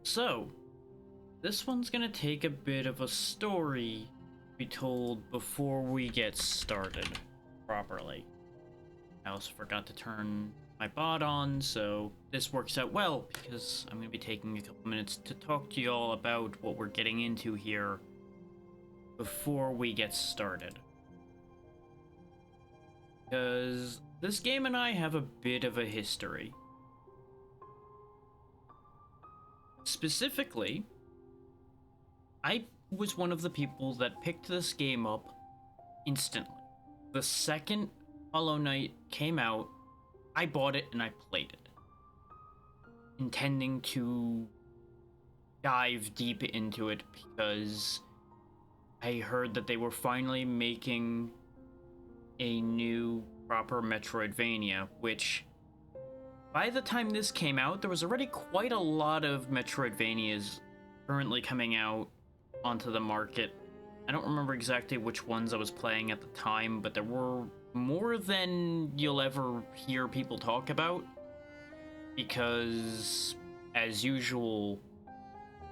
So, this one's gonna take a bit of a story to be told before we get started properly. I also forgot to turn my bot on, so this works out well because I'm gonna be taking a couple minutes to talk to y'all about what we're getting into here before we get started. Because this game and I have a bit of a history. Specifically, I was one of the people that picked this game up instantly. The second Hollow Knight came out, I bought it and I played it, intending to dive deep into it because I heard that they were finally making a new proper Metroidvania, which by the time this came out, there was already quite a lot of Metroidvanias currently coming out onto the market. I don't remember exactly which ones I was playing at the time, but there were more than you'll ever hear people talk about, because, as usual,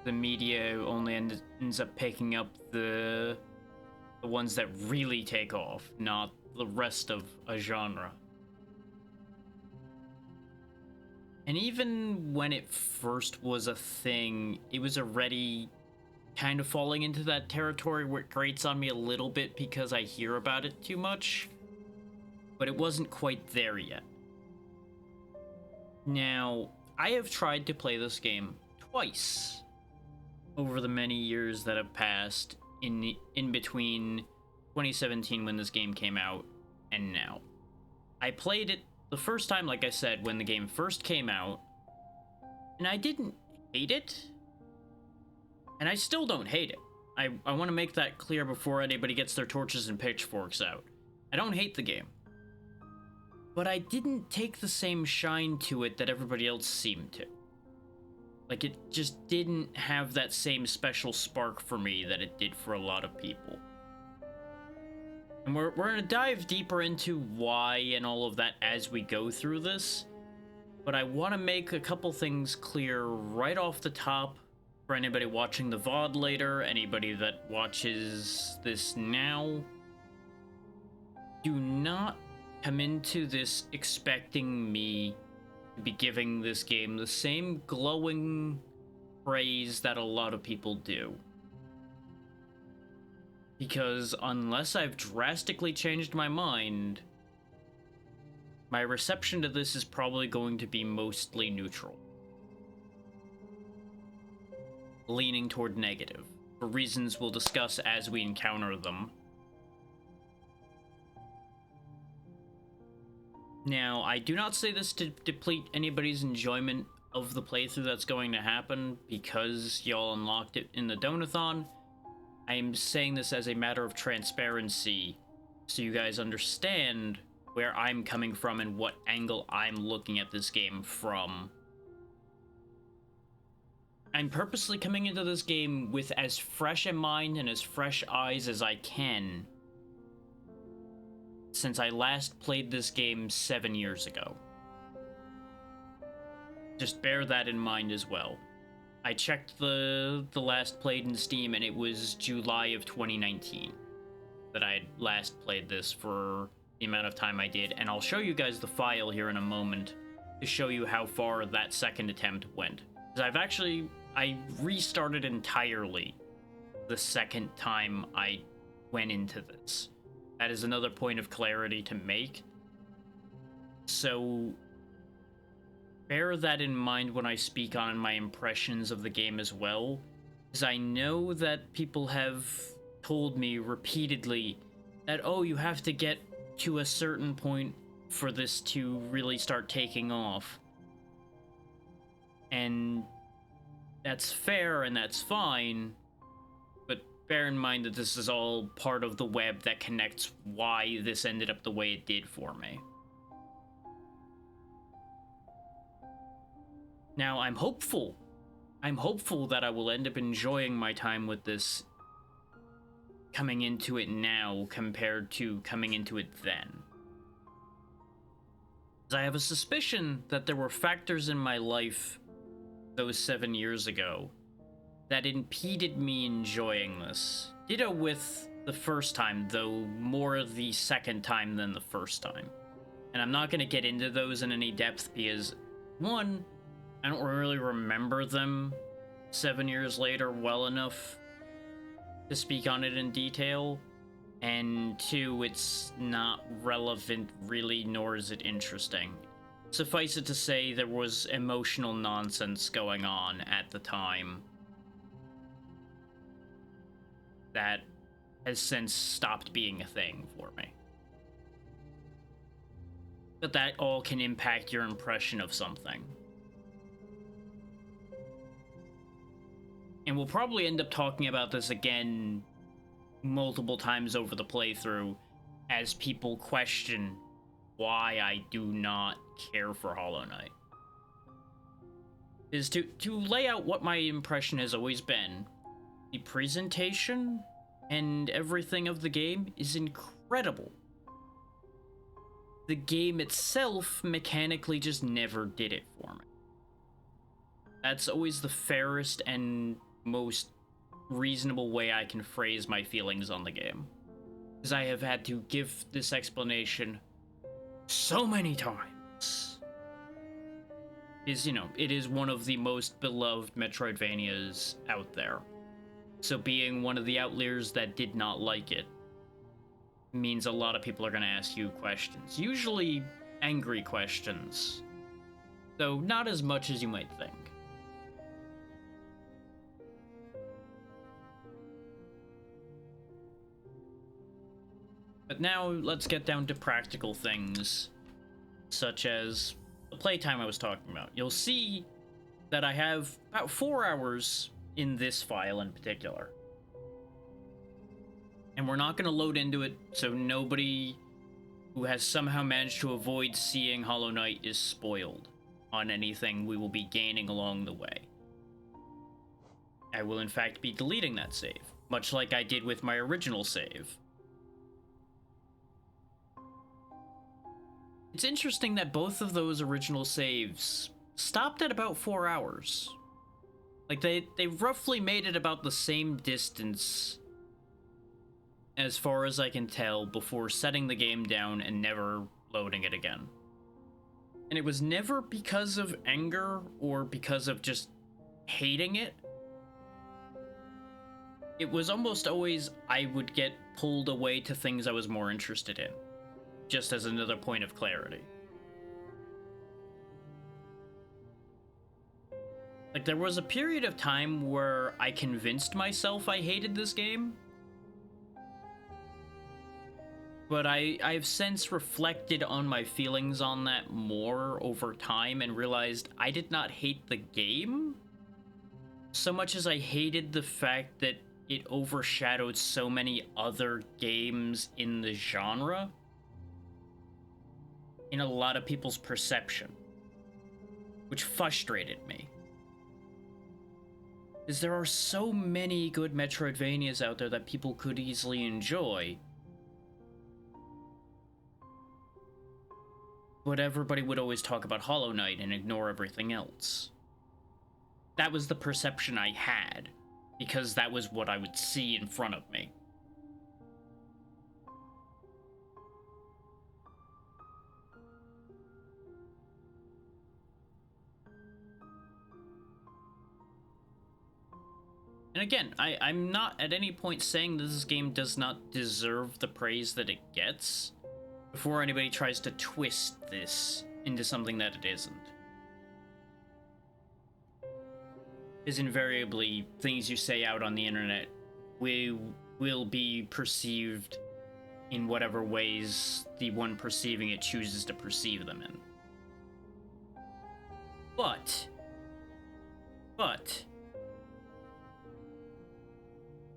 the media only ends up picking up the ones that really take off, not the rest of a genre. And even when it first was a thing, it was already kind of falling into that territory where it grates on me a little bit because I hear about it too much, but it wasn't quite there yet. Now, I have tried to play this game twice over the many years that have passed in between 2017 when this game came out and now. I played it the first time, like I said, when the game first came out, and I didn't hate it, and I still don't hate it. I want to make that clear before anybody gets their torches and pitchforks out. I don't hate the game, but I didn't take the same shine to it that everybody else seemed to. Like, it just didn't have that same special spark for me that it did for a lot of people. And we're going to dive deeper into why and all of that as we go through this. But I want to make a couple things clear right off the top for anybody watching the VOD later, anybody that watches this now. Do not come into this expecting me to be giving this game the same glowing praise that a lot of people do. Because unless I've drastically changed my mind, my reception to this is probably going to be mostly neutral. Leaning toward negative, for reasons we'll discuss as we encounter them. Now, I do not say this to deplete anybody's enjoyment of the playthrough that's going to happen, because y'all unlocked it in the Donathon. I am saying this as a matter of transparency, so you guys understand where I'm coming from and what angle I'm looking at this game from. I'm purposely coming into this game with as fresh a mind and as fresh eyes as I can, since I last played this game 7 years ago. Just bear that in mind as well. I checked the last played in Steam, and it was July of 2019 that I had last played this for the amount of time I did, and I'll show you guys the file here in a moment to show you how far that second attempt went. Because I restarted entirely the second time I went into this. That is another point of clarity to make. So bear that in mind when I speak on my impressions of the game as well, because I know that people have told me repeatedly that, oh, you have to get to a certain point for this to really start taking off. And that's fair and that's fine, but bear in mind that this is all part of the web that connects why this ended up the way it did for me. Now, I'm hopeful that I will end up enjoying my time with this coming into it now compared to coming into it then. I have a suspicion that there were factors in my life those 7 years ago that impeded me enjoying this. Ditto with the first time, though more the second time than the first time. And I'm not going to get into those in any depth because, one, I don't really remember them 7 years later well enough to speak on it in detail. And two, it's not relevant really, nor is it interesting. Suffice it to say, there was emotional nonsense going on at the time that has since stopped being a thing for me. But that all can impact your impression of something. And we'll probably end up talking about this again multiple times over the playthrough as people question why I do not care for Hollow Knight. Is to lay out what my impression has always been. The presentation and everything of the game is incredible. The game itself mechanically just never did it for me. That's always the fairest and most reasonable way I can phrase my feelings on the game, because I have had to give this explanation so many times. It is one of the most beloved Metroidvanias out there. So being one of the outliers that did not like it means a lot of people are going to ask you questions. Usually angry questions, though not as much as you might think. But now let's get down to practical things, such as the playtime I was talking about. You'll see that I have about 4 hours in this file in particular. And we're not going to load into it, so nobody who has somehow managed to avoid seeing Hollow Knight is spoiled on anything we will be gaining along the way. I will in fact be deleting that save, much like I did with my original save. It's interesting that both of those original saves stopped at about 4 hours. Like, they roughly made it about the same distance, as far as I can tell, before setting the game down and never loading it again. And it was never because of anger or because of just hating it. It was almost always I would get pulled away to things I was more interested in, just as another point of clarity. Like, there was a period of time where I convinced myself I hated this game, but I've since reflected on my feelings on that more over time and realized I did not hate the game so much as I hated the fact that it overshadowed so many other games in the genre in a lot of people's perception, which frustrated me. Because there are so many good Metroidvanias out there that people could easily enjoy, but everybody would always talk about Hollow Knight and ignore everything else. That was the perception I had, because that was what I would see in front of me. And again, I'm not at any point saying that this game does not deserve the praise that it gets, before anybody tries to twist this into something that it isn't. Is invariably things you say out on the internet will be perceived in whatever ways the one perceiving it chooses to perceive them in. But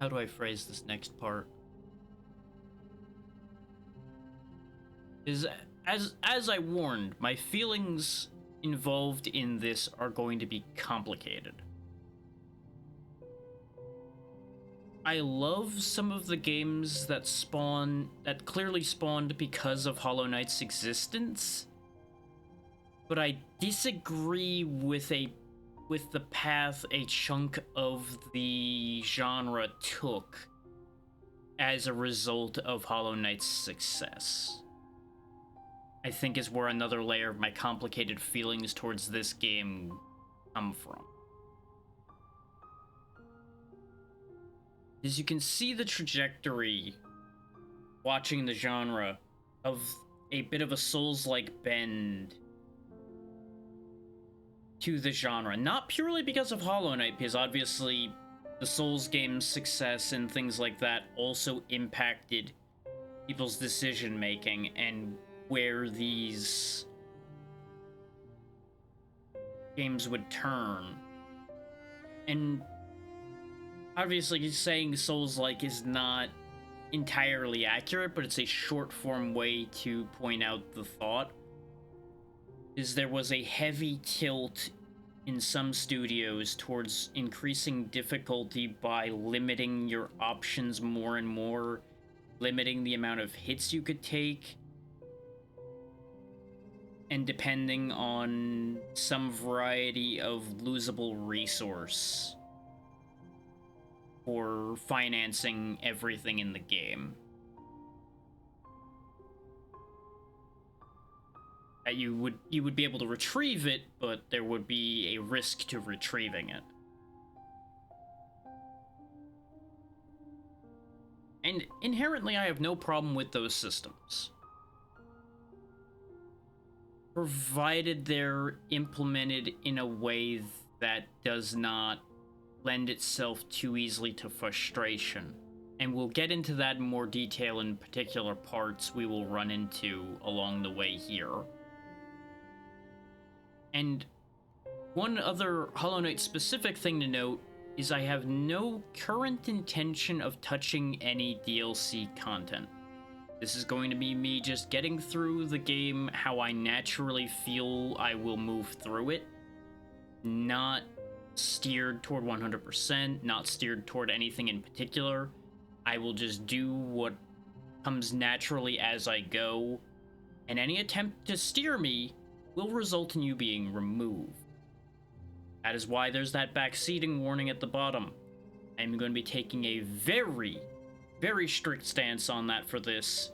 how do I phrase this next part? Is as I warned, my feelings involved in this are going to be complicated. I love some of the games that clearly spawned because of Hollow Knight's existence, but I disagree with with the path a chunk of the genre took as a result of Hollow Knight's success. I think is where another layer of my complicated feelings towards this game come from. As you can see the trajectory watching the genre of a bit of a Souls-like bend to the genre. Not purely because of Hollow Knight, because obviously the Souls game's success and things like that also impacted people's decision-making and where these games would turn. And obviously saying Souls-like is not entirely accurate, but it's a short-form way to point out the thought. Is there was a heavy tilt in some studios towards increasing difficulty by limiting your options more and more, limiting the amount of hits you could take, and depending on some variety of losable resource for financing everything in the game. That you would be able to retrieve it, but there would be a risk to retrieving it. And inherently, I have no problem with those systems, provided they're implemented in a way that does not lend itself too easily to frustration. And we'll get into that in more detail in particular parts we will run into along the way here. And one other Hollow Knight specific thing to note is I have no current intention of touching any DLC content. This is going to be me just getting through the game how I naturally feel I will move through it, not steered toward 100%, not steered toward anything in particular. I will just do what comes naturally as I go, and any attempt to steer me will result in you being removed. That is why there's that backseating warning at the bottom. I'm going to be taking a very, very strict stance on that for this,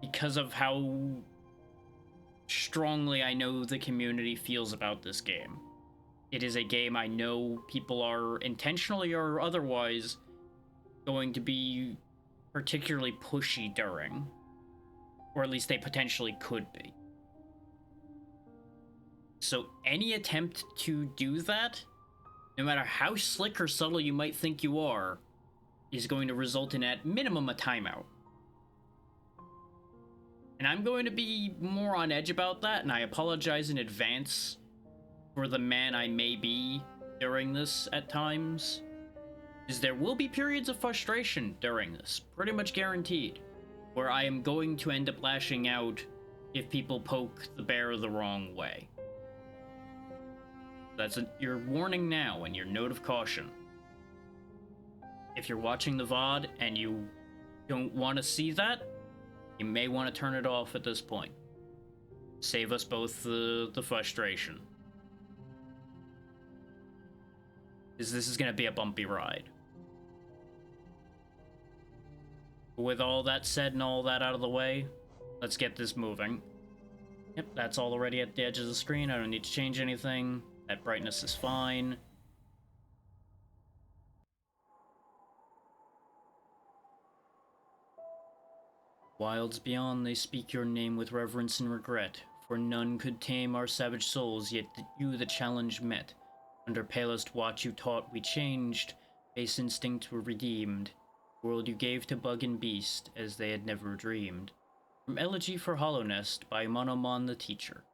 because of how strongly I know the community feels about this game. It is a game I know people are intentionally or otherwise going to be particularly pushy during, or at least they potentially could be. So any attempt to do that, no matter how slick or subtle you might think you are, is going to result in at minimum a timeout. And I'm going to be more on edge about that, and I apologize in advance for the man I may be during this at times, is there will be periods of frustration during this, pretty much guaranteed, where I am going to end up lashing out if people poke the bear the wrong way. That's your warning now and your note of caution. If you're watching the VOD and you don't want to see that, you may want to turn it off at this point. Save us both the frustration. Because this is going to be a bumpy ride. With all that said and all that out of the way, let's get this moving. Yep, that's all already at the edge of the screen. I don't need to change anything. That brightness is fine. Wilds beyond, they speak your name with reverence and regret, for none could tame our savage souls, yet you the challenge met. Under palest watch you taught we changed, base instinct were redeemed. World you gave to bug and beast, as they had never dreamed. From Elegy for Hollow Nest by Monomon the Teacher.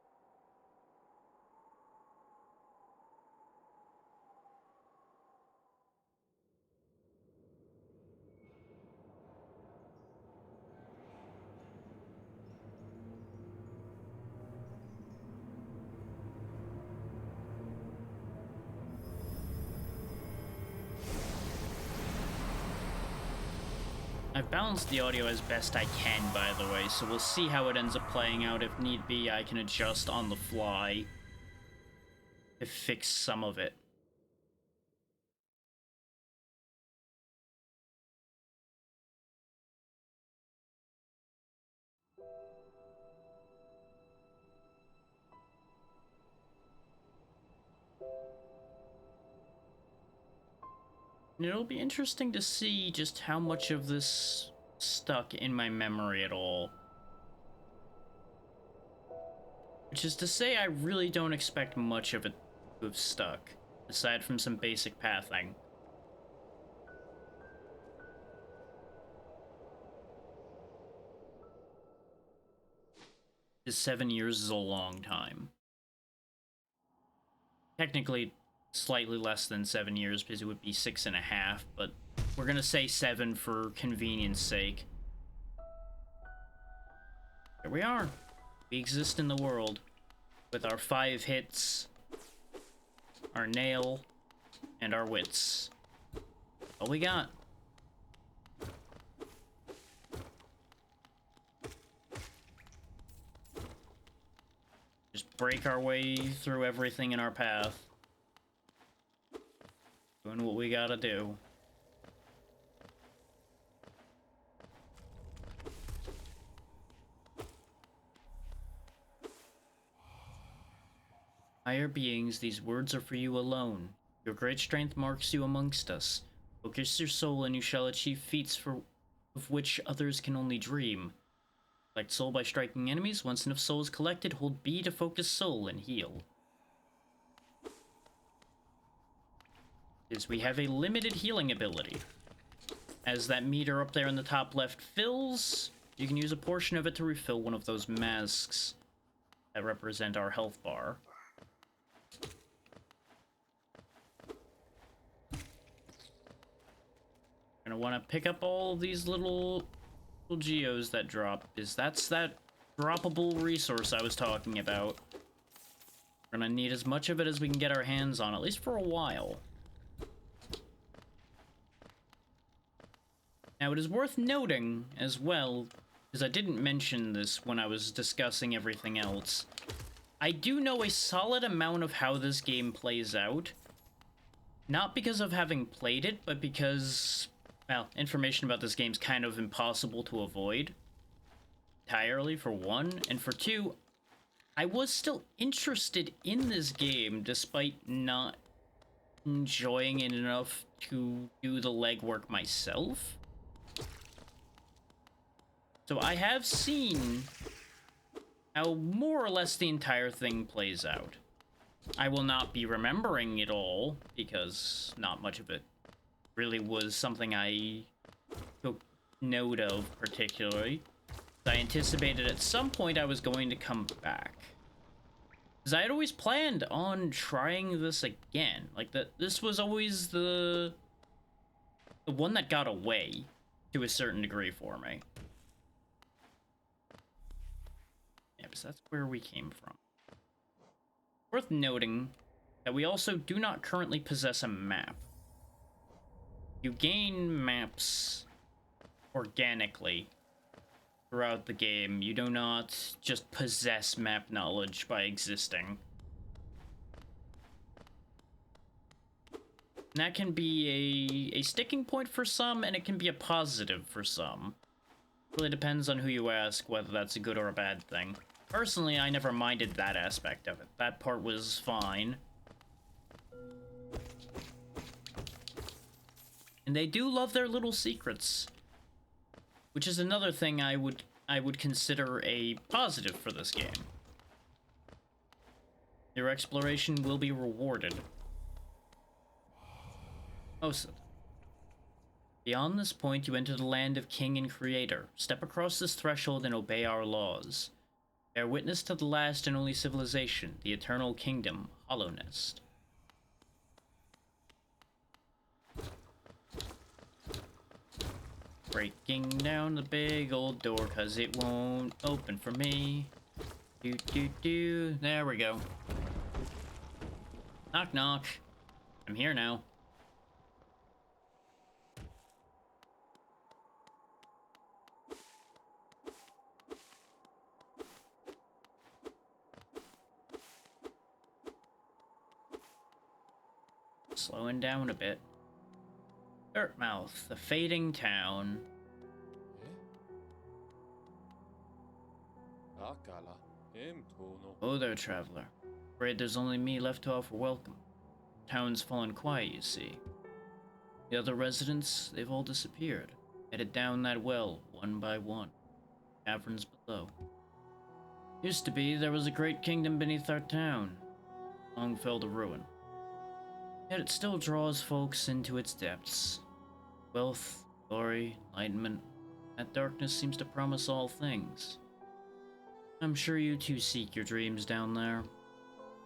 I've balanced the audio as best I can, by the way, so we'll see how it ends up playing out. If need be, I can adjust on the fly to fix some of it. And it'll be interesting to see just how much of this stuck in my memory at all. Which is to say, I really don't expect much of it to have stuck, aside from some basic pathing. 7 years is a long time. Technically, slightly less than 7 years because it would be 6.5, but we're gonna say 7 for convenience sake. Here we are. We exist in the world with our 5 hits, our nail, and our wits. All we got. Just break our way through everything in our path. Doing what we gotta do. Higher beings, these words are for you alone. Your great strength marks you amongst us. Focus your soul and you shall achieve feats of which others can only dream. Collect soul by striking enemies. Once enough soul is collected, hold B to focus soul and heal. Is we have a limited healing ability. As that meter up there in the top left fills, you can use a portion of it to refill one of those masks that represent our health bar. Gonna want to pick up all these little geos that drop, because that's that droppable resource I was talking about. We're gonna need as much of it as we can get our hands on, at least for a while. Now, it is worth noting as well, because I didn't mention this when I was discussing everything else. I do know a solid amount of how this game plays out. Not because of having played it, but because, well, information about this game's kind of impossible to avoid. Entirely, for one. And for two, I was still interested in this game, despite not enjoying it enough to do the legwork myself. So I have seen how more or less the entire thing plays out. I will not be remembering it all, because not much of it really was something I took note of particularly. I anticipated at some point I was going to come back. Because I had always planned on trying this again. Like, this was always the one that got away to a certain degree for me. Yeah, because that's where we came from. Worth noting that we also do not currently possess a map. You gain maps organically throughout the game. You do not just possess map knowledge by existing. And that can be a sticking point for some, and it can be a positive for some. It really depends on who you ask whether that's a good or a bad thing. Personally, I never minded that aspect of it. That part was fine. And they do love their little secrets, which is another thing I would consider a positive for this game. Your exploration will be rewarded. Most of it. Beyond this point, you enter the land of King and Creator. Step across this threshold and obey our laws. Bear witness to the last and only civilization, the eternal kingdom, Hollow Nest. Breaking down the big old door, cause it won't open for me. There we go. Knock knock. I'm here now. Slowing down a bit. Dirtmouth, the fading town. Oh there, traveler. Afraid there's only me left to offer welcome. Town's fallen quiet, you see. The other residents, they've all disappeared. Headed down that well, one by one. Caverns below. Used to be, there was a great kingdom beneath our town. Long fell to ruin. Yet it still draws folks into its depths. Wealth, glory, enlightenment. That darkness seems to promise all things. I'm sure you too seek your dreams down there.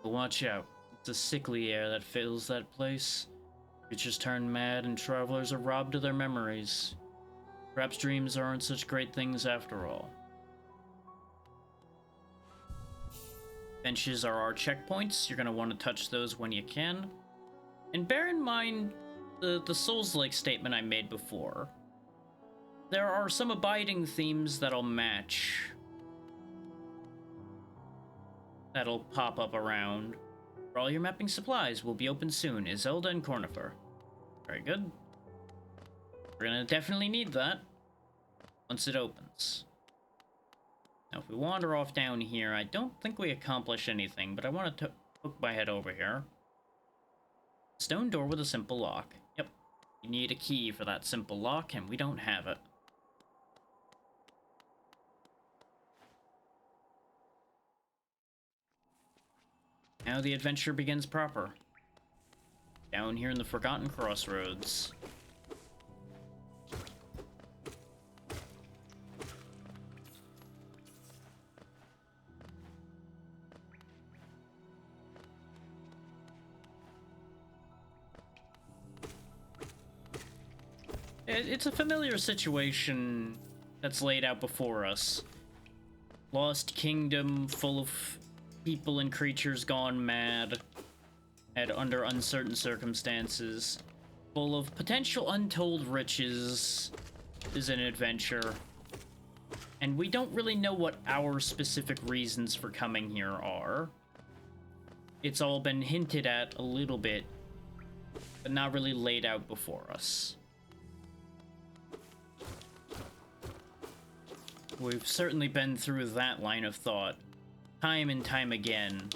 But watch out. It's a sickly air that fills that place. Creatures turn mad and travelers are robbed of their memories. Perhaps dreams aren't such great things after all. Benches are our checkpoints. You're going to want to touch those when you can. And bear in mind the Souls-like statement I made before. There are some abiding themes that'll match. That'll pop up around. For all your mapping supplies will be open soon. Iselda and Cornifer. Very good. We're gonna definitely need that once it opens. Now, if we wander off down here, I don't think we accomplish anything, but I want to hook my head over here. Stone door with a simple lock. Yep. You need a key for that simple lock, and we don't have it. Now the adventure begins proper. Down here in the Forgotten Crossroads. It's a familiar situation that's laid out before us. Lost kingdom full of people and creatures gone mad under uncertain circumstances, full of potential untold riches is an adventure. And we don't really know what our specific reasons for coming here are. It's all been hinted at a little bit, but not really laid out before us. We've certainly been through that line of thought, time and time again.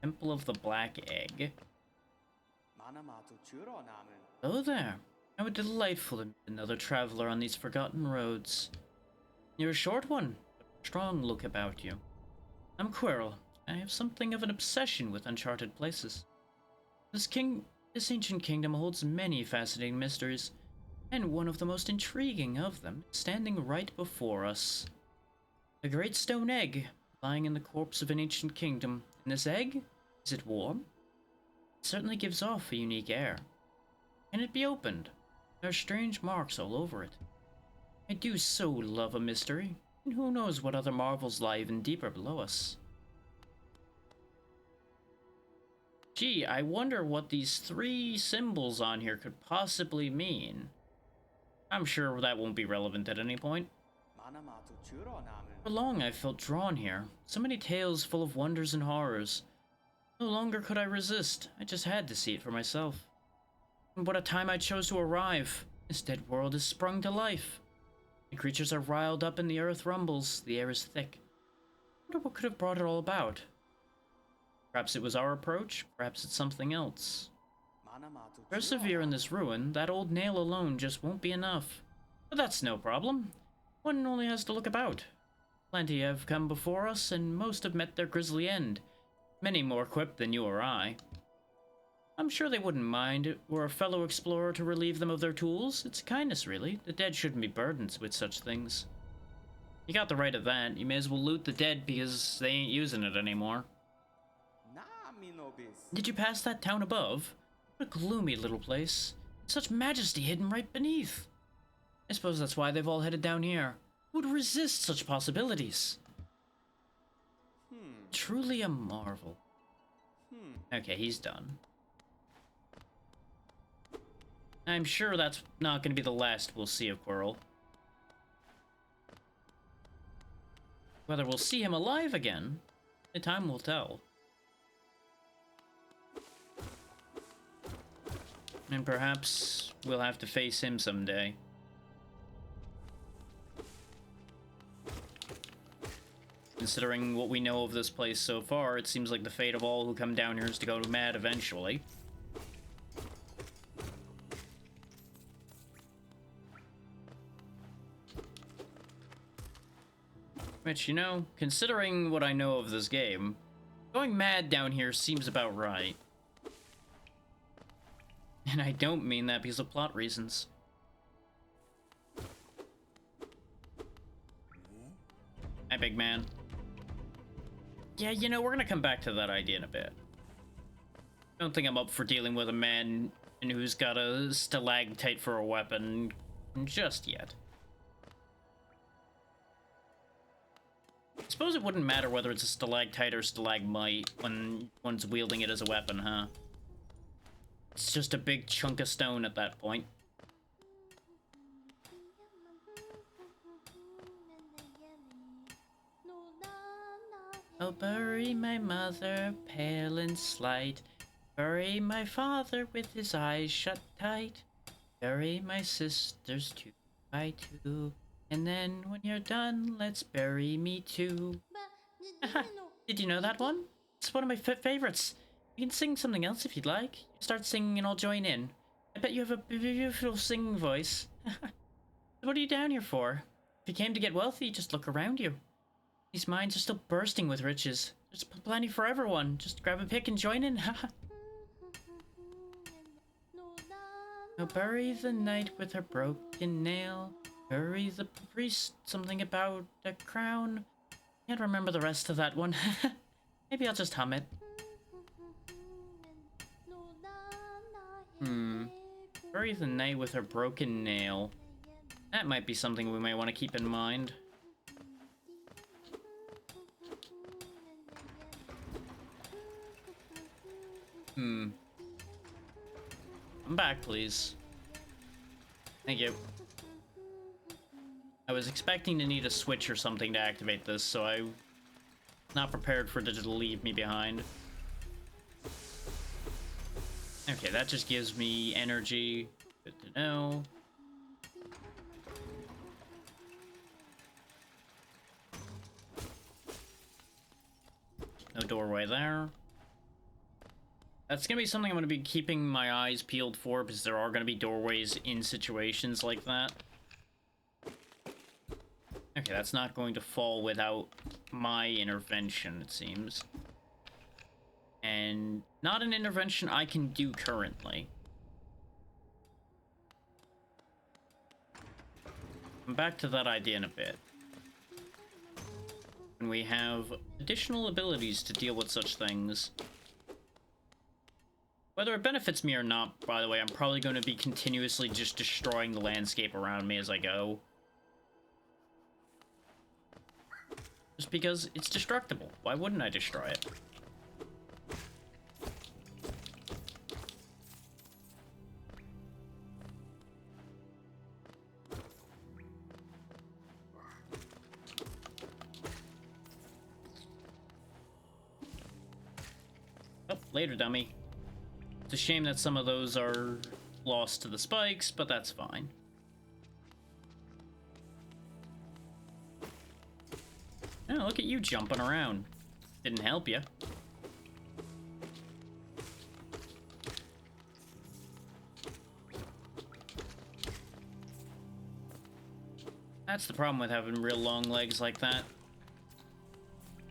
Temple of the Black Egg. Hello there. How delightful to meet another traveler on these forgotten roads. You're a short one, but a strong look about you. I'm Quirrell. I have something of an obsession with uncharted places. This ancient kingdom holds many fascinating mysteries, and one of the most intriguing of them is standing right before us. A great stone egg, lying in the corpse of an ancient kingdom. And this egg? Is it warm? It certainly gives off a unique air. Can it be opened? There are strange marks all over it. I do so love a mystery, and who knows what other marvels lie even deeper below us. Gee, I wonder what these 3 symbols on here could possibly mean. I'm sure that won't be relevant at any point. For long I've felt drawn here. So many tales full of wonders and horrors. No longer could I resist. I just had to see it for myself. And what a time I chose to arrive. This dead world is sprung to life. The creatures are riled up and the earth rumbles. The air is thick. I wonder what could have brought it all about. Perhaps it was our approach, perhaps it's something else. Persevere in this ruin, that old nail alone just won't be enough. But that's no problem. One only has to look about. Plenty have come before us, and most have met their grisly end. Many more equipped than you or I. I'm sure they wouldn't mind were a fellow explorer to relieve them of their tools. It's kindness, really. The dead shouldn't be burdened with such things. You got the right of that. You may as well loot the dead because they ain't using it anymore. Did you pass that town above? What a gloomy little place. Such majesty hidden right beneath. I suppose that's why they've all headed down here. Who would resist such possibilities? Truly a marvel. Okay, he's done. I'm sure that's not going to be the last we'll see of Quirrell. Whether we'll see him alive again, the time will tell. And perhaps we'll have to face him someday. Considering what we know of this place so far, it seems like the fate of all who come down here is to go mad eventually. Which, you know, considering what I know of this game, going mad down here seems about right. And I don't mean that because of plot reasons. Hi, big man. Yeah, you know, we're gonna come back to that idea in a bit. Don't think I'm up for dealing with a man who's got a stalactite for a weapon just yet. I suppose it wouldn't matter whether it's a stalactite or stalagmite when one's wielding it as a weapon, huh? It's just a big chunk of stone at that point. I'll bury my mother, pale and slight. Bury my father with his eyes shut tight. Bury my sisters two by two. And then when you're done, let's bury me too. Did you know that one? It's one of my favorites. You can sing something else if you'd like. Start singing and I'll join in. I bet you have a beautiful singing voice. What are you down here for? If you came to get wealthy, just look around you. These mines are still bursting with riches. There's plenty for everyone. Just grab a pick and join in. Now bury the knight with her broken nail. Bury the priest something about a crown. Can't remember the rest of that one. Maybe I'll just hum it. Bury the knight with her broken nail. That might be something we may want to keep in mind. Come back, please. Thank you. I was expecting to need a switch or something to activate this, so I'm not prepared for it to leave me behind. Okay, that just gives me energy. Good to know. No doorway there. That's gonna be something I'm gonna be keeping my eyes peeled for, because there are gonna be doorways in situations like that. Okay, that's not going to fall without my intervention, it seems. And not an intervention I can do currently. I'm back to that idea in a bit. When we have additional abilities to deal with such things. Whether it benefits me or not, by the way, I'm probably going to be continuously just destroying the landscape around me as I go. Just because it's destructible. Why wouldn't I destroy it? Oh, later, dummy. It's a shame that some of those are lost to the spikes, but that's fine. Oh, look at you jumping around. Didn't help you. That's the problem with having real long legs like that.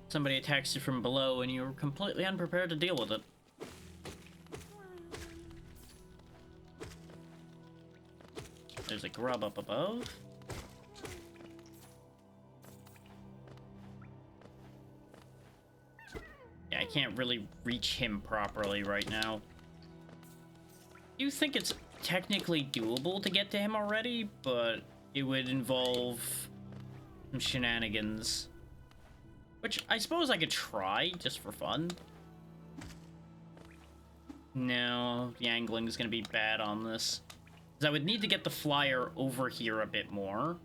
Somebody attacks you from below and you're completely unprepared to deal with it. There's a grub up above. Yeah, I can't really reach him properly right now. You think it's technically doable to get to him already, but it would involve some shenanigans. Which I suppose I could try, just for fun. No, the angling is going to be bad on this. Because I would need to get the flyer over here a bit more.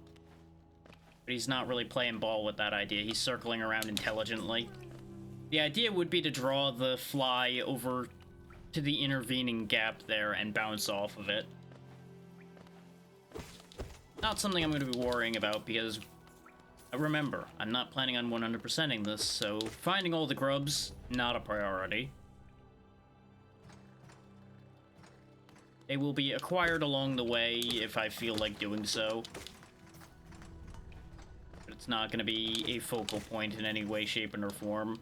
But he's not really playing ball with that idea. He's circling around intelligently. The idea would be to draw the fly over to the intervening gap there and bounce off of it. Not something I'm going to be worrying about because Remember, I'm not planning on 100%ing this, so finding all the grubs, not a priority. They will be acquired along the way if I feel like doing so. But it's not going to be a focal point in any way, shape, or form.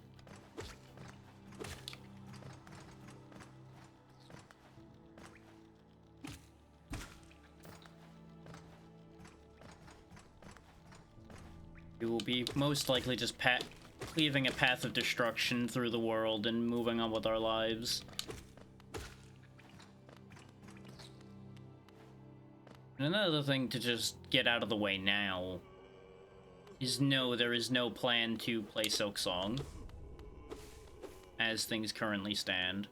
We will be most likely just cleaving a path of destruction through the world and moving on with our lives. And another thing to just get out of the way now is no, there is no plan to play Silksong as things currently stand.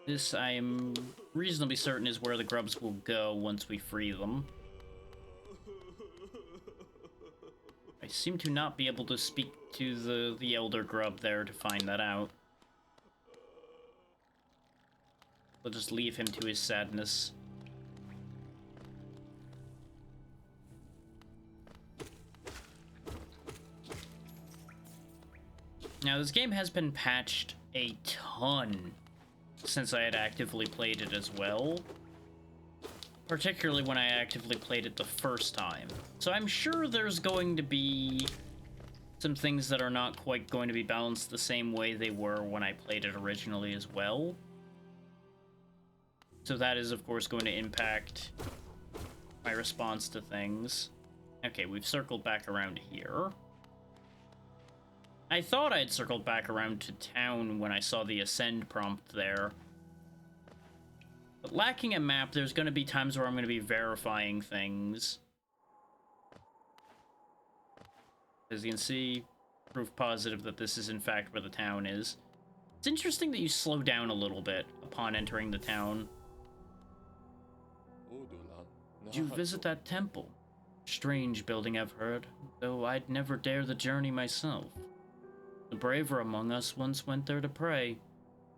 This, I am reasonably certain, is where the grubs will go once we free them. I seem to not be able to speak to the elder grub there to find that out. We'll just leave him to his sadness. Now, this game has been patched a ton since I had actively played it as well. Particularly when I actively played it the first time. So I'm sure there's going to be some things that are not quite going to be balanced the same way they were when I played it originally as well. So that is, of course, going to impact my response to things. Okay, we've circled back around here. I thought I'd circled back around to town when I saw the ascend prompt there. But lacking a map, there's going to be times where I'm going to be verifying things. As you can see, proof positive that this is in fact where the town is. It's interesting that you slow down a little bit upon entering the town. Did you visit that temple? Strange building, I've heard, though I'd never dare the journey myself. The braver among us once went there to pray.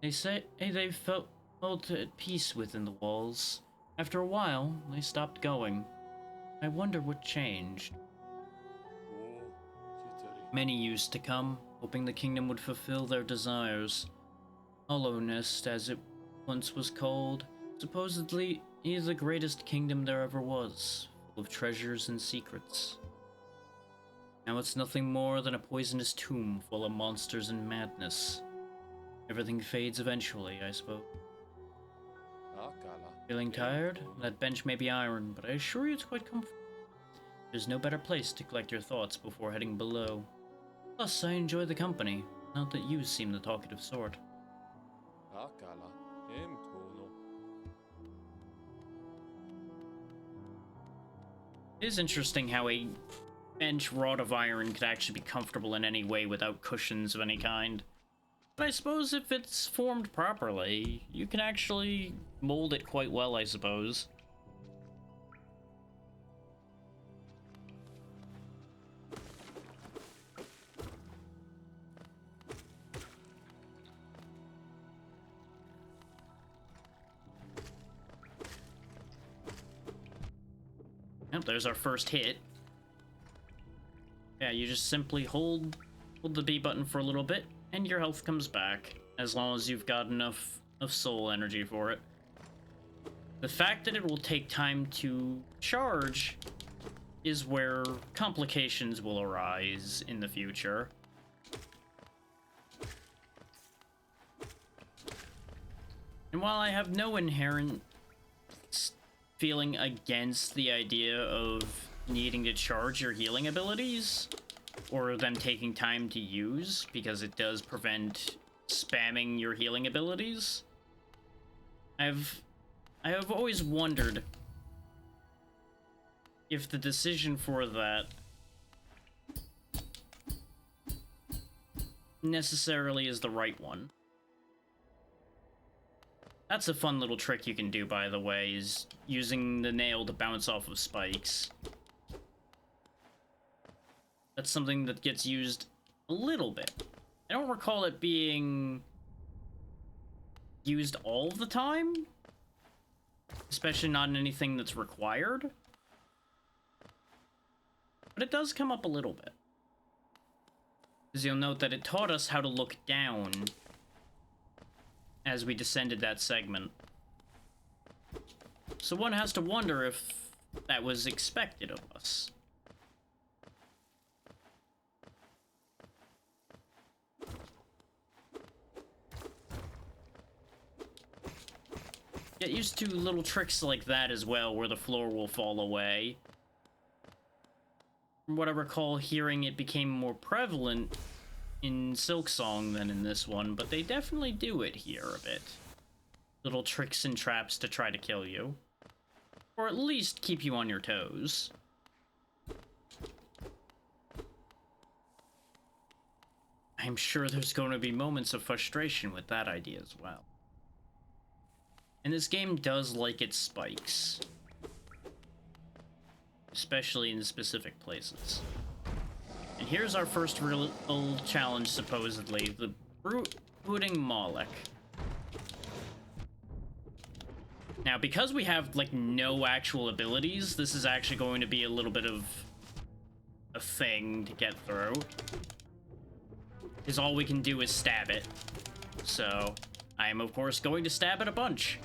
They say they felt at peace within the walls. After a while, they stopped going. I wonder what changed. Many used to come, hoping the kingdom would fulfill their desires. Hollownest, as it once was called, supposedly is the greatest kingdom there ever was, full of treasures and secrets. Now it's nothing more than a poisonous tomb full of monsters and madness. Everything fades eventually, I suppose. Feeling tired? That bench may be iron, but I assure you it's quite comfortable. There's no better place to collect your thoughts before heading below. Plus, I enjoy the company, not that you seem the talkative sort. It is interesting how a bench wrought of iron could actually be comfortable in any way without cushions of any kind. But I suppose if it's formed properly, you can actually mold it quite well, I suppose. Yep, there's our first hit. Yeah, you just simply hold the B button for a little bit, and your health comes back, as long as you've got enough soul energy for it. The fact that it will take time to charge is where complications will arise in the future. And while I have no inherent feeling against the idea of needing to charge your healing abilities, or them taking time to use, because it does prevent spamming your healing abilities, I have always wondered if the decision for that necessarily is the right one. That's a fun little trick you can do, by the way, is using the nail to bounce off of spikes. That's something that gets used a little bit. I don't recall it being used all the time, especially not in anything that's required. but it does come up a little bit. Because you'll note that it taught us how to look down as we descended that segment. So one has to wonder if that was expected of us. Get used to little tricks like that as well, where the floor will fall away. From what I recall, hearing it became more prevalent in Silksong than in this one, but they definitely do it here a bit. Little tricks and traps to try to kill you. Or at least keep you on your toes. I'm sure there's going to be moments of frustration with that idea as well. And this game does like its spikes. Especially in specific places. And here's our first real challenge, supposedly. The Brooding Moloch. Now, because we have, like, no actual abilities, this is actually going to be a little bit of a thing to get through. Because all we can do is stab it. So, I am, of course, going to stab it a bunch.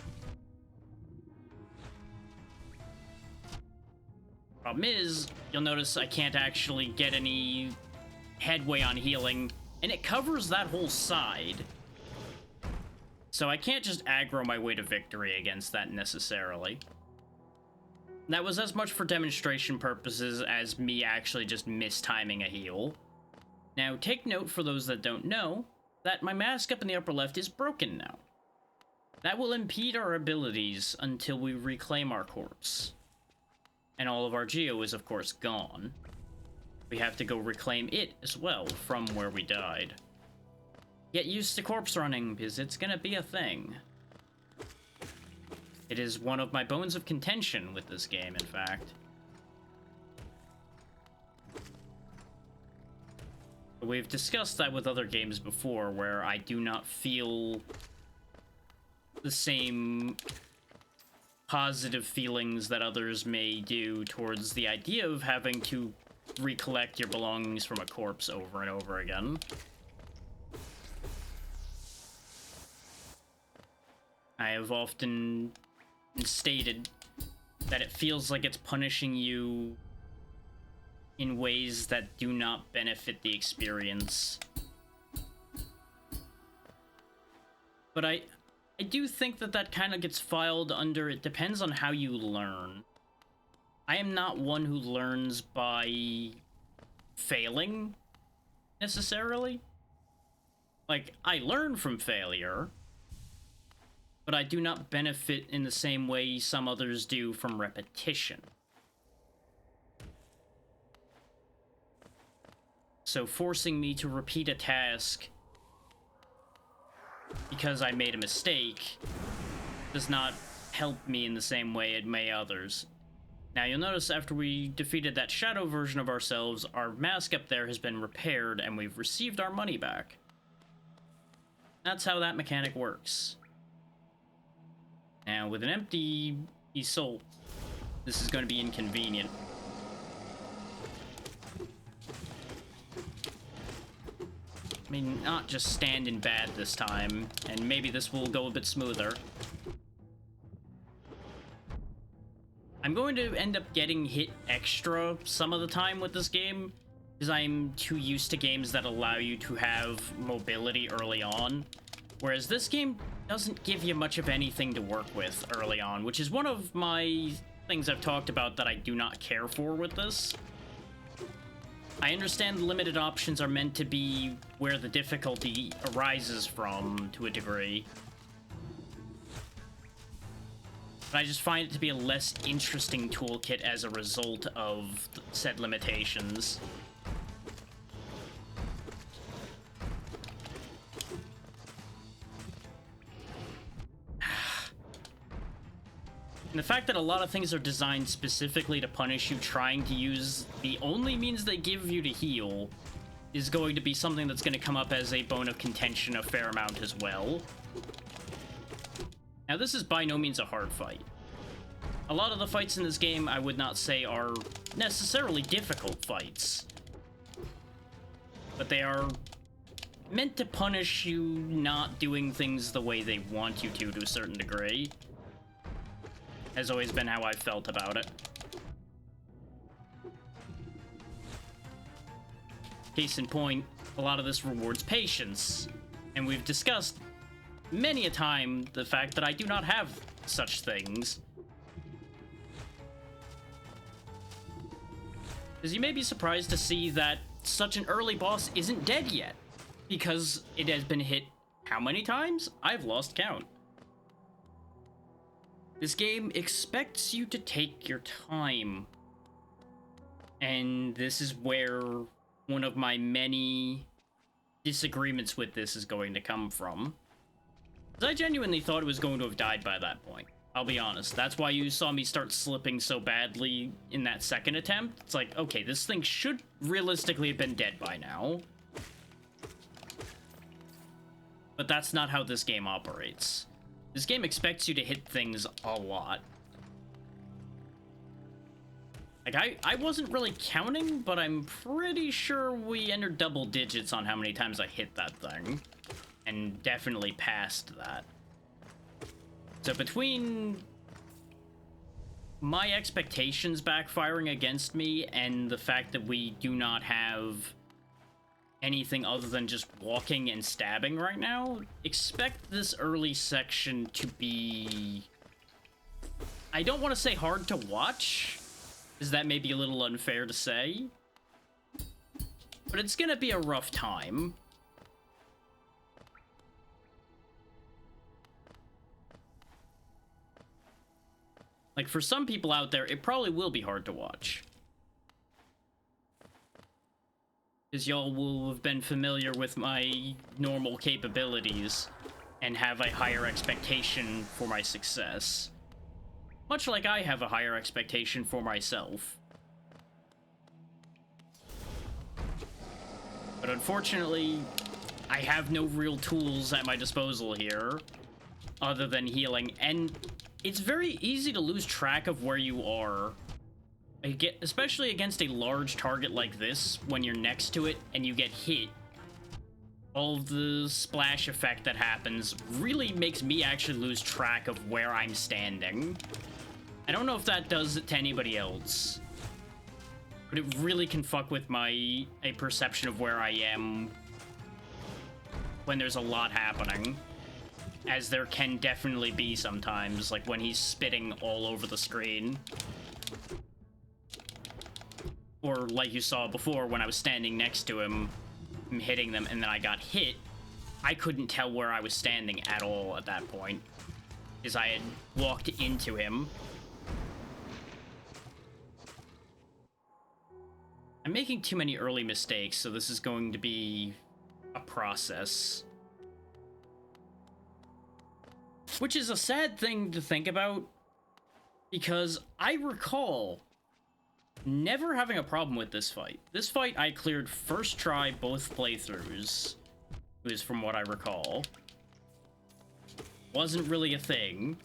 Problem is, you'll notice I can't actually get any headway on healing, and it covers that whole side. So I can't just aggro my way to victory against that necessarily. That was as much for demonstration purposes as me actually just mistiming a heal. Now, take note for those that don't know, that my mask up in the upper left is broken now. That will impede our abilities until we reclaim our corpse. And all of our geo is, of course, gone. We have to go reclaim it as well from where we died. Get used to corpse running, because it's gonna be a thing. It is one of my bones of contention with this game, in fact. But we've discussed that with other games before, where I do not feel the same positive feelings that others may do towards the idea of having to recollect your belongings from a corpse over and over again. I have often stated that it feels like it's punishing you in ways that do not benefit the experience. But I do think that that kind of gets filed under, it depends on how you learn. I am not one who learns by failing, necessarily. Like, I learn from failure, but I do not benefit in the same way some others do from repetition. So forcing me to repeat a task because I made a mistake does not help me in the same way it may others. Now you'll notice after we defeated that shadow version of ourselves, our mask up there has been repaired and we've received our money back. That's how that mechanic works. Now with an empty soul, this is going to be inconvenient. I mean, not just standing bad this time, and maybe this will go a bit smoother. I'm going to end up getting hit extra some of the time with this game, because I'm too used to games that allow you to have mobility early on, whereas this game doesn't give you much of anything to work with early on, which is one of my things I've talked about that I do not care for with this. I understand limited options are meant to be where the difficulty arises from, to a degree. But I just find it to be a less interesting toolkit as a result of said limitations. And the fact that a lot of things are designed specifically to punish you trying to use the only means they give you to heal is going to be something that's going to come up as a bone of contention a fair amount as well. Now, this is by no means a hard fight. A lot of the fights in this game I would not say are necessarily difficult fights, but they are meant to punish you not doing things the way they want you to a certain degree. Has always been how I've felt about it. Case in point, a lot of this rewards patience, and we've discussed many a time the fact that I do not have such things. Because you may be surprised to see that such an early boss isn't dead yet, because it has been hit how many times? I've lost count. This game expects you to take your time, and this is where one of my many disagreements with this is going to come from. Because I genuinely thought it was going to have died by that point. I'll be honest. That's why you saw me start slipping so badly in that second attempt. It's like, okay, this thing should realistically have been dead by now. But that's not how this game operates. This game expects you to hit things a lot. Like, I wasn't really counting, but I'm pretty sure we entered double digits on how many times I hit that thing. And definitely past that. So between my expectations backfiring against me and the fact that we do not have anything other than just walking and stabbing right now, expect this early section to be... I don't want to say hard to watch, because that may be a little unfair to say, but it's gonna be a rough time. Like, for some people out there, it probably will be hard to watch. Because y'all will have been familiar with my normal capabilities and have a higher expectation for my success. Much like I have a higher expectation for myself. But unfortunately, I have no real tools at my disposal here, other than healing, and it's very easy to lose track of where you are, especially against a large target like this, when you're next to it and you get hit. All of the splash effect that happens really makes me actually lose track of where I'm standing. I don't know if that does it to anybody else, but it really can fuck with a perception of where I am when there's a lot happening. As there can definitely be sometimes, like when he's spitting all over the screen. Or like you saw before when I was standing next to him, hitting them, and then I got hit. I couldn't tell where I was standing at all at that point, because I had walked into him. I'm making too many early mistakes, so this is going to be a process. Which is a sad thing to think about, because I recall never having a problem with this fight. This fight I cleared first try both playthroughs, is from what I recall. Wasn't really a thing.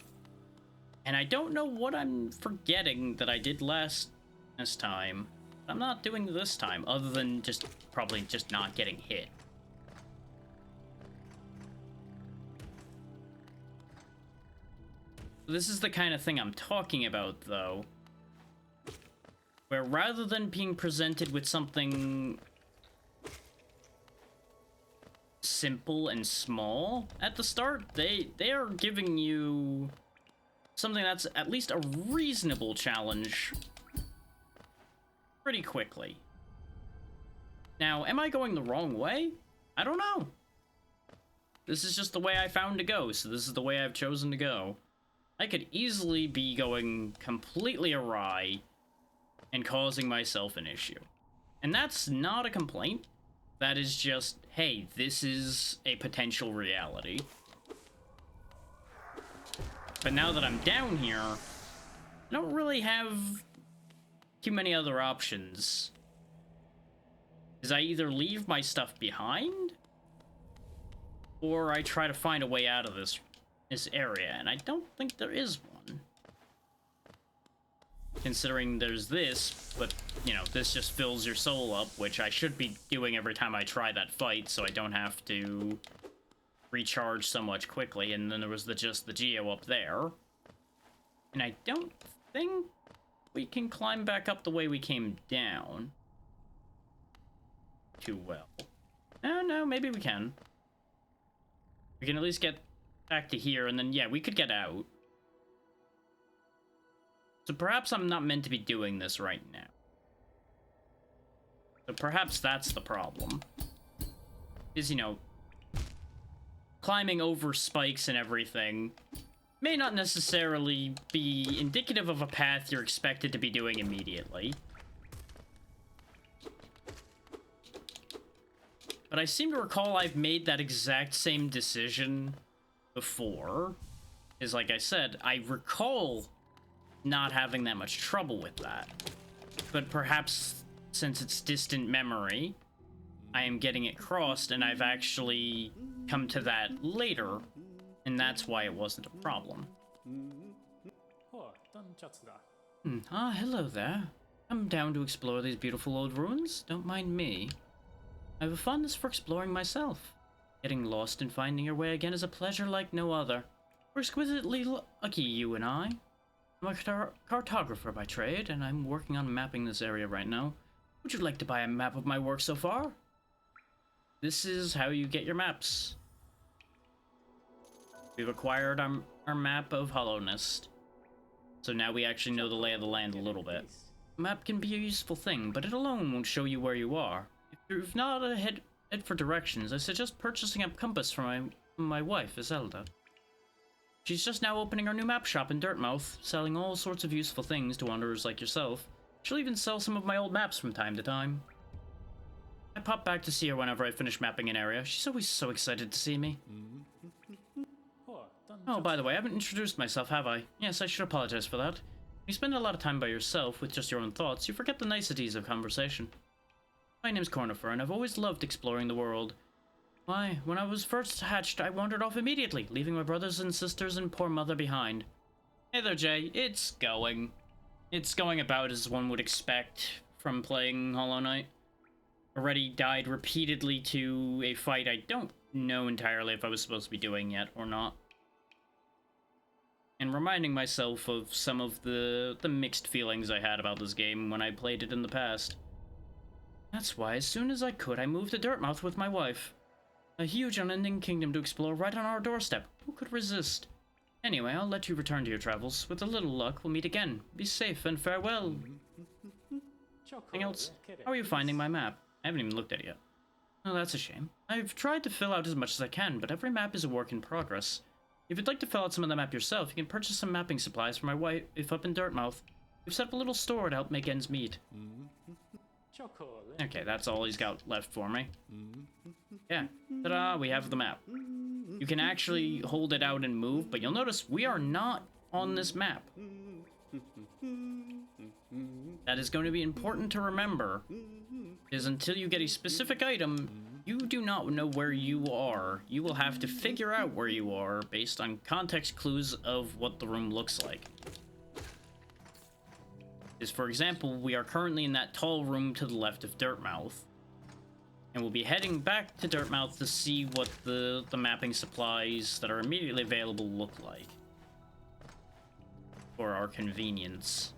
And I don't know what I'm forgetting that I did last time. I'm not doing this time, other than probably just not getting hit. This is the kind of thing I'm talking about, though. Where rather than being presented with something simple and small at the start, they are giving you something that's at least a reasonable challenge pretty quickly. Now, am I going the wrong way? I don't know. This is just the way I found to go, so this is the way I've chosen to go. I could easily be going completely awry and causing myself an issue. And that's not a complaint. That is just, hey, this is a potential reality. But now that I'm down here, I don't really have too many other options. Is I either leave my stuff behind, or I try to find a way out of this area, and I don't think there is one. considering there's this, but, you know, this just fills your soul up, which I should be doing every time I try that fight, so I don't have to recharge so much quickly. And then there was just the geo up there. And I don't think we can climb back up the way we came down too well. No, maybe we can. We can at least get back to here, and then, yeah, we could get out. So perhaps I'm not meant to be doing this right now. So perhaps that's the problem. Is, you know, climbing over spikes and everything may not necessarily be indicative of a path you're expected to be doing immediately. But I seem to recall I've made that exact same decision before. Is, like I said, I recall not having that much trouble with that. But perhaps since it's distant memory, I am getting it crossed and I've actually come to that later, and that's why it wasn't a problem. Hello there. I'm down to explore these beautiful old ruins. Don't mind me. I have a fondness for exploring myself. Getting lost and finding your way again is a pleasure like no other. We're exquisitely lucky, you and I. I'm a cartographer by trade, and I'm working on mapping this area right now. Would you like to buy a map of my work so far? This is how you get your maps. We've acquired our map of Hollownest. So now we actually know the lay of the land a little bit. A map can be a useful thing, but it alone won't show you where you are. If you've not a head for directions, I suggest purchasing a compass from my wife, Iselda. She's just now opening our new map shop in Dirtmouth, selling all sorts of useful things to wanderers like yourself. She'll even sell some of my old maps from time to time. I pop back to see her whenever I finish mapping an area. She's always so excited to see me. Oh, by the way, I haven't introduced myself, have I? Yes, I should apologize for that. When you spend a lot of time by yourself with just your own thoughts, you forget the niceties of conversation. My name's Cornifer, and I've always loved exploring the world. Why, when I was first hatched, I wandered off immediately, leaving my brothers and sisters and poor mother behind. Hey there, Jay. It's going. It's going about as one would expect from playing Hollow Knight. Already died repeatedly to a fight I don't know entirely if I was supposed to be doing yet or not. And reminding myself of some of the mixed feelings I had about this game when I played it in the past. That's why, as soon as I could, I moved to Dirtmouth with my wife. A huge unending kingdom to explore right on our doorstep. Who could resist? Anyway, I'll let you return to your travels. With a little luck, we'll meet again. Be safe and farewell. Anything else? How are you finding my map? I haven't even looked at it yet. Oh, that's a shame. I've tried to fill out as much as I can, but every map is a work in progress. If you'd like to fill out some of the map yourself, you can purchase some mapping supplies for my wife up in Dirtmouth. We've set up a little store to help make ends meet. Okay, that's all he's got left for me. Yeah, ta-da, we have the map. You can actually hold it out and move, but you'll notice we are not on this map. That is going to be important to remember, is until you get a specific item, you do not know where you are. You will have to figure out where you are based on context clues of what the room looks like. For example, we are currently in that tall room to the left of Dirtmouth. And we'll be heading back to Dirtmouth to see what the mapping supplies that are immediately available look like. For our convenience.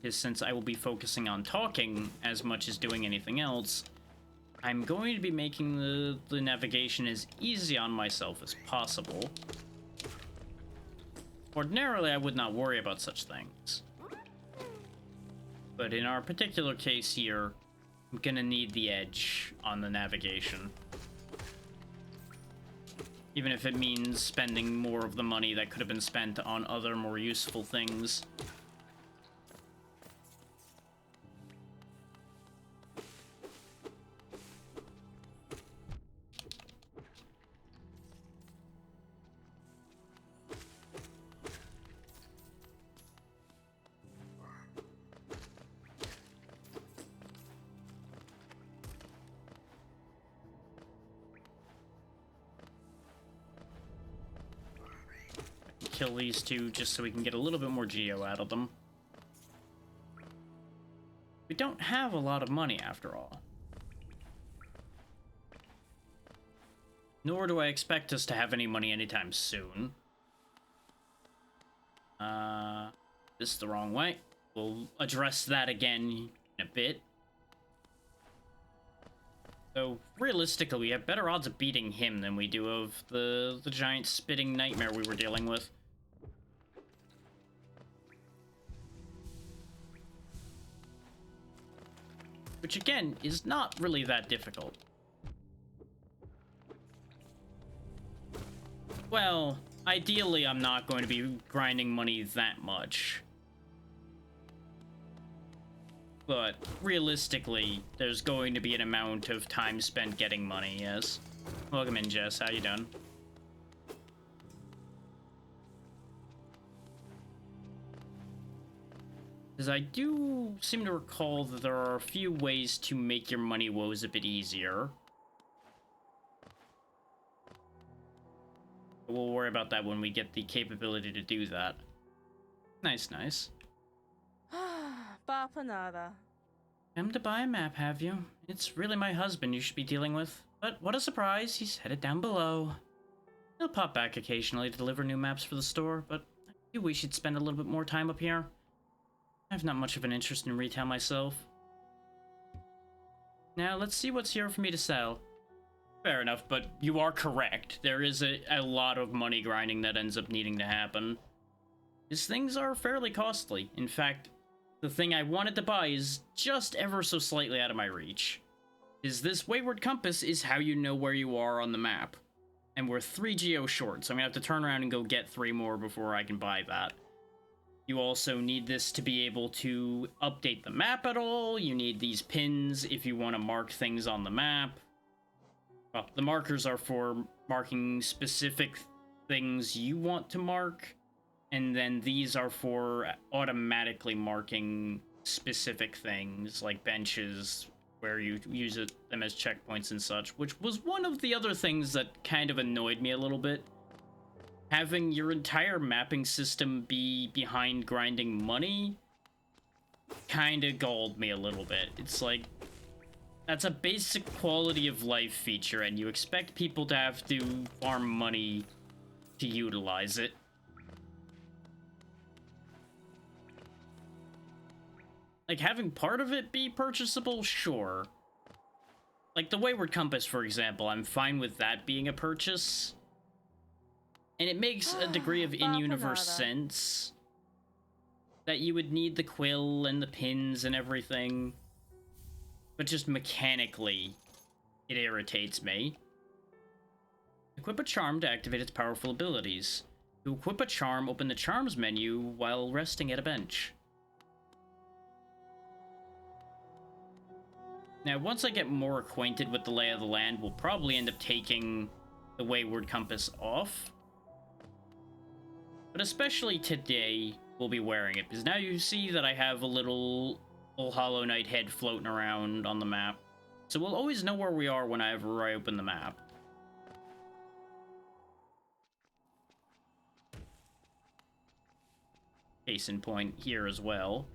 Because since I will be focusing on talking as much as doing anything else, I'm going to be making the navigation as easy on myself as possible. Ordinarily, I would not worry about such things. But in our particular case here, I'm gonna need the edge on the navigation. Even if it means spending more of the money that could have been spent on other more useful things. kill these two just so we can get a little bit more geo out of them. We don't have a lot of money after all. Nor do I expect us to have any money anytime soon. This is the wrong way. We'll address that again in a bit. So, realistically, we have better odds of beating him than we do of the giant spitting nightmare we were dealing with. Which, again, is not really that difficult. Well, ideally, I'm not going to be grinding money that much. But realistically, there's going to be an amount of time spent getting money, yes. Welcome in, Jess. How you doing? Because I do seem to recall that there are a few ways to make your money woes a bit easier. We'll worry about that when we get the capability to do that. Nice, nice. Bapanada. Come to buy a map, have you? It's really my husband you should be dealing with. But what a surprise, he's headed down below. He'll pop back occasionally to deliver new maps for the store, but I do wish he'd spend a little bit more time up here. I have not much of an interest in retail myself. Now, let's see what's here for me to sell. Fair enough, but you are correct. There is a lot of money grinding that ends up needing to happen. These things are fairly costly. In fact, the thing I wanted to buy is just ever so slightly out of my reach. This Wayward Compass is how you know where you are on the map. And we're 3 geo short, so I'm gonna have to turn around and go get 3 more before I can buy that. You also need this to be able to update the map at all. You need these pins if you want to mark things on the map. Well, the markers are for marking specific things you want to mark. And then these are for automatically marking specific things, like benches, where you use them as checkpoints and such, which was one of the other things that kind of annoyed me a little bit. Having your entire mapping system be behind grinding money kind of galled me a little bit. It's like, that's a basic quality of life feature, and you expect people to have to farm money to utilize it. Like, having part of it be purchasable, sure. Like, the Wayward Compass, for example, I'm fine with that being a purchase. And it makes a degree of in-universe sense that you would need the quill and the pins and everything. But just mechanically, it irritates me. Equip a charm to activate its powerful abilities. To equip a charm, open the charms menu while resting at a bench. Now, once I get more acquainted with the lay of the land, we'll probably end up taking the Wayward Compass off. But especially today, we'll be wearing it, because now you see that I have a little Hollow Knight head floating around on the map. So we'll always know where we are whenever I open the map. Case in point here as well.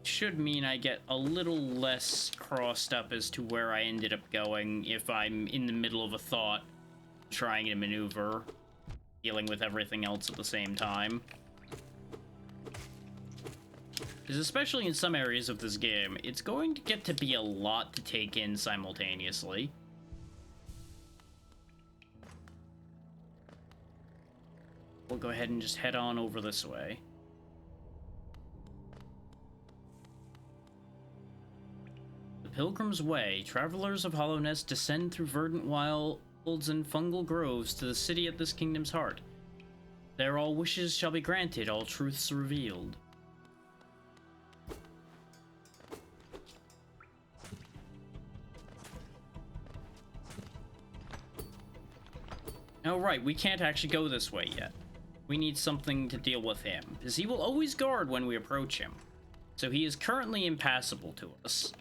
Should mean I get a little less crossed up as to where I ended up going if I'm in the middle of a thought, trying to maneuver, dealing with everything else at the same time. Because especially in some areas of this game, it's going to get to be a lot to take in simultaneously. We'll go ahead and just head on over this way. Pilgrim's Way. Travelers of Hollowness descend through verdant wilds and fungal groves to the city at this kingdom's heart. There all wishes shall be granted, all truths revealed. Oh right, we can't actually go this way yet. We need something to deal with him, because he will always guard when we approach him. So he is currently impassable to us.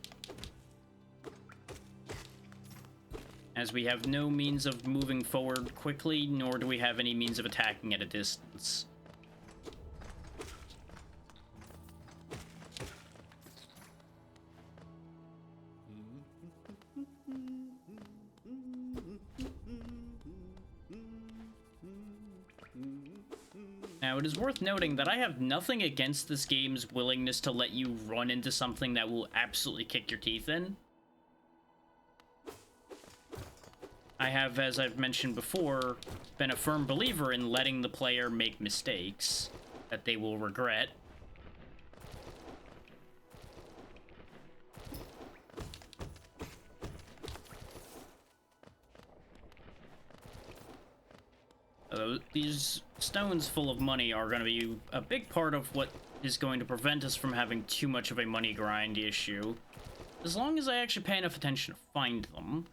as we have no means of moving forward quickly, nor do we have any means of attacking at a distance. Now, it is worth noting that I have nothing against this game's willingness to let you run into something that will absolutely kick your teeth in. I have, as I've mentioned before, been a firm believer in letting the player make mistakes that they will regret. These stones full of money are going to be a big part of what is going to prevent us from having too much of a money grind issue, as long as I actually pay enough attention to find them.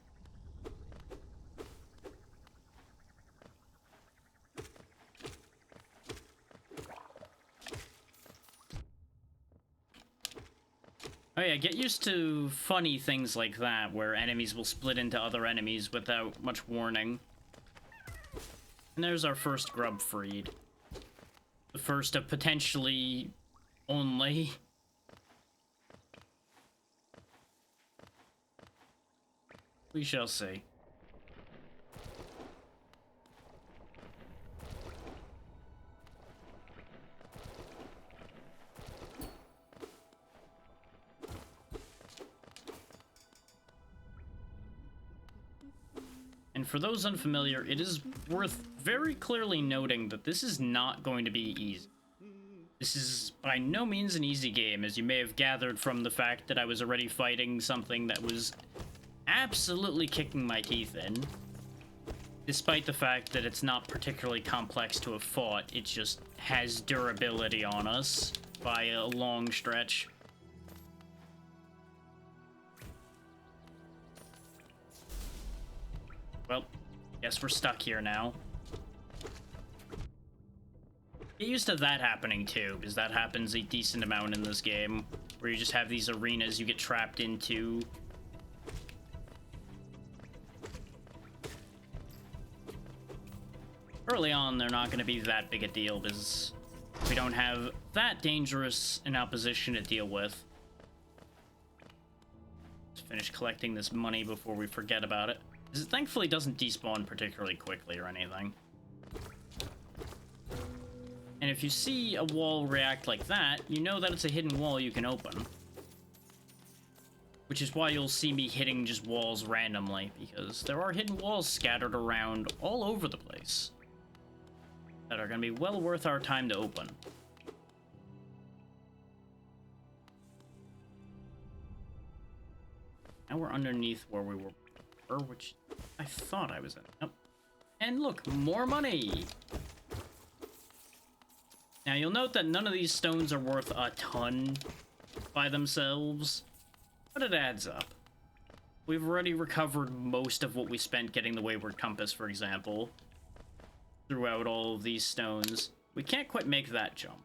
Oh yeah, get used to funny things like that, where enemies will split into other enemies without much warning. And there's our first grub freed. The first of potentially only. We shall see. And for those unfamiliar, it is worth very clearly noting that this is not going to be easy. This is by no means an easy game, as you may have gathered from the fact that I was already fighting something that was absolutely kicking my teeth in. Despite the fact that it's not particularly complex to have fought, it just has durability on us by a long stretch. Well, guess we're stuck here now. Get used to that happening too, because that happens a decent amount in this game, where you just have these arenas you get trapped into. Early on, they're not going to be that big a deal, because we don't have that dangerous an opposition to deal with. Let's finish collecting this money before we forget about it. It thankfully doesn't despawn particularly quickly or anything. And if you see a wall react like that, you know that it's a hidden wall you can open. Which is why you'll see me hitting just walls randomly, because there are hidden walls scattered around all over the place that are going to be well worth our time to open. Now we're underneath where we were, which I thought I was in. Nope. And look, more money! Now you'll note that none of these stones are worth a ton by themselves, but it adds up. We've already recovered most of what we spent getting the Wayward Compass, for example, throughout all of these stones. We can't quite make that jump.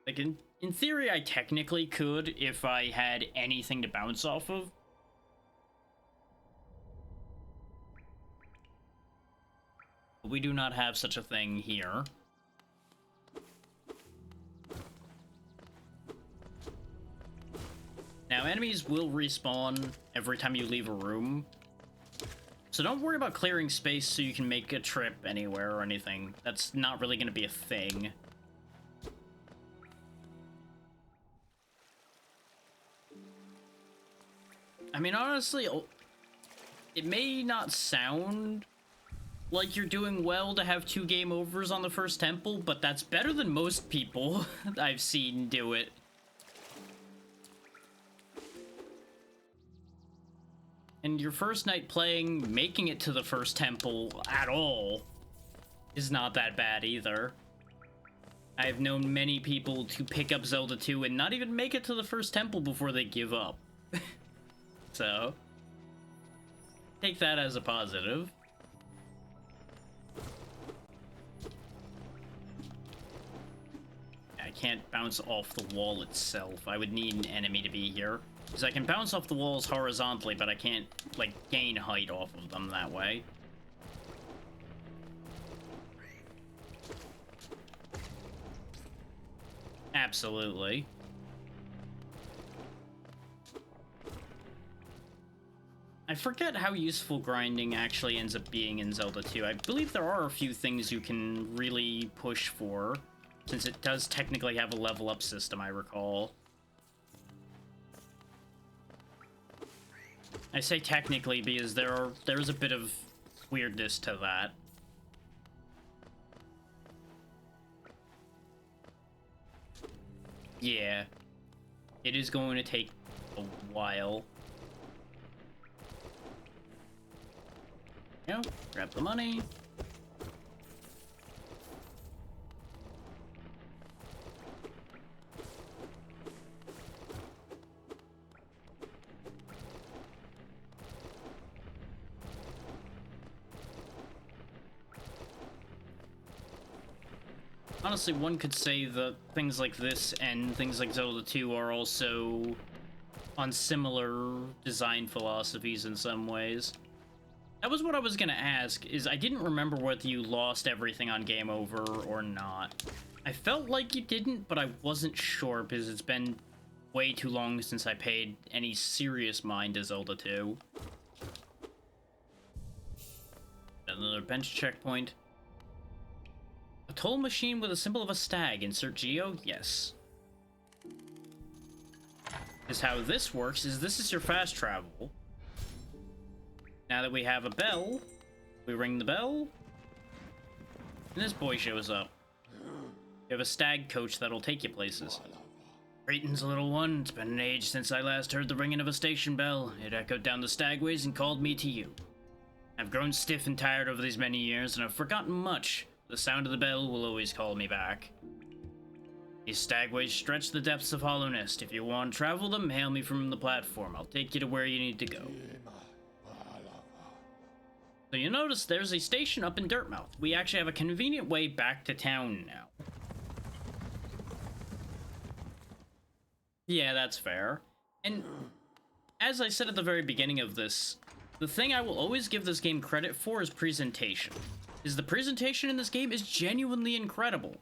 Like, in theory, I technically could if I had anything to bounce off of. But we do not have such a thing here. Now, enemies will respawn every time you leave a room, so don't worry about clearing space so you can make a trip anywhere or anything. That's not really going to be a thing. I mean, honestly, it may not sound like you're doing well to have 2 game overs on the first temple, but that's better than most people I've seen do it. And your first night playing, making it to the first temple at all is not that bad either. I've known many people to pick up Zelda 2 and not even make it to the first temple before they give up. So, take that as a positive. I can't bounce off the wall itself. I would need an enemy to be here. Because I can bounce off the walls horizontally, but I can't, like, gain height off of them that way. Absolutely. I forget how useful grinding actually ends up being in Zelda 2. I believe there are a few things you can really push for, since it does technically have a level up system, I recall. I say technically because there's a bit of weirdness to that. Yeah. It is going to take a while. You know, grab the money. Honestly, one could say that things like this and things like Zelda 2 are also on similar design philosophies in some ways. That was what I was gonna ask, is I didn't remember whether you lost everything on Game Over or not. I felt like you didn't, but I wasn't sure because it's been way too long since I paid any serious mind to Zelda 2. Another bench checkpoint. A toll machine with a symbol of a stag. Insert geo? Yes. Is how this works is this is your fast travel. Now that we have a bell, we ring the bell, and this boy shows up. You have a stag coach that'll take you places. Greetings, little one. It's been an age since I last heard the ringing of a station bell. It echoed down the stagways and called me to you. I've grown stiff and tired over these many years, and I've forgotten much. The sound of the bell will always call me back. These stagways stretch the depths of Hollownest. If you want to travel them, hail me from the platform. I'll take you to where you need to go. So you notice there's a station up in Dirtmouth. We actually have a convenient way back to town now. Yeah, that's fair. And as I said at the very beginning of this, the thing I will always give this game credit for is presentation. The presentation in this game is genuinely incredible.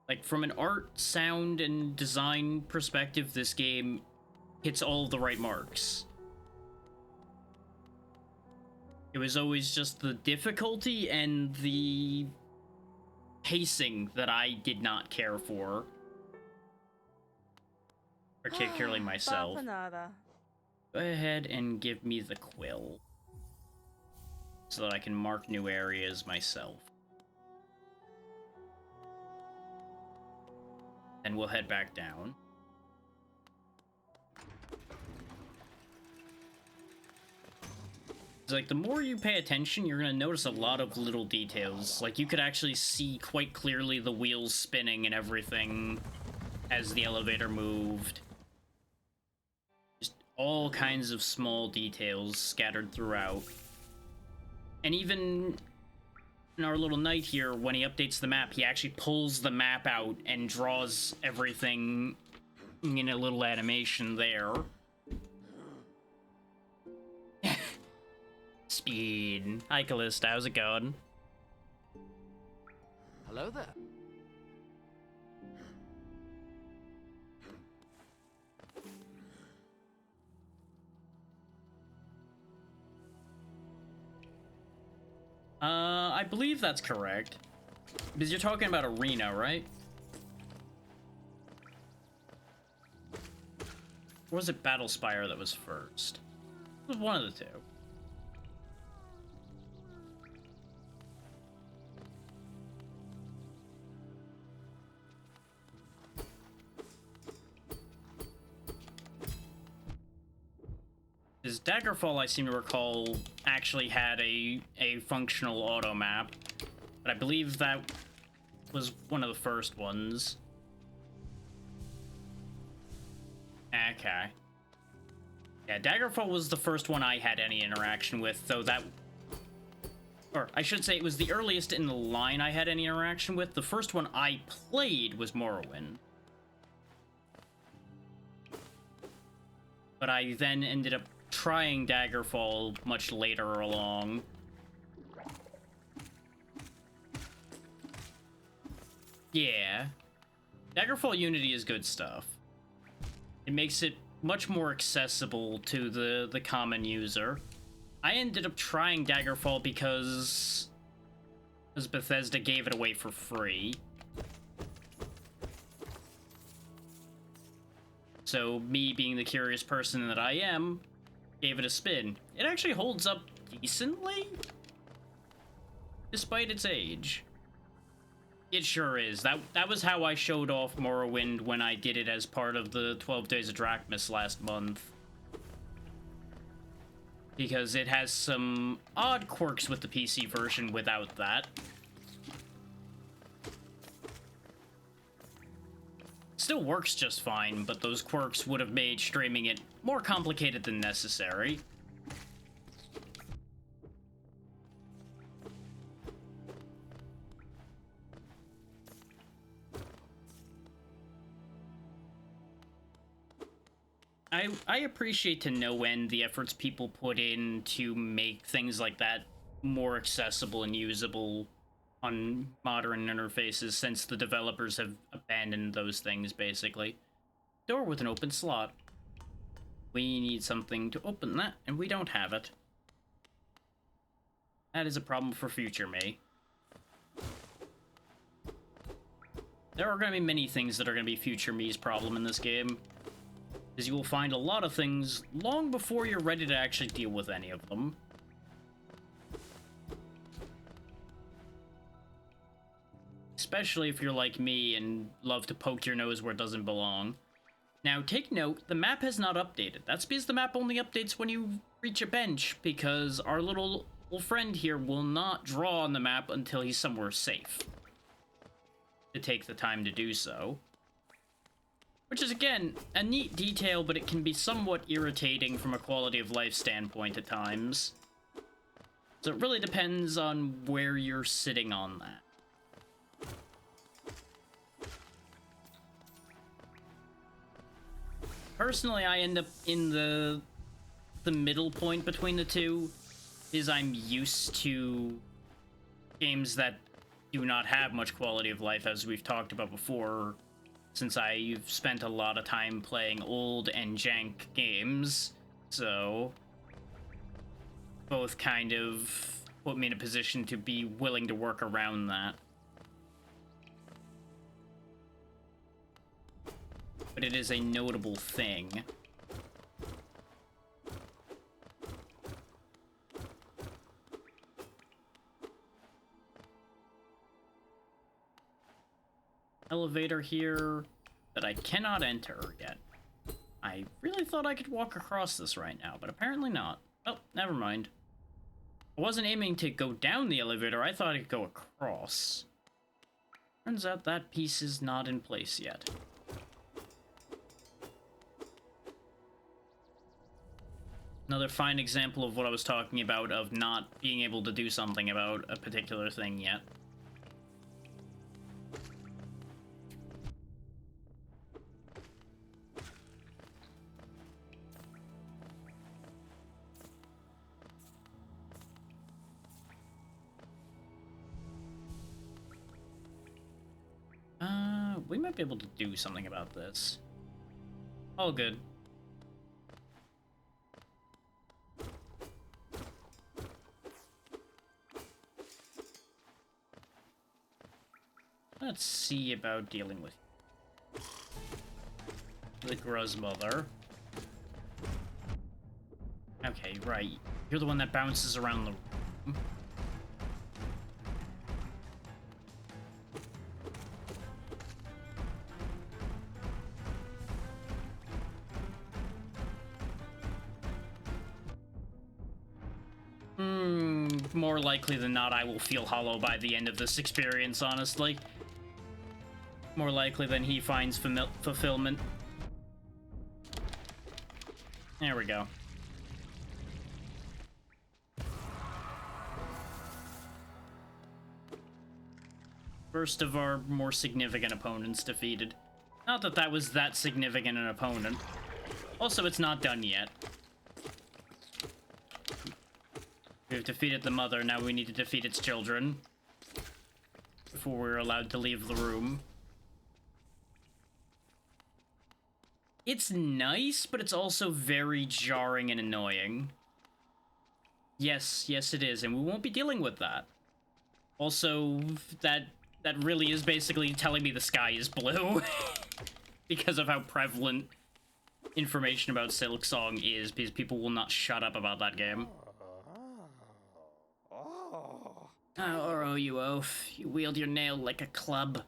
Like, from an art, sound, and design perspective, this game hits all the right marks. It was always just the difficulty and the pacing that I did not care for. Particularly myself. Go ahead and give me the quill. So that I can mark new areas myself. And we'll head back down. It's like, the more you pay attention, you're gonna notice a lot of little details. Like, you could actually see quite clearly the wheels spinning and everything as the elevator moved. Just all kinds of small details scattered throughout. And even in our little knight here, when he updates the map, he actually pulls the map out and draws everything in a little animation there. Speed. Hi, Callista. How's it going? Hello there. I believe that's correct. Because you're talking about Arena, right? Or was it Battle Spire that was first? It was one of the two. Because Daggerfall, I seem to recall, actually had a functional auto map, but I believe that was one of the first ones. Okay. Yeah, Daggerfall was the first one I had any interaction with, though that... Or, I should say, it was the earliest in the line I had any interaction with. The first one I played was Morrowind. but I then ended up trying Daggerfall much later along. Yeah. Daggerfall Unity is good stuff. It makes it much more accessible to the common user. I ended up trying Daggerfall because Bethesda gave it away for free. So me, being the curious person that I am, gave it a spin. It actually holds up decently, despite its age. It sure is. That was how I showed off Morrowind when I did it as part of the 12 Days of Drachmas last month. Because it has some odd quirks with the PC version without that. Still works just fine, but those quirks would have made streaming it more complicated than necessary. I appreciate to no end the efforts people put in to make things like that more accessible and usable on modern interfaces, since the developers have abandoned those things, basically. Door with an open slot. We need something to open that, and we don't have it. That is a problem for future me. There are going to be many things that are going to be future me's problem in this game, because you will find a lot of things long before you're ready to actually deal with any of them. Especially if you're like me and love to poke your nose where it doesn't belong. Now, take note, the map has not updated. That's because the map only updates when you reach a bench, because our little friend here will not draw on the map until he's somewhere safe to take the time to do so. Which is, again, a neat detail, but it can be somewhat irritating from a quality of life standpoint at times. So it really depends on where you're sitting on that. Personally, I end up in the middle point between the two, is I'm used to games that do not have much quality of life, as we've talked about before, since I've spent a lot of time playing old and jank games, so both kind of put me in a position to be willing to work around that. But it is a notable thing. Elevator here that I cannot enter yet. I really thought I could walk across this right now, but apparently not. Oh, never mind. I wasn't aiming to go down the elevator, I thought I could go across. Turns out that piece is not in place yet. Another fine example of what I was talking about, of not being able to do something about a particular thing yet. We might be able to do something about this. All good. Let's see about dealing with the Gruzmother. Okay, right. You're the one that bounces around the room. More likely than not, I will feel hollow by the end of this experience, honestly. More likely than he finds fulfillment. There we go. First of our more significant opponents defeated. Not that that was that significant an opponent. Also, it's not done yet. We've defeated the mother, now we need to defeat its children before we're allowed to leave the room. It's nice, but it's also very jarring and annoying. Yes, it is, and we won't be dealing with that. Also, that really is basically telling me the sky is blue. Because of how prevalent information about Silksong is, because people will not shut up about that game. Oh, you oaf. You wield your nail like a club.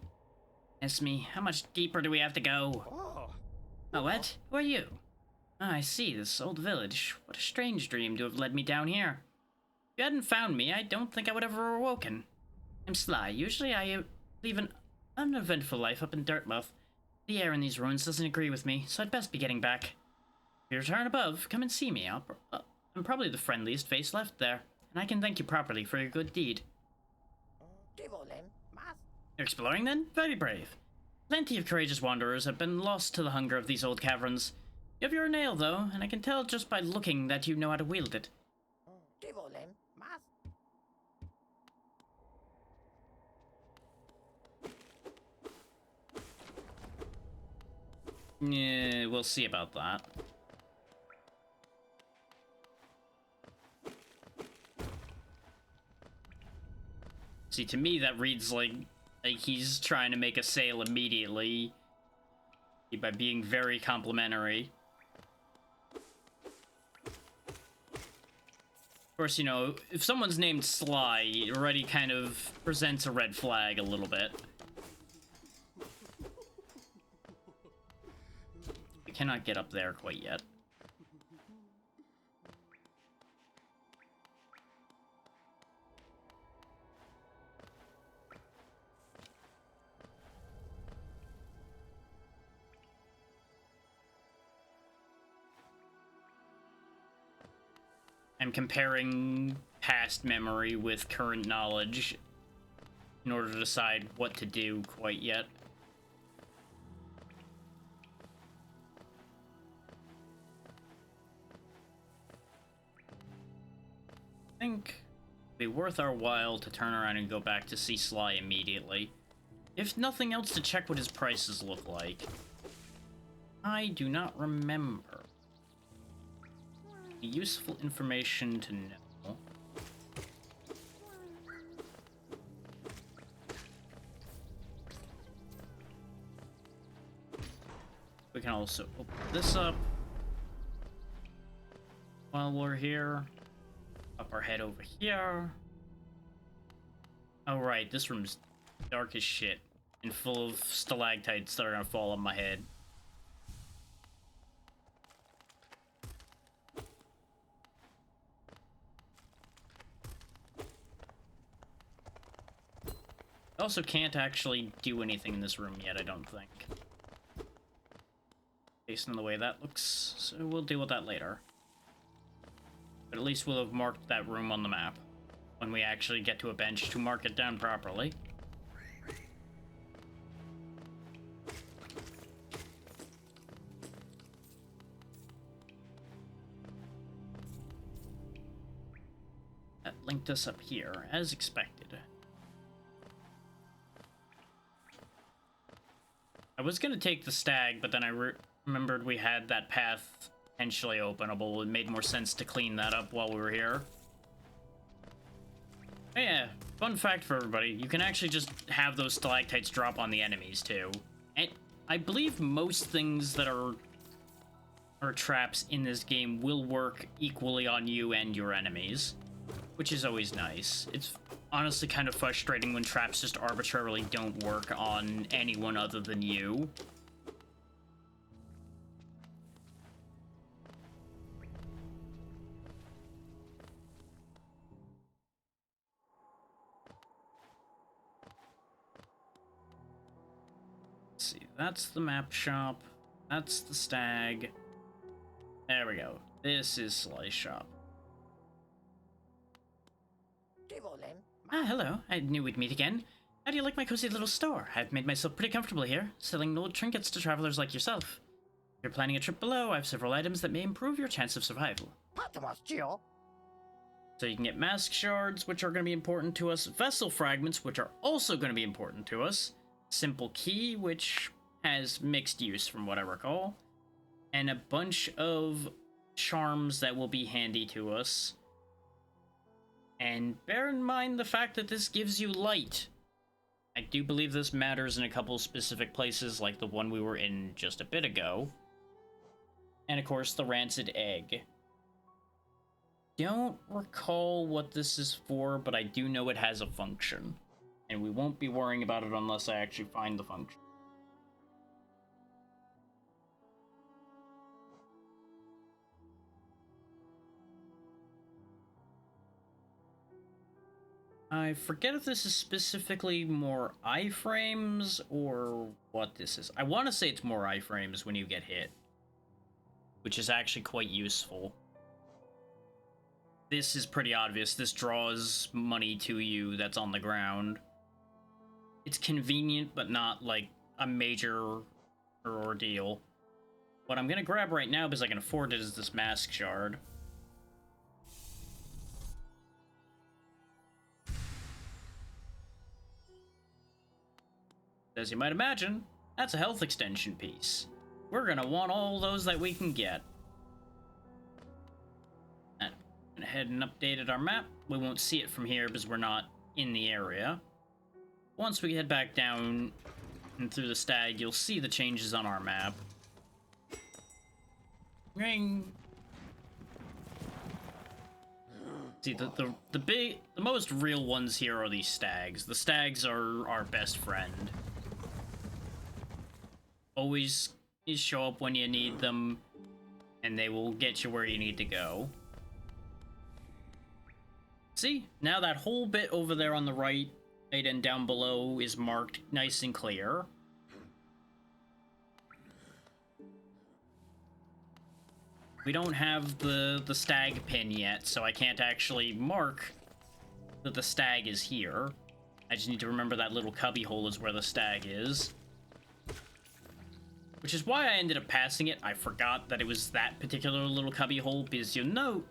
Ask me, how much deeper do we have to go? Oh, what? Who are you? Ah, I see, this old village. What a strange dream to have led me down here. If you hadn't found me, I don't think I would have ever awoken. I'm Sly. Usually I leave an uneventful life up in Dirtmouth. The air in these ruins doesn't agree with me, so I'd best be getting back. If you return above, come and see me. I'm probably the friendliest face left there, and I can thank you properly for your good deed. You're exploring then? Very brave. Plenty of courageous wanderers have been lost to the hunger of these old caverns. You have your nail, though, and I can tell just by looking that you know how to wield it. Yeah, we'll see about that. See, to me, that reads like he's trying to make a sale immediately by being very complimentary. Of course, you know, if someone's named Sly, it already kind of presents a red flag a little bit. We cannot get up there quite yet. I'm comparing past memory with current knowledge in order to decide what to do quite yet. I think it'd be worth our while to turn around and go back to see Sly immediately. If nothing else, to check what his prices look like. I do not remember. Useful information to know. We can also open this up while we're here. Up our head over here. Oh right, this room's dark as shit and full of stalactites that are gonna fall on my head. I also can't actually do anything in this room yet, I don't think. Based on the way that looks, so we'll deal with that later. But at least we'll have marked that room on the map when we actually get to a bench to mark it down properly. That linked us up here, as expected. I was gonna take the stag, but then I remembered we had that path potentially openable. It made more sense to clean that up while we were here. Oh yeah, fun fact for everybody, you can actually just have those stalactites drop on the enemies too. And I believe most things that are traps in this game will work equally on you and your enemies, which is always nice. It's honestly kind of frustrating when traps just arbitrarily don't work on anyone other than you. Let's see, that's the map shop. That's the stag. There we go. This is Sly's shop. Ah, hello. I knew we'd meet again. How do you like my cozy little store? I've made myself pretty comfortable here, selling old trinkets to travelers like yourself. If you're planning a trip below, I have several items that may improve your chance of survival. So you can get mask shards, which are going to be important to us, vessel fragments, which are also going to be important to us, simple key, which has mixed use from what I recall, and a bunch of charms that will be handy to us. And bear in mind the fact that this gives you light. I do believe this matters in a couple specific places, like the one we were in just a bit ago. And of course, the rancid egg. Don't recall what this is for, but I do know it has a function. And we won't be worrying about it unless I actually find the function. I forget if this is specifically more iframes or what this is. I want to say it's more iframes when you get hit, which is actually quite useful. This is pretty obvious. This draws money to you that's on the ground. It's convenient, but not like a major ordeal. What I'm gonna grab right now, because I can afford it, is this mask shard. As you might imagine, that's a health extension piece. We're gonna want all those that we can get. And went ahead and updated our map. We won't see it from here because we're not in the area. Once we head back down and through the stag, you'll see the changes on our map. Ring. See, the most real ones here are these stags. The stags are our best friend. Always show up when you need them, and they will get you where you need to go. See, now that whole bit over there on the right and down below is marked nice and clear. We don't have the stag pin yet, so I can't actually mark that the stag is here. I just need to remember that little cubby hole is where the stag is. Which is why I ended up passing it. I forgot that it was that particular little cubby hole, because you'll note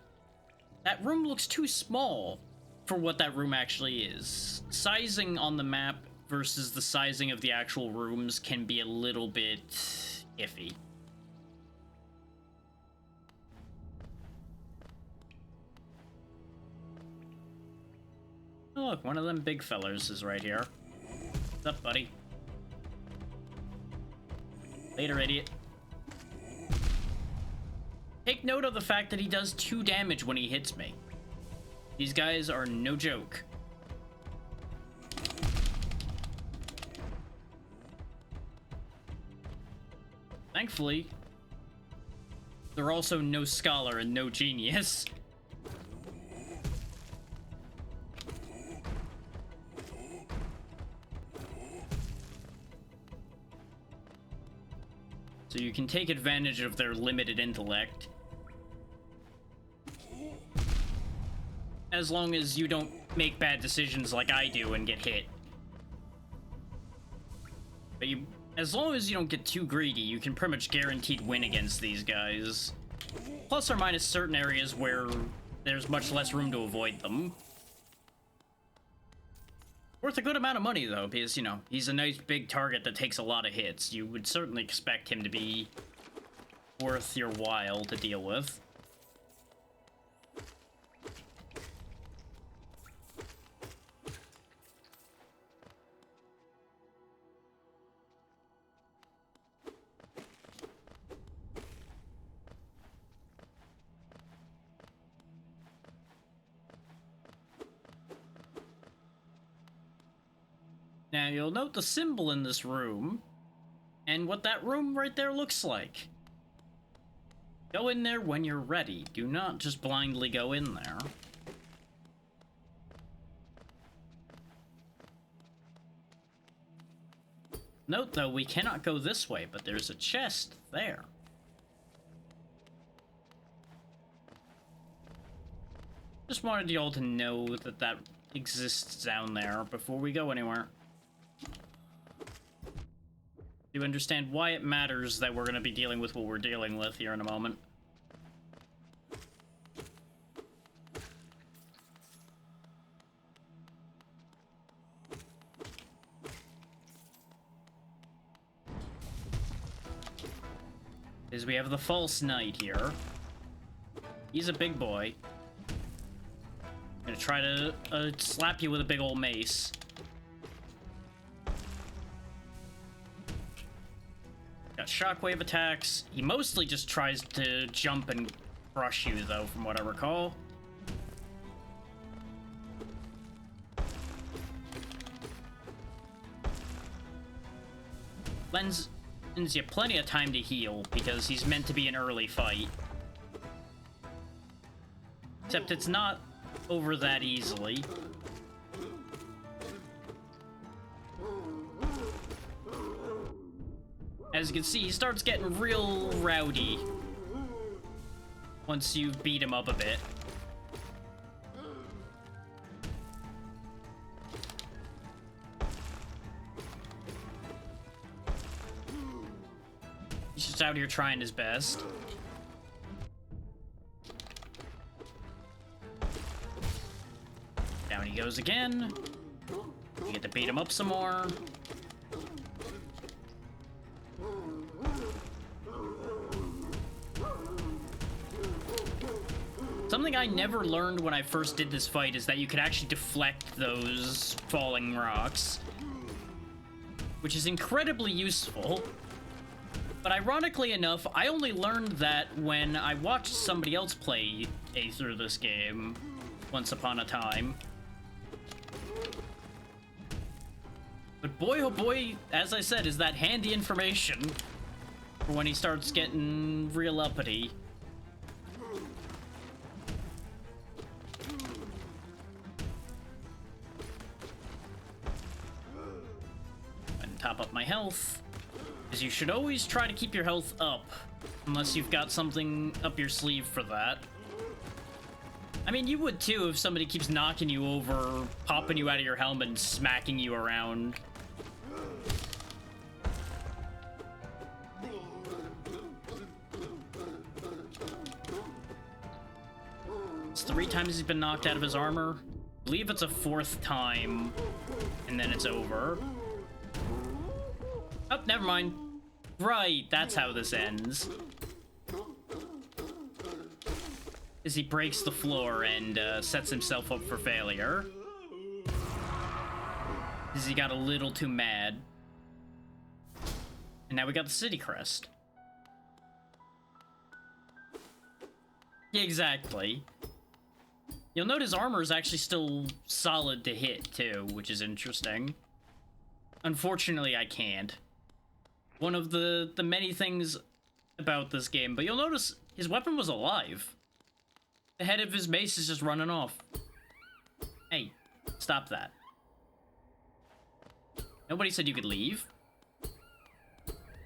that room looks too small for what that room actually is. Sizing on the map versus the sizing of the actual rooms can be a little bit iffy. Oh, look, one of them big fellers is right here. What's up, buddy? Later, idiot. Take note of the fact that he does 2 damage when he hits me. These guys are no joke. Thankfully, they're also no scholar and no genius. So you can take advantage of their limited intellect. As long as you don't make bad decisions like I do and get hit. But as long as you don't get too greedy, you can pretty much guaranteed win against these guys. Plus or minus certain areas where there's much less room to avoid them. Worth a good amount of money, though, because, you know, he's a nice big target that takes a lot of hits. You would certainly expect him to be worth your while to deal with. Now, you'll note the symbol in this room, and what that room right there looks like. Go in there when you're ready. Do not just blindly go in there. Note, though, we cannot go this way, but there's a chest there. Just wanted y'all to know that that exists down there before we go anywhere. You understand why it matters that we're going to be dealing with what we're dealing with here in a moment. Is we have the false knight here. He's a big boy. Gonna try to slap you with a big old mace. Got shockwave attacks. He mostly just tries to jump and crush you, though, from what I recall. Lens gives you plenty of time to heal, because he's meant to be an early fight. Except it's not over that easily. As you can see, he starts getting real rowdy once you beat him up a bit. He's just out here trying his best. Down he goes again. You get to beat him up some more. Something I never learned when I first did this fight is that you could actually deflect those falling rocks, which is incredibly useful. But ironically enough, I only learned that when I watched somebody else play through this game once upon a time. But boy, oh boy, as I said, is that handy information for when he starts getting real uppity. And top up my health, because you should always try to keep your health up, unless you've got something up your sleeve for that. I mean, you would too if somebody keeps knocking you over, popping you out of your helmet, and smacking you around. It's 3 times he's been knocked out of his armor. I believe it's a 4th time, and then it's over. Oh, never mind. Right, that's how this ends. As he breaks the floor and sets himself up for failure. Because he got a little too mad. And now we got the city crest. Yeah, exactly. You'll note his armor is actually still solid to hit, too, which is interesting. Unfortunately, I can't. One of the many things about this game, but you'll notice his weapon was alive. The head of his mace is just running off. Hey, stop that. Nobody said you could leave.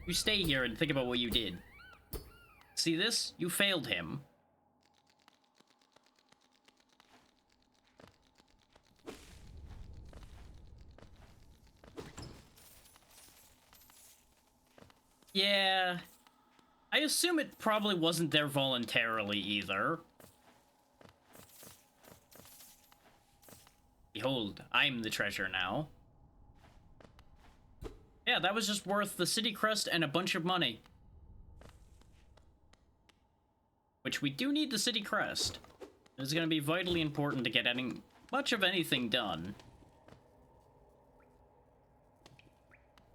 You stay here and think about what you did. See this? You failed him. Yeah, I assume it probably wasn't there voluntarily either. Behold, I'm the treasure now. Yeah, that was just worth the city crest and a bunch of money. Which we do need the city crest. It's going to be vitally important to get much of anything done.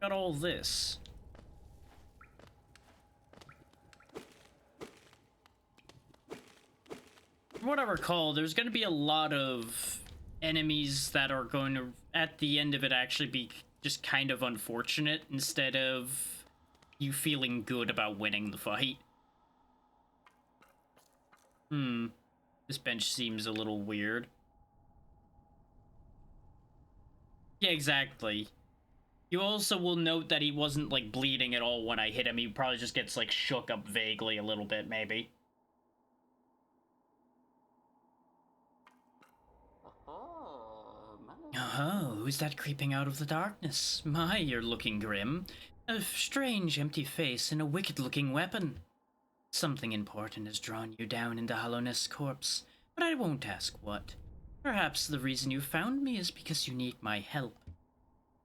Got all this. From what I recall, there's going to be a lot of enemies that are going to, at the end of it, actually be just kind of unfortunate instead of you feeling good about winning the fight. This bench seems a little weird. Yeah, exactly. You also will note that he wasn't, like, bleeding at all when I hit him. He probably just gets, like, shook up vaguely a little bit, maybe. Oh, who's that creeping out of the darkness? My, you're looking grim. A strange empty face and a wicked-looking weapon. Something important has drawn you down into Hollowness Corpse, but I won't ask what. Perhaps the reason you found me is because you need my help.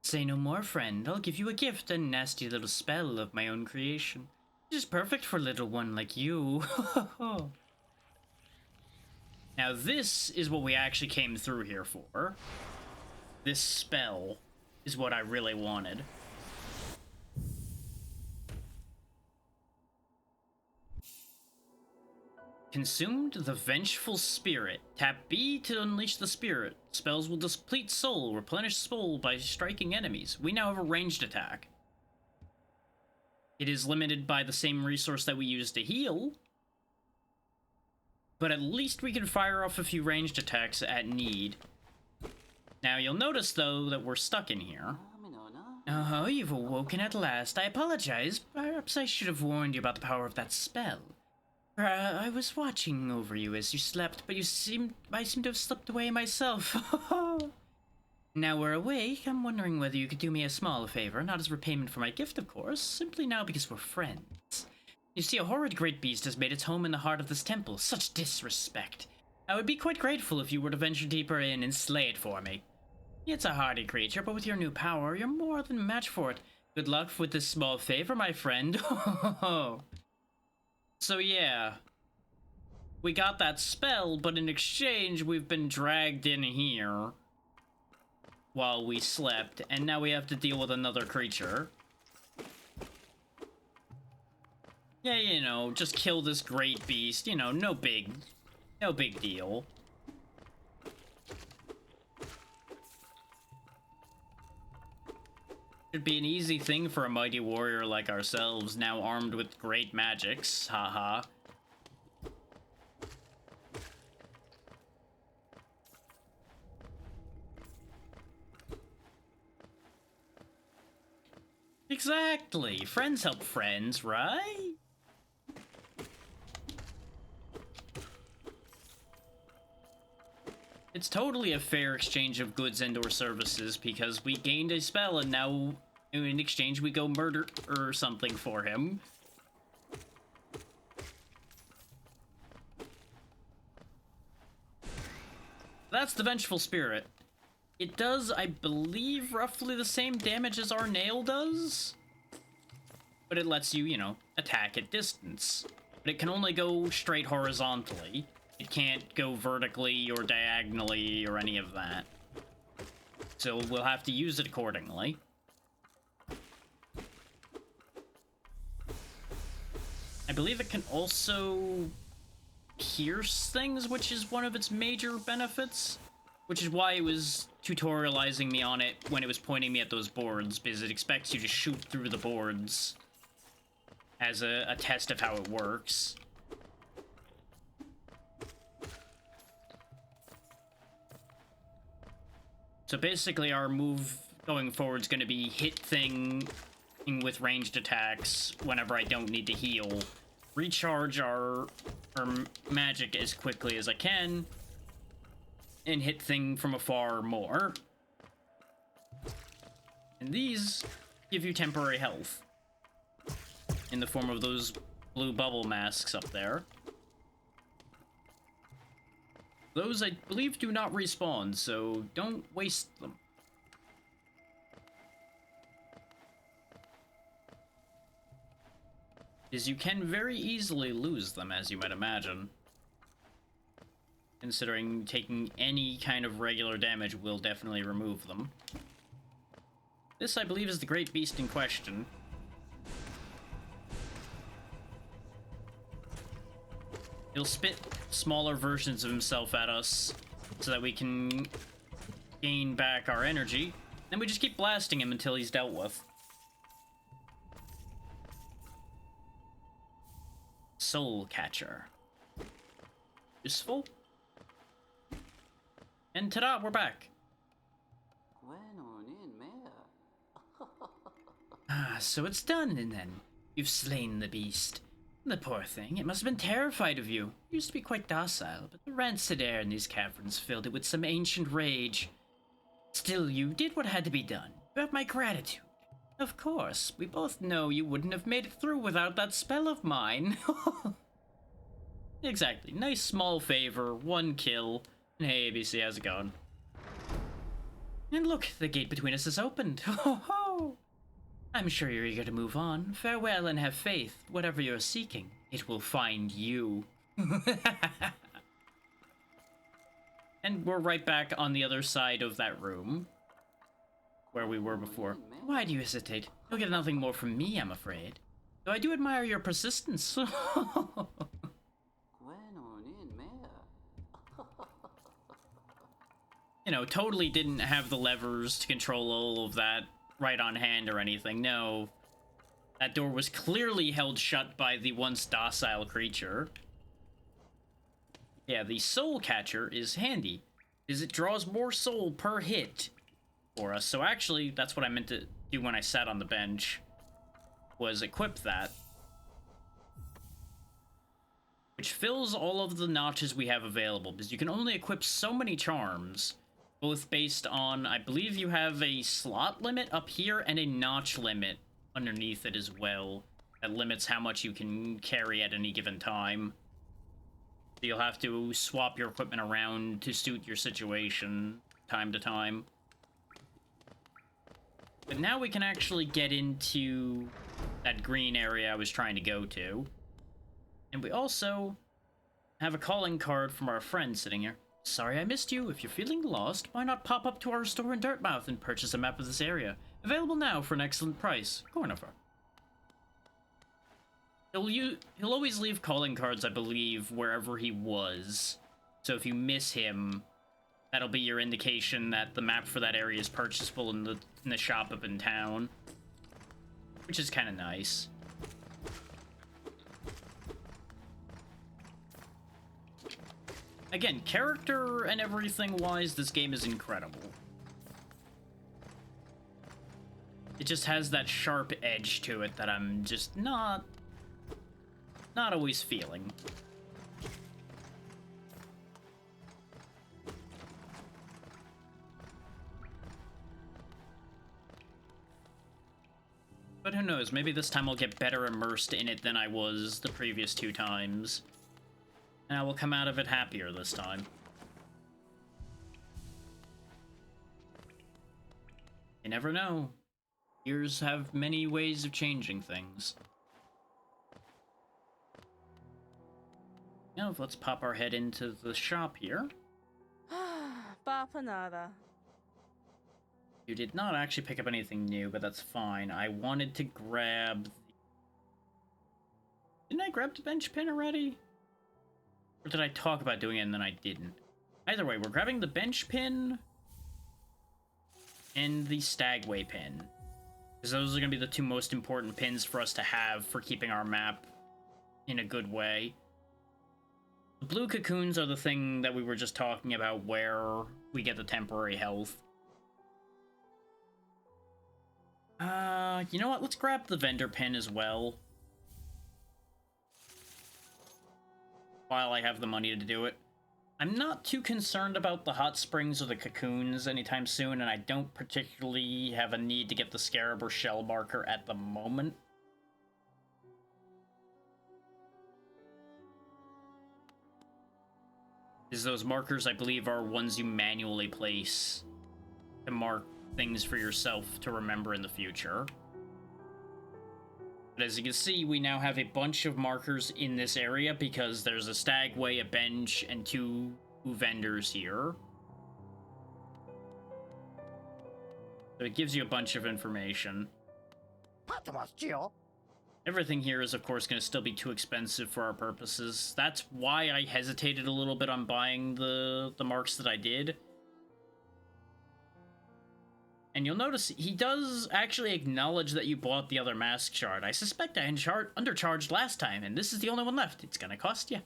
Say no more, friend. I'll give you a gift, a nasty little spell of my own creation. It is perfect for a little one like you. Now this is what we actually came through here for. This spell is what I really wanted. Consumed the Vengeful Spirit. Tap B to unleash the spirit. Spells will deplete soul, replenish soul by striking enemies. We now have a ranged attack. It is limited by the same resource that we use to heal, but at least we can fire off a few ranged attacks at need. Now you'll notice though that we're stuck in here. Oh, you've awoken at last. I apologize. Perhaps I should have warned you about the power of that spell. I was watching over you as you slept, but I seem to have slipped away myself. Now we're awake, I'm wondering whether you could do me a small favor, not as repayment for my gift, of course, simply now because we're friends. You see, a horrid great beast has made its home in the heart of this temple. Such disrespect. I would be quite grateful if you were to venture deeper in and slay it for me. It's a hardy creature, but with your new power, you're more than a match for it. Good luck with this small favor, my friend. So yeah, we got that spell, but in exchange, we've been dragged in here while we slept, and now we have to deal with another creature. Yeah, you know, just kill this great beast, you know, no big deal. Should be an easy thing for a mighty warrior like ourselves, now armed with great magics, haha. Exactly, friends help friends, right? It's totally a fair exchange of goods and or services because we gained a spell and now in exchange we go murder or something for him. That's the Vengeful Spirit. It does, I believe, roughly the same damage as our nail does. But it lets you, you know, attack at distance. But it can only go straight horizontally. It can't go vertically or diagonally or any of that. So we'll have to use it accordingly. I believe it can also pierce things, which is one of its major benefits. Which is why it was tutorializing me on it when it was pointing me at those boards, because it expects you to shoot through the boards as a test of how it works. So basically our move going forward is going to be hit thing with ranged attacks whenever I don't need to heal, recharge our magic as quickly as I can, and hit thing from afar more. And these give you temporary health in the form of those blue bubble masks up there. Those, I believe, do not respawn, so don't waste them. Because you can very easily lose them, as you might imagine. Considering taking any kind of regular damage will definitely remove them. This, I believe, is the great beast in question. He'll spit smaller versions of himself at us so that we can gain back our energy. Then we just keep blasting him until he's dealt with. Soul Catcher. Useful. And ta-da, we're back. So it's done, and then you've slain the beast. The poor thing, it must have been terrified of you. It used to be quite docile, but the rancid air in these caverns filled it with some ancient rage. Still, you did what had to be done. You have my gratitude. Of course, we both know you wouldn't have made it through without that spell of mine. Exactly. Nice small favor, 1 kill. And hey, ABC, how's it going? And look, the gate between us is opened. Ho ho! I'm sure you're eager to move on. Farewell and have faith. Whatever you're seeking, it will find you. And we're right back on the other side of that room where we were before. Why do you hesitate? You'll get nothing more from me, I'm afraid. Though I do admire your persistence. You know, totally didn't have the levers to control all of that right on hand or anything. No. That door was clearly held shut by the once docile creature. Yeah, the soul catcher is handy, because it draws more soul per hit for us. So actually, that's what I meant to do when I sat on the bench, was equip that. Which fills all of the notches we have available, because you can only equip so many charms, both based on, I believe you have a slot limit up here and a notch limit underneath it as well. That limits how much you can carry at any given time. So you'll have to swap your equipment around to suit your situation time to time. But now we can actually get into that green area I was trying to go to. And we also have a calling card from our friend sitting here. Sorry I missed you. If you're feeling lost, why not pop up to our store in Dirtmouth and purchase a map of this area? Available now for an excellent price. Cornifer. He'll always leave calling cards, I believe, wherever he was. So if you miss him, that'll be your indication that the map for that area is purchasable in the shop up in town. Which is kind of nice. Again, character and everything wise, this game is incredible. It just has that sharp edge to it that I'm just not always feeling. But who knows, maybe this time I'll get better immersed in it than I was the previous 2 times. And I will come out of it happier this time. You never know. Years have many ways of changing things. Now, let's pop our head into the shop here. Bapanada. You did not actually pick up anything new, but that's fine. I wanted to grab... Didn't I grab the bench pin already? Or did I talk about doing it and then I didn't? Either way, we're grabbing the bench pin and the stagway pin. Because those are going to be the 2 most important pins for us to have for keeping our map in a good way. The blue cocoons are the thing that we were just talking about where we get the temporary health. You know what? Let's grab the vendor pin as well. While I have the money to do it. I'm not too concerned about the hot springs or the cocoons anytime soon, and I don't particularly have a need to get the scarab or shell marker at the moment. Because those markers, I believe, are ones you manually place to mark things for yourself to remember in the future. But as you can see, we now have a bunch of markers in this area because there's a stagway, a bench, and 2 vendors here. So it gives you a bunch of information. Everything here is, of course, going to still be too expensive for our purposes. That's why I hesitated a little bit on buying the marks that I did. And you'll notice he does actually acknowledge that you bought the other mask shard. I suspect I undercharged last time, and this is the only one left. It's gonna cost you.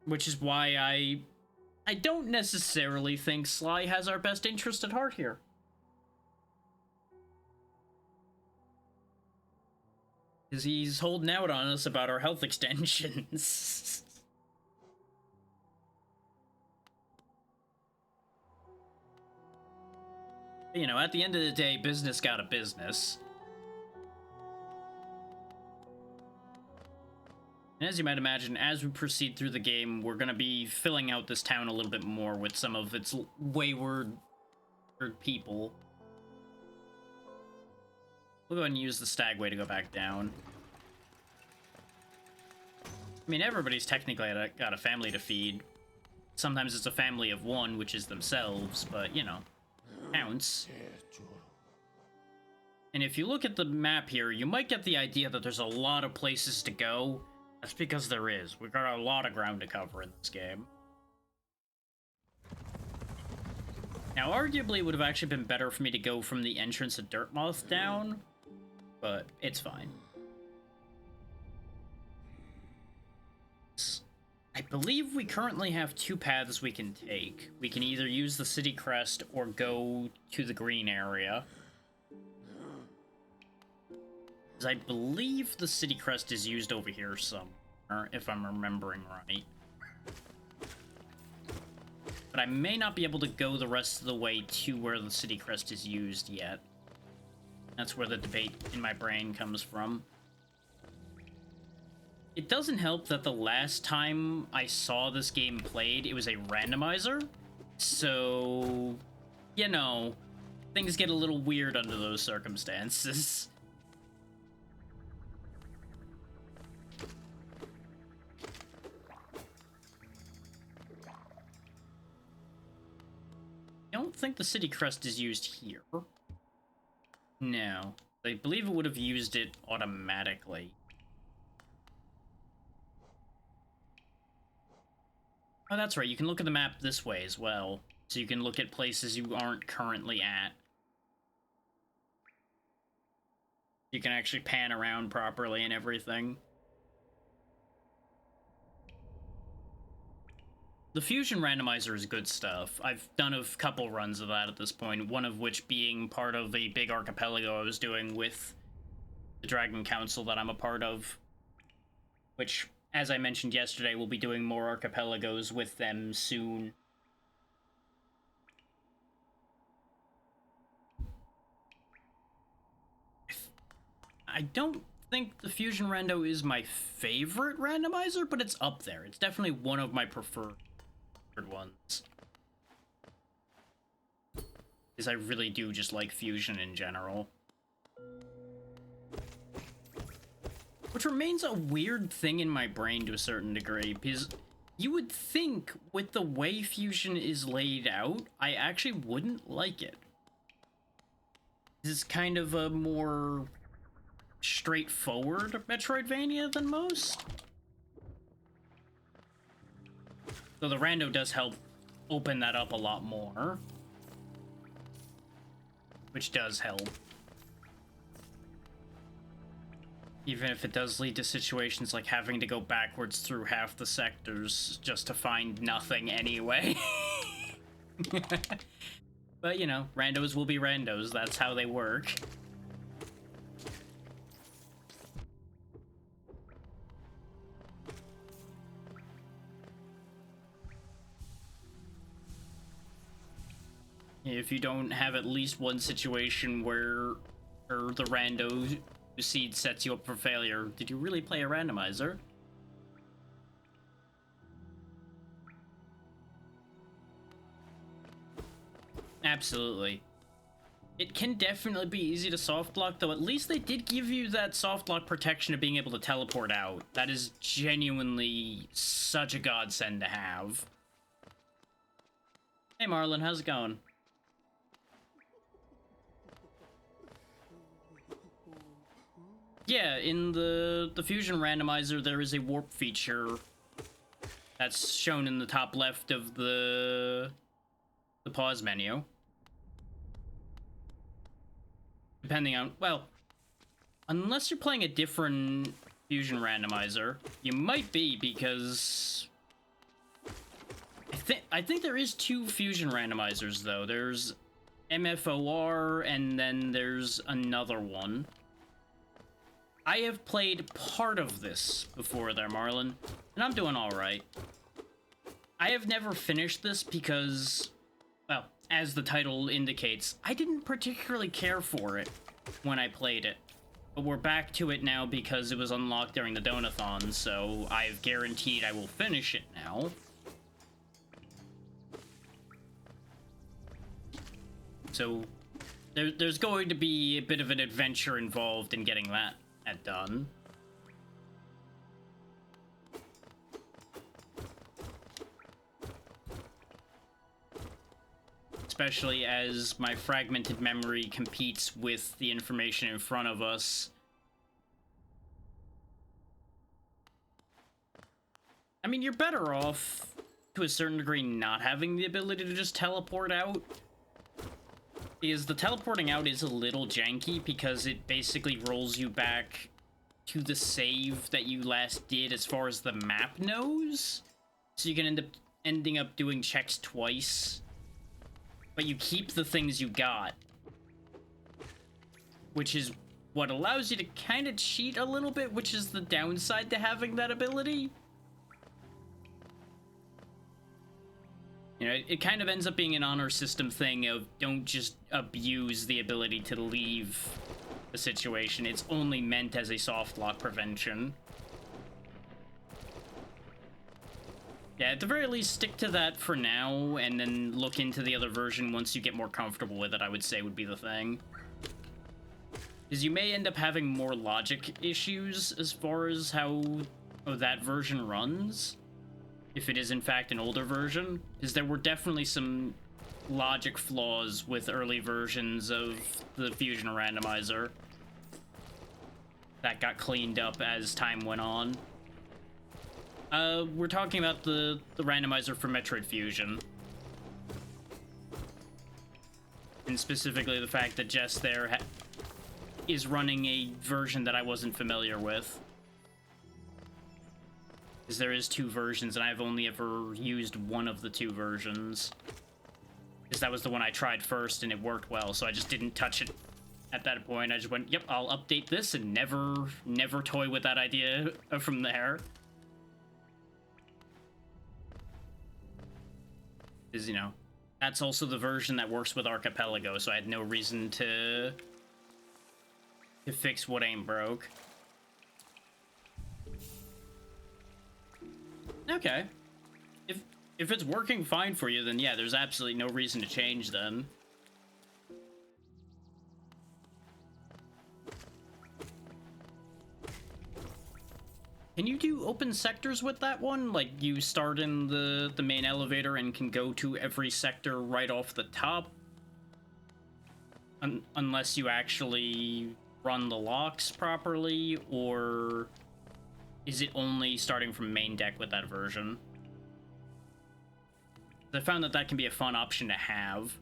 Which is why I don't necessarily think Sly has our best interest at heart here. Because he's holding out on us about our health extensions. You know, at the end of the day, business got a business. And as you might imagine, as we proceed through the game, we're going to be filling out this town a little bit more with some of its wayward people. We'll go ahead and use the stagway to go back down. I mean, everybody's technically got a family to feed. Sometimes it's a family of one, which is themselves, but, you know, counts. And if you look at the map here, you might get the idea that there's a lot of places to go. That's because there is. We've got a lot of ground to cover in this game. Now, arguably, it would have actually been better for me to go from the entrance of Dirtmoth down, but it's fine. I believe we currently have two paths we can take. We can either use the city crest or go to the green area. I believe the city crest is used over here somewhere, if I'm remembering right. But I may not be able to go the rest of the way to where the city crest is used yet. That's where the debate in my brain comes from. It doesn't help that the last time I saw this game played, it was a randomizer. So, you know, things get a little weird under those circumstances. I don't think the city crest is used here. No. I believe it would have used it automatically. Oh, that's right. You can look at the map this way as well. So you can look at places you aren't currently at. You can actually pan around properly and everything. The fusion randomizer is good stuff. I've done a couple runs of that at this point, one of which being part of a big archipelago I was doing with the Dragon Council that I'm a part of. Which, as I mentioned yesterday, we'll be doing more archipelagos with them soon. I don't think the fusion rando is my favorite randomizer, but it's up there. It's definitely one of my preferred ones. Because I really do just like fusion in general. Which remains a weird thing in my brain to a certain degree, because you would think with the way fusion is laid out, I actually wouldn't like it. This is kind of a more straightforward Metroidvania than most. So the rando does help open that up a lot more. Which does help. Even if it does lead to situations like having to go backwards through half the sectors just to find nothing anyway. But, you know, randos will be randos. That's how they work. If you don't have at least one situation where the rando seed sets you up for failure, did you really play a randomizer? Absolutely. It can definitely be easy to soft lock, though at least they did give you that soft lock protection of being able to teleport out. That is genuinely such a godsend to have. Hey Marlon, how's it going? Yeah, in the fusion randomizer, there is a warp feature that's shown in the top left of the pause menu. Depending on, well, unless you're playing a different fusion randomizer, you might be, because I think there is two fusion randomizers though. There's MFOR and then there's another one. I have played part of this before there, Marlon, and I'm doing all right. I have never finished this because, well, as the title indicates, I didn't particularly care for it when I played it. But we're back to it now because it was unlocked during the Donathon, so I've guaranteed I will finish it now. So there's going to be a bit of an adventure involved in getting that done. Especially as my fragmented memory competes with the information in front of us. I mean, you're better off, to a certain degree, not having the ability to just teleport out. Because the teleporting out is a little janky, because it basically rolls you back to the save that you last did as far as the map knows. So you can ending up doing checks twice. But you keep the things you got, which is what allows you to kind of cheat a little bit, which is the downside to having that ability. You know, it kind of ends up being an honor system thing of don't just abuse the ability to leave the situation. It's only meant as a soft lock prevention. Yeah, at the very least, stick to that for now, and then look into the other version once you get more comfortable with it, I would say would be the thing. Because you may end up having more logic issues as far as how that version runs, if it is in fact an older version. Because there were definitely some logic flaws with early versions of the Fusion Randomizer that got cleaned up as time went on. We're talking about the randomizer for Metroid Fusion. And specifically the fact that Jess there is running a version that I wasn't familiar with. Because there is two versions, and I've only ever used one of the two versions. Because that was the one I tried first, and it worked well, so I just didn't touch it at that point. I just went, yep, I'll update this, and never toy with that idea from there. Is, you know, that's also the version that works with Archipelago, so I had no reason to fix what ain't broke. Okay. If it's working fine for you, then yeah, there's absolutely no reason to change then. Can you do open sectors with that one? Like, you start in the main elevator and can go to every sector right off the top? Unless you actually run the locks properly, or is it only starting from main deck with that version? I found that can be a fun option to have.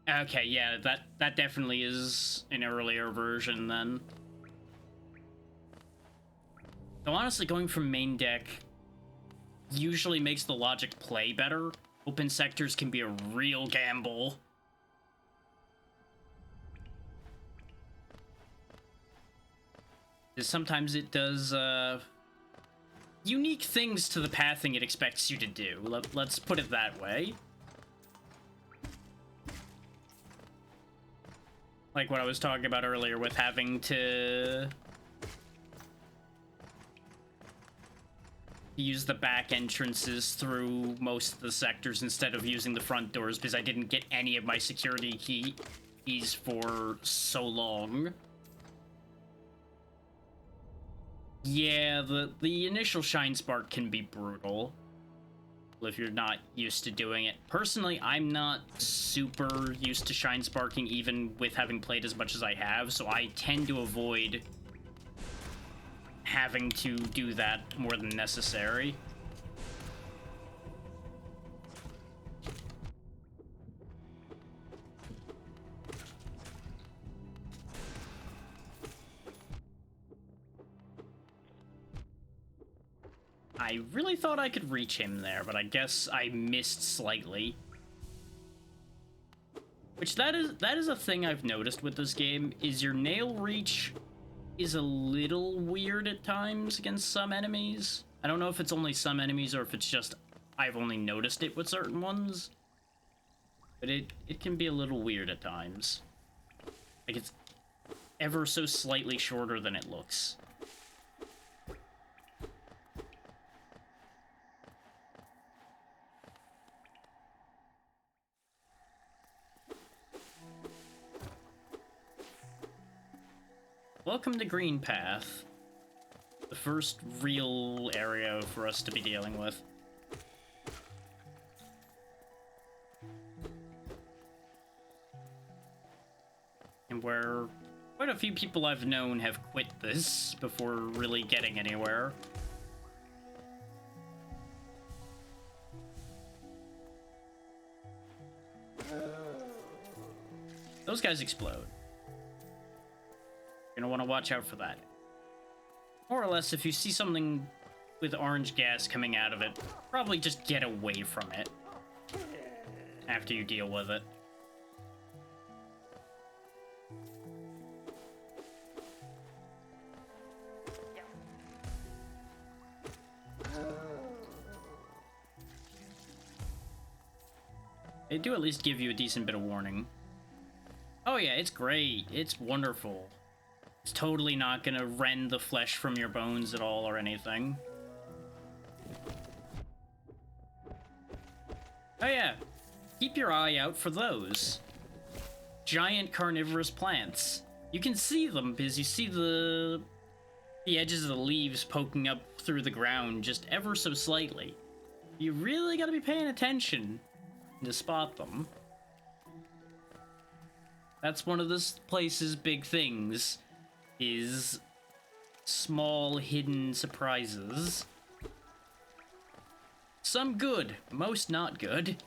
Okay, yeah, that definitely is an earlier version then. So honestly, going from main deck usually makes the logic play better. Open sectors can be a real gamble. Sometimes it does unique things to the pathing it expects you to do. Let's put it that way. Like what I was talking about earlier with having to use the back entrances through most of the sectors instead of using the front doors because I didn't get any of my security keys for so long. Yeah, the initial Shine Spark can be brutal if you're not used to doing it. Personally, I'm not super used to Shine Sparking even with having played as much as I have, so I tend to avoid having to do that more than necessary. I really thought I could reach him there, but I guess I missed slightly. Which that is a thing I've noticed with this game, is your nail reach is a little weird at times against some enemies. I don't know if it's only some enemies or if it's just I've only noticed it with certain ones. But it can be a little weird at times. Like, it's ever so slightly shorter than it looks. Welcome to Green Path. The first real area for us to be dealing with. And where quite a few people I've known have quit this before really getting anywhere. Those guys explode. You're gonna want to watch out for that. More or less, if you see something with orange gas coming out of it, probably just get away from it after you deal with it. They do at least give you a decent bit of warning. Oh yeah, it's great. It's wonderful. It's totally not gonna rend the flesh from your bones at all or anything. Oh yeah, keep your eye out for those. Giant carnivorous plants. You can see them because you see the edges of the leaves poking up through the ground just ever so slightly. You really gotta be paying attention to spot them. That's one of this place's big things, is small hidden surprises. Some good, most not good.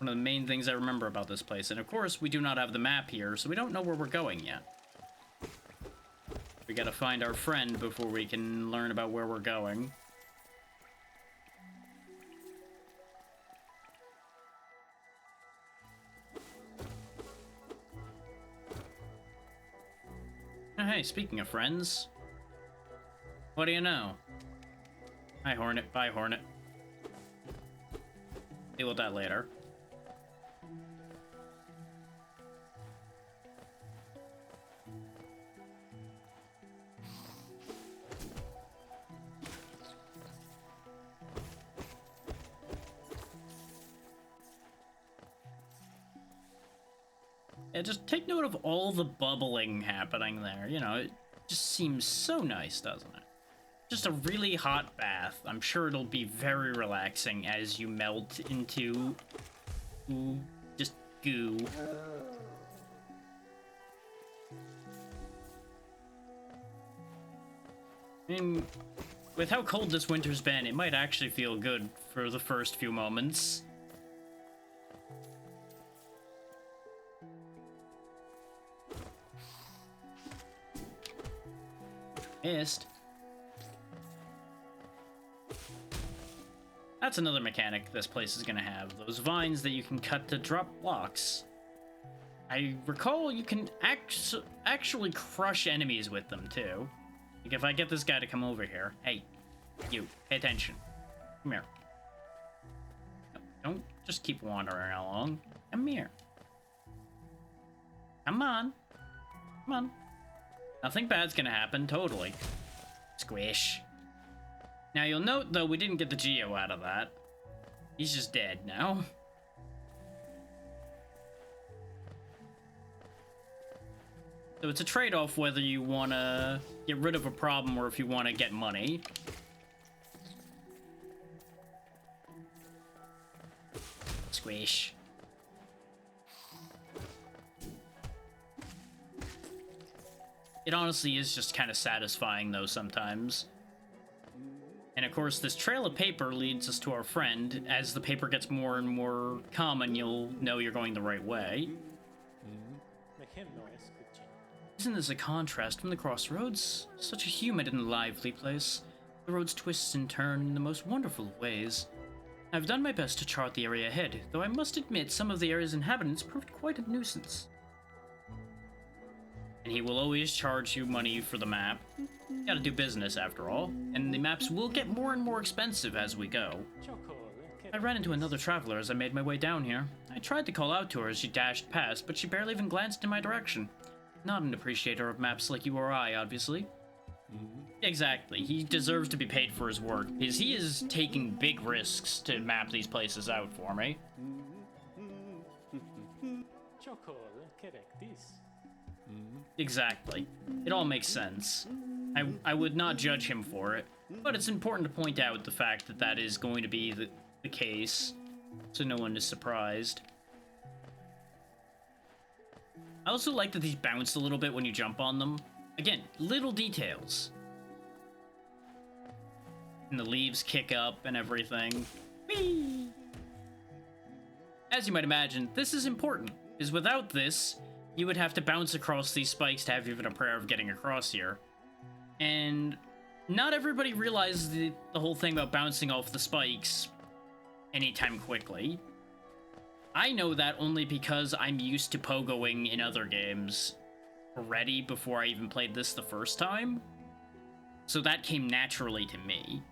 One of the main things I remember about this place, and of course we do not have the map here, so we don't know where we're going yet. We gotta find our friend before we can learn about where we're going. Oh, hey, speaking of friends, what do you know? Hi, Hornet. Bye, Hornet. Deal with that later. Yeah, just take note of all the bubbling happening there. You know, it just seems so nice, doesn't it? Just a really hot bath. I'm sure it'll be very relaxing as you melt into just goo. I mean, with how cold this winter's been, it might actually feel good for the first few moments. Missed. That's another mechanic this place is gonna have. Those vines that you can cut to drop blocks. I recall you can actually crush enemies with them, too. Like, if I get this guy to come over here. Hey, you, pay attention. Come here. No, don't just keep wandering along. Come here. Come on. Come on. Nothing bad's gonna happen, totally. Squish. Now you'll note, though, we didn't get the Geo out of that. He's just dead now. So it's a trade-off whether you want to get rid of a problem or if you want to get money. Squish. It honestly is just kind of satisfying, though, sometimes. And of course, this trail of paper leads us to our friend. As the paper gets more and more common, you'll know you're going the right way. Isn't this a contrast from the crossroads? Such a humid and lively place. The roads twist and turn in the most wonderful of ways. I've done my best to chart the area ahead, though I must admit some of the area's inhabitants proved quite a nuisance. and he will always charge you money for the map. You gotta do business after all, and the maps will get more and more expensive as we go. I ran into another traveler as I made my way down here. I tried to call out to her as she dashed past, but she barely even glanced in my direction. Not an appreciator of maps like you or I, obviously. Exactly. He deserves to be paid for his work, because he is taking big risks to map these places out for me. Exactly. It all makes sense. I would not judge him for it, but it's important to point out the fact that that is going to be the case, so no one is surprised. I also like that these bounce a little bit when you jump on them. Again, little details. And the leaves kick up and everything. Whee! As you might imagine, this is important, because without this, you would have to bounce across these spikes to have even a prayer of getting across here. And not everybody realizes the whole thing about bouncing off the spikes anytime quickly. I know that only because I'm used to pogoing in other games already before I even played this the first time. So that came naturally to me.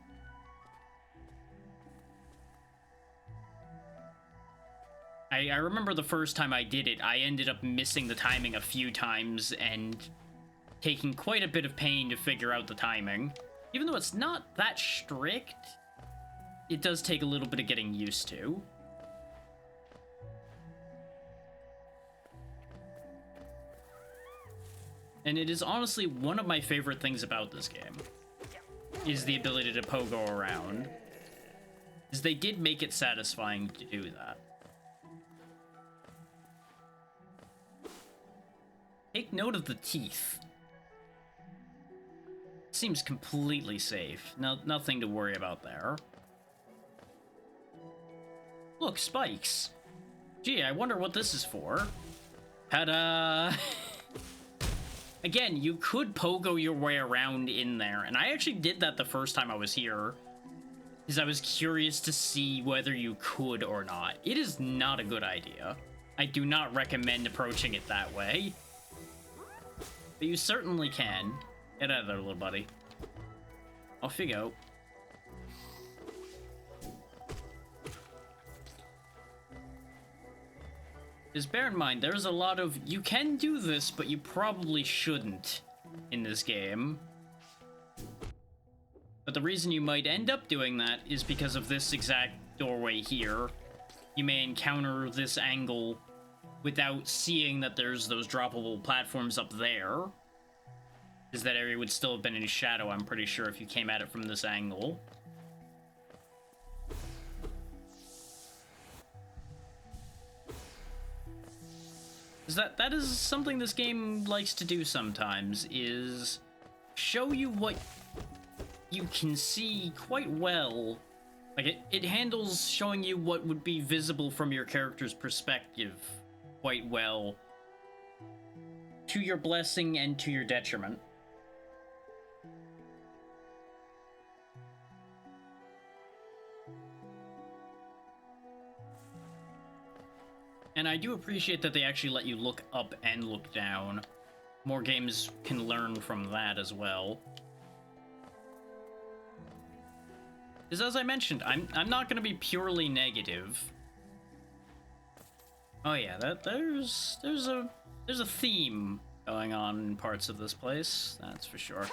I remember the first time I did it, I ended up missing the timing a few times and taking quite a bit of pain to figure out the timing. Even though it's not that strict, it does take a little bit of getting used to. And it is honestly one of my favorite things about this game, is the ability to pogo around. Is they did make it satisfying to do that. Take note of the teeth. Seems completely safe. Nothing to worry about there. Look, spikes. Gee, I wonder what this is for. Ta-da! Again, you could pogo your way around in there, and I actually did that the first time I was here, because I was curious to see whether you could or not. It is not a good idea. I do not recommend approaching it that way. But you certainly can. Get out of there, little buddy. Off you go. Just bear in mind, there's a lot of, you can do this, but you probably shouldn't in this game. But the reason you might end up doing that is because of this exact doorway here. You may encounter this angle without seeing that there's those droppable platforms up there. Because that area would still have been in shadow, I'm pretty sure, if you came at it from this angle. That is something this game likes to do sometimes, is show you what you can see quite well. Like, it handles showing you what would be visible from your character's perspective quite well, to your blessing and to your detriment. And I do appreciate that they actually let you look up and look down. More games can learn from that as well. Because as I mentioned, I'm not going to be purely negative. Oh yeah, there's a theme going on in parts of this place, that's for sure.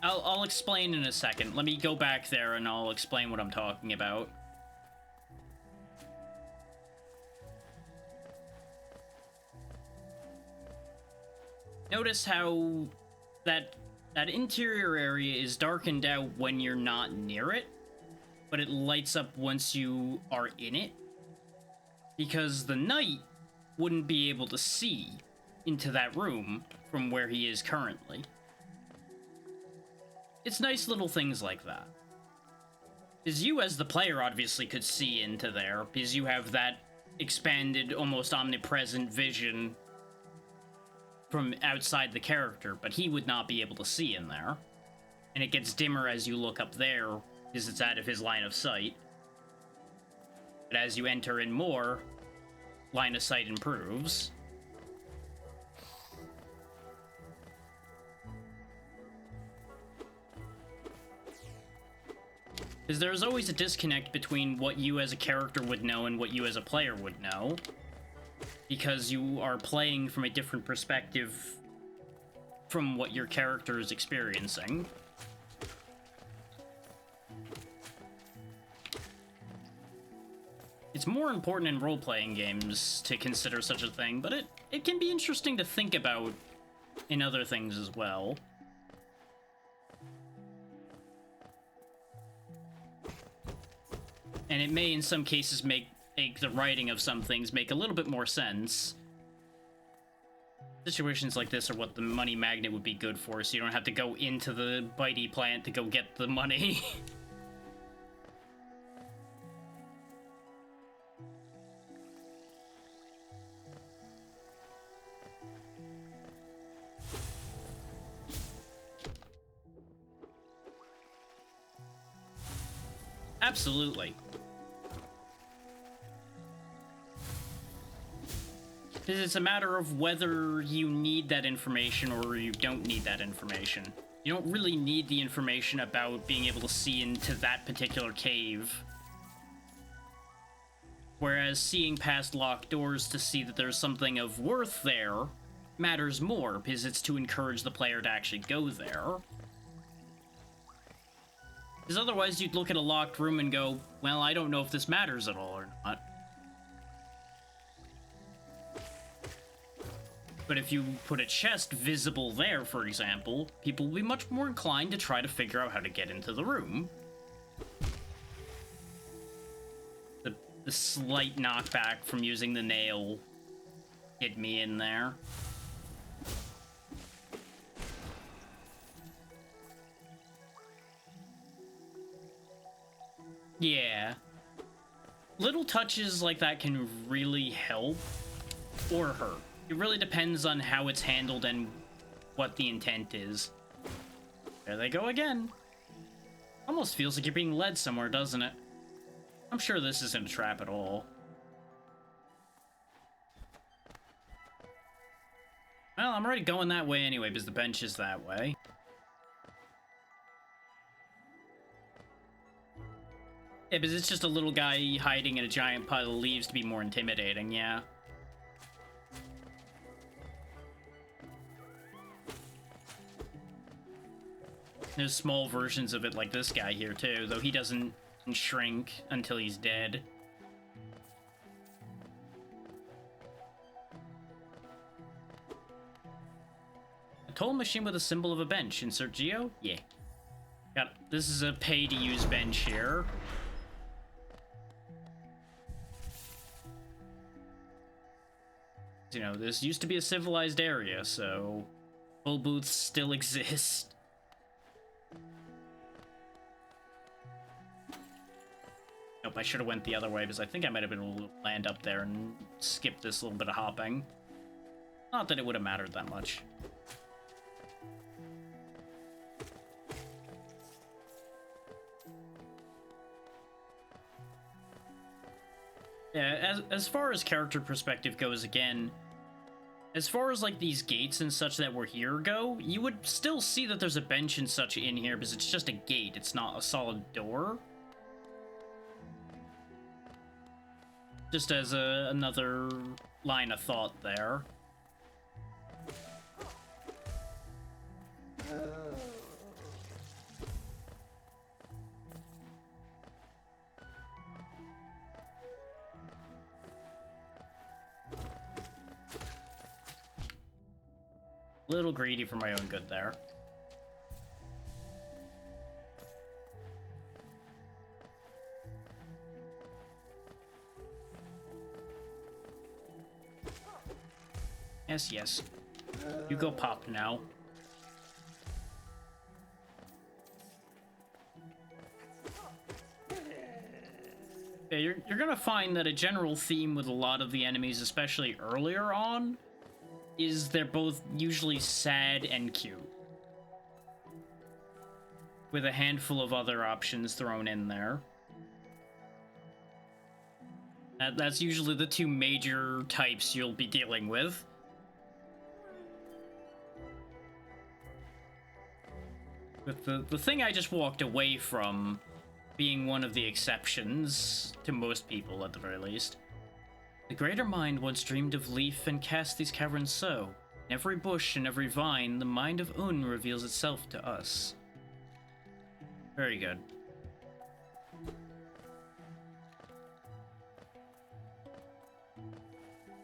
I'll explain in a second. Let me go back there and I'll explain what I'm talking about. Notice how that interior area is darkened out when you're not near it, but it lights up once you are in it, because the knight wouldn't be able to see into that room from where he is currently. It's nice little things like that. Because you as the player obviously could see into there, because you have that expanded, almost omnipresent vision from outside the character, but he would not be able to see in there. And it gets dimmer as you look up there, because it's out of his line of sight. But as you enter in more, line of sight improves. Because there's always a disconnect between what you as a character would know and what you as a player would know. Because you are playing from a different perspective from what your character is experiencing. It's more important in role-playing games to consider such a thing, but it can be interesting to think about in other things as well. And it may, in some cases, make the writing of some things make a little bit more sense. Situations like this are what the money magnet would be good for, so you don't have to go into the bitey plant to go get the money. Absolutely. Because it's a matter of whether you need that information or you don't need that information. You don't really need the information about being able to see into that particular cave. Whereas seeing past locked doors to see that there's something of worth there matters more, because it's to encourage the player to actually go there. Because otherwise you'd look at a locked room and go, well, I don't know if this matters at all or not. But if you put a chest visible there, for example, people will be much more inclined to try to figure out how to get into the room. The slight knockback from using the nail hit me in there. Yeah. Little touches like that can really help or hurt. It really depends on how it's handled and what the intent is. There they go again. Almost feels like you're being led somewhere, doesn't it? I'm sure this isn't a trap at all. Well, I'm already going that way anyway, because the bench is that way. Yeah, because it's just a little guy hiding in a giant pile of leaves to be more intimidating, yeah. There's small versions of it like this guy here, too, though he doesn't shrink until he's dead. A toll machine with a symbol of a bench. Insert geo? Yeah. Got it. This is a pay-to-use bench here. You know, this used to be a civilized area, so toll booths still exist. Nope, I should have went the other way, because I think I might have been able to land up there and skip this little bit of hopping. Not that it would have mattered that much. Yeah, as far as character perspective goes, again, as far as, like, these gates and such that were here go, you would still see that there's a bench and such in here, because it's just a gate, it's not a solid door. Just as another line of thought there. Little greedy for my own good there. Yes, yes. You go pop now. Yeah, you're gonna find that a general theme with a lot of the enemies, especially earlier on, is they're both usually sad and cute. With a handful of other options thrown in there. That's usually the two major types you'll be dealing with. But the thing I just walked away from being one of the exceptions, to most people at the very least. The greater mind once dreamed of leaf and cast these caverns so. In every bush and every vine, the mind of Un reveals itself to us. Very good.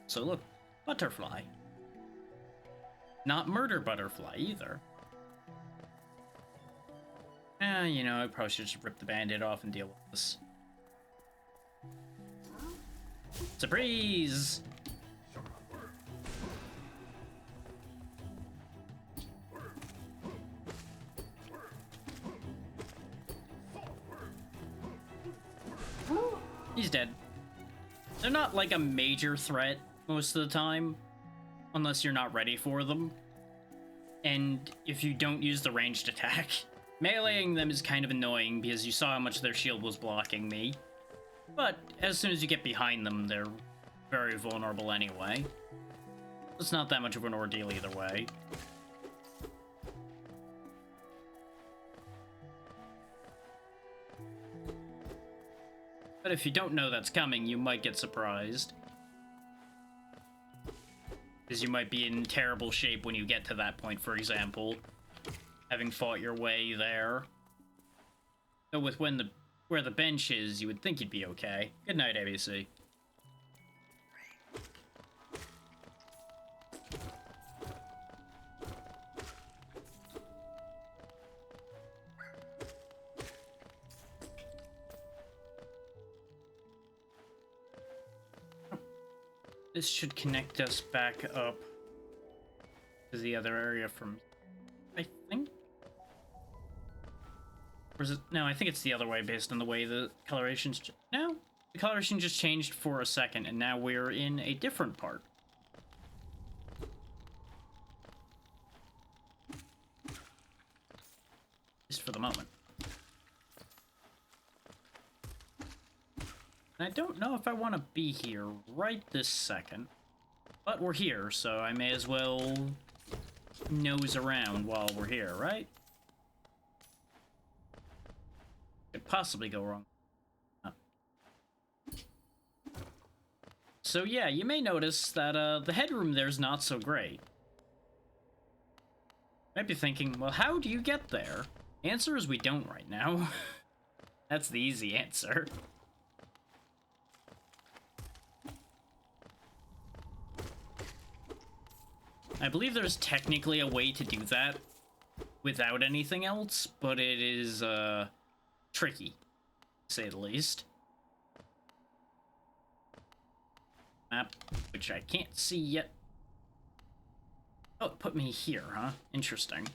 So look, butterfly. Not murder butterfly either. You know, I probably should just rip the band-aid off and deal with this. It's a breeze! He's dead. They're not like a major threat most of the time, unless you're not ready for them. And if you don't use the ranged attack, meleeing them is kind of annoying because you saw how much their shield was blocking me. But as soon as you get behind them, they're very vulnerable anyway. It's not that much of an ordeal either way. But if you don't know that's coming, you might get surprised. Because you might be in terrible shape when you get to that point, for example. Having fought your way there. Though with where the bench is, you would think you'd be okay. Good night, ABC. This should connect us back up to the other area from, I think? Or is it? No, I think it's the other way based on the way the coloration's... No, the coloration just changed for a second, and now we're in a different part. Just for the moment. And I don't know if I want to be here right this second. But we're here, so I may as well nose around while we're here, right? Could possibly go wrong. So yeah, you may notice that the headroom there's not so great. Might be thinking, well, how do you get there? The answer is we don't right now. That's the easy answer. I believe there's technically a way to do that without anything else, but it is, tricky, to say the least. Map, which I can't see yet. Oh, it put me here, huh? Interesting.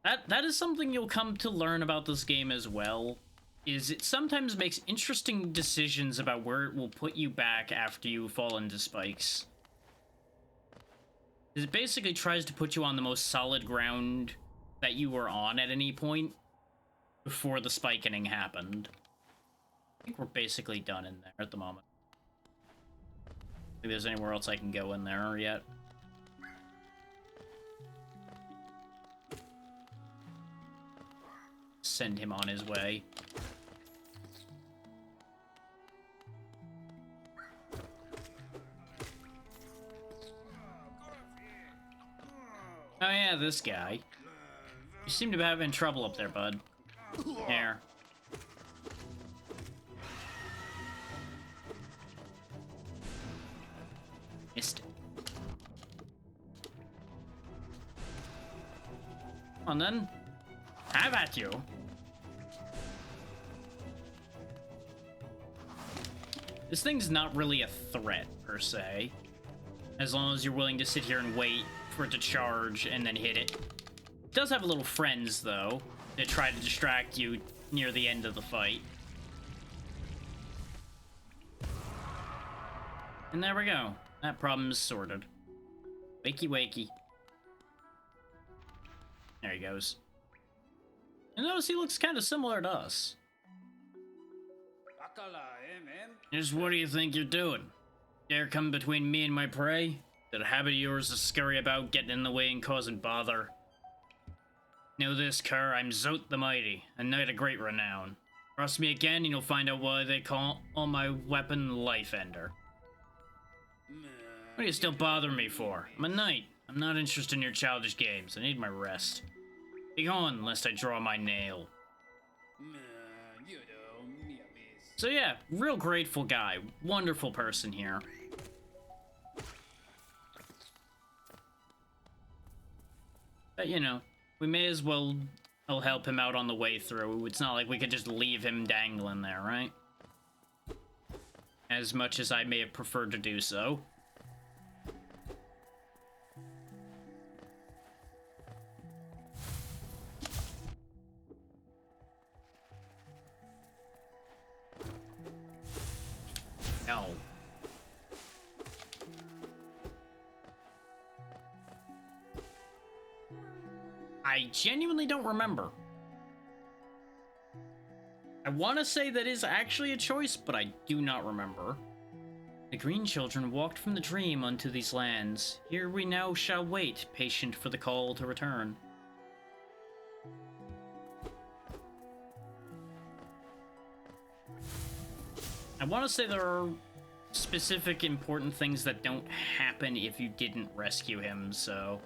That is something you'll come to learn about this game as well, is it sometimes makes interesting decisions about where it will put you back after you fall into spikes. It basically tries to put you on the most solid ground that you were on at any point before the spiking happened. I think we're basically done in there at the moment. Maybe there's anywhere else I can go in there yet. Send him on his way. Oh yeah, this guy. You seem to be having trouble up there, bud. There. Missed it. Come on then. Have at you. This thing's not really a threat, per se. As long as you're willing to sit here and wait for it to charge and then hit it. It does have little friends, though, that try to distract you near the end of the fight. And there we go. That problem is sorted. Wakey wakey. There he goes. And notice he looks kind of similar to us. Just what do you think you're doing? Dare come between me and my prey? That habit of yours to scurry about, getting in the way and causing bother. Know this, cur, I'm Zote the Mighty, a knight of great renown. Cross me again, and you'll find out why they call my weapon Life Ender. What are you still bothering me for? I'm a knight. I'm not interested in your childish games. I need my rest. Be gone, lest I draw my nail. So yeah, real grateful guy. Wonderful person here. But, you know, we may as well help him out on the way through. It's not like we could just leave him dangling there, right? As much as I may have preferred to do so. No. I genuinely don't remember. I want to say that is actually a choice, but I do not remember. The green children walked from the dream unto these lands. Here we now shall wait, patient for the call to return. I want to say there are specific important things that don't happen if you didn't rescue him, so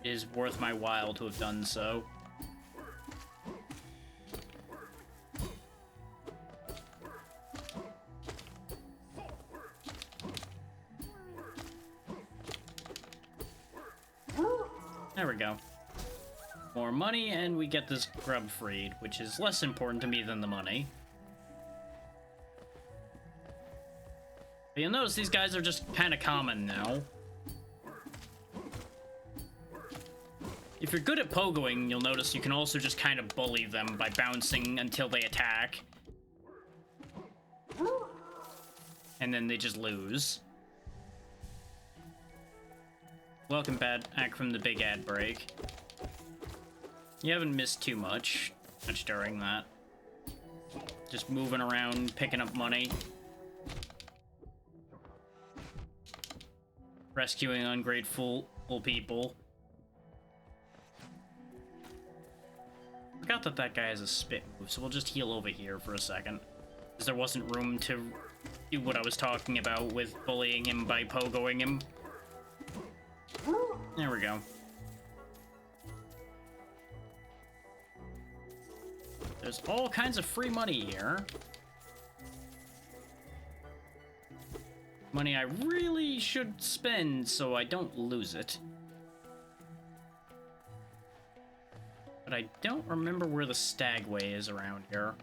it is worth my while to have done so. There we go. More money, and we get this grub freed, which is less important to me than the money. But you'll notice these guys are just kind of common now. If you're good at pogoing, you'll notice you can also just kind of bully them by bouncing until they attack. And then they just lose. Welcome back from the big ad break. You haven't missed too much during that. Just moving around, picking up money. Rescuing ungrateful people. Forgot that that guy has a spit move, so we'll just heal over here for a second. Because there wasn't room to do what I was talking about with bullying him by pogoing him. There we go. There's all kinds of free money here. Money I really should spend so I don't lose it. But I don't remember where the Stagway is around here.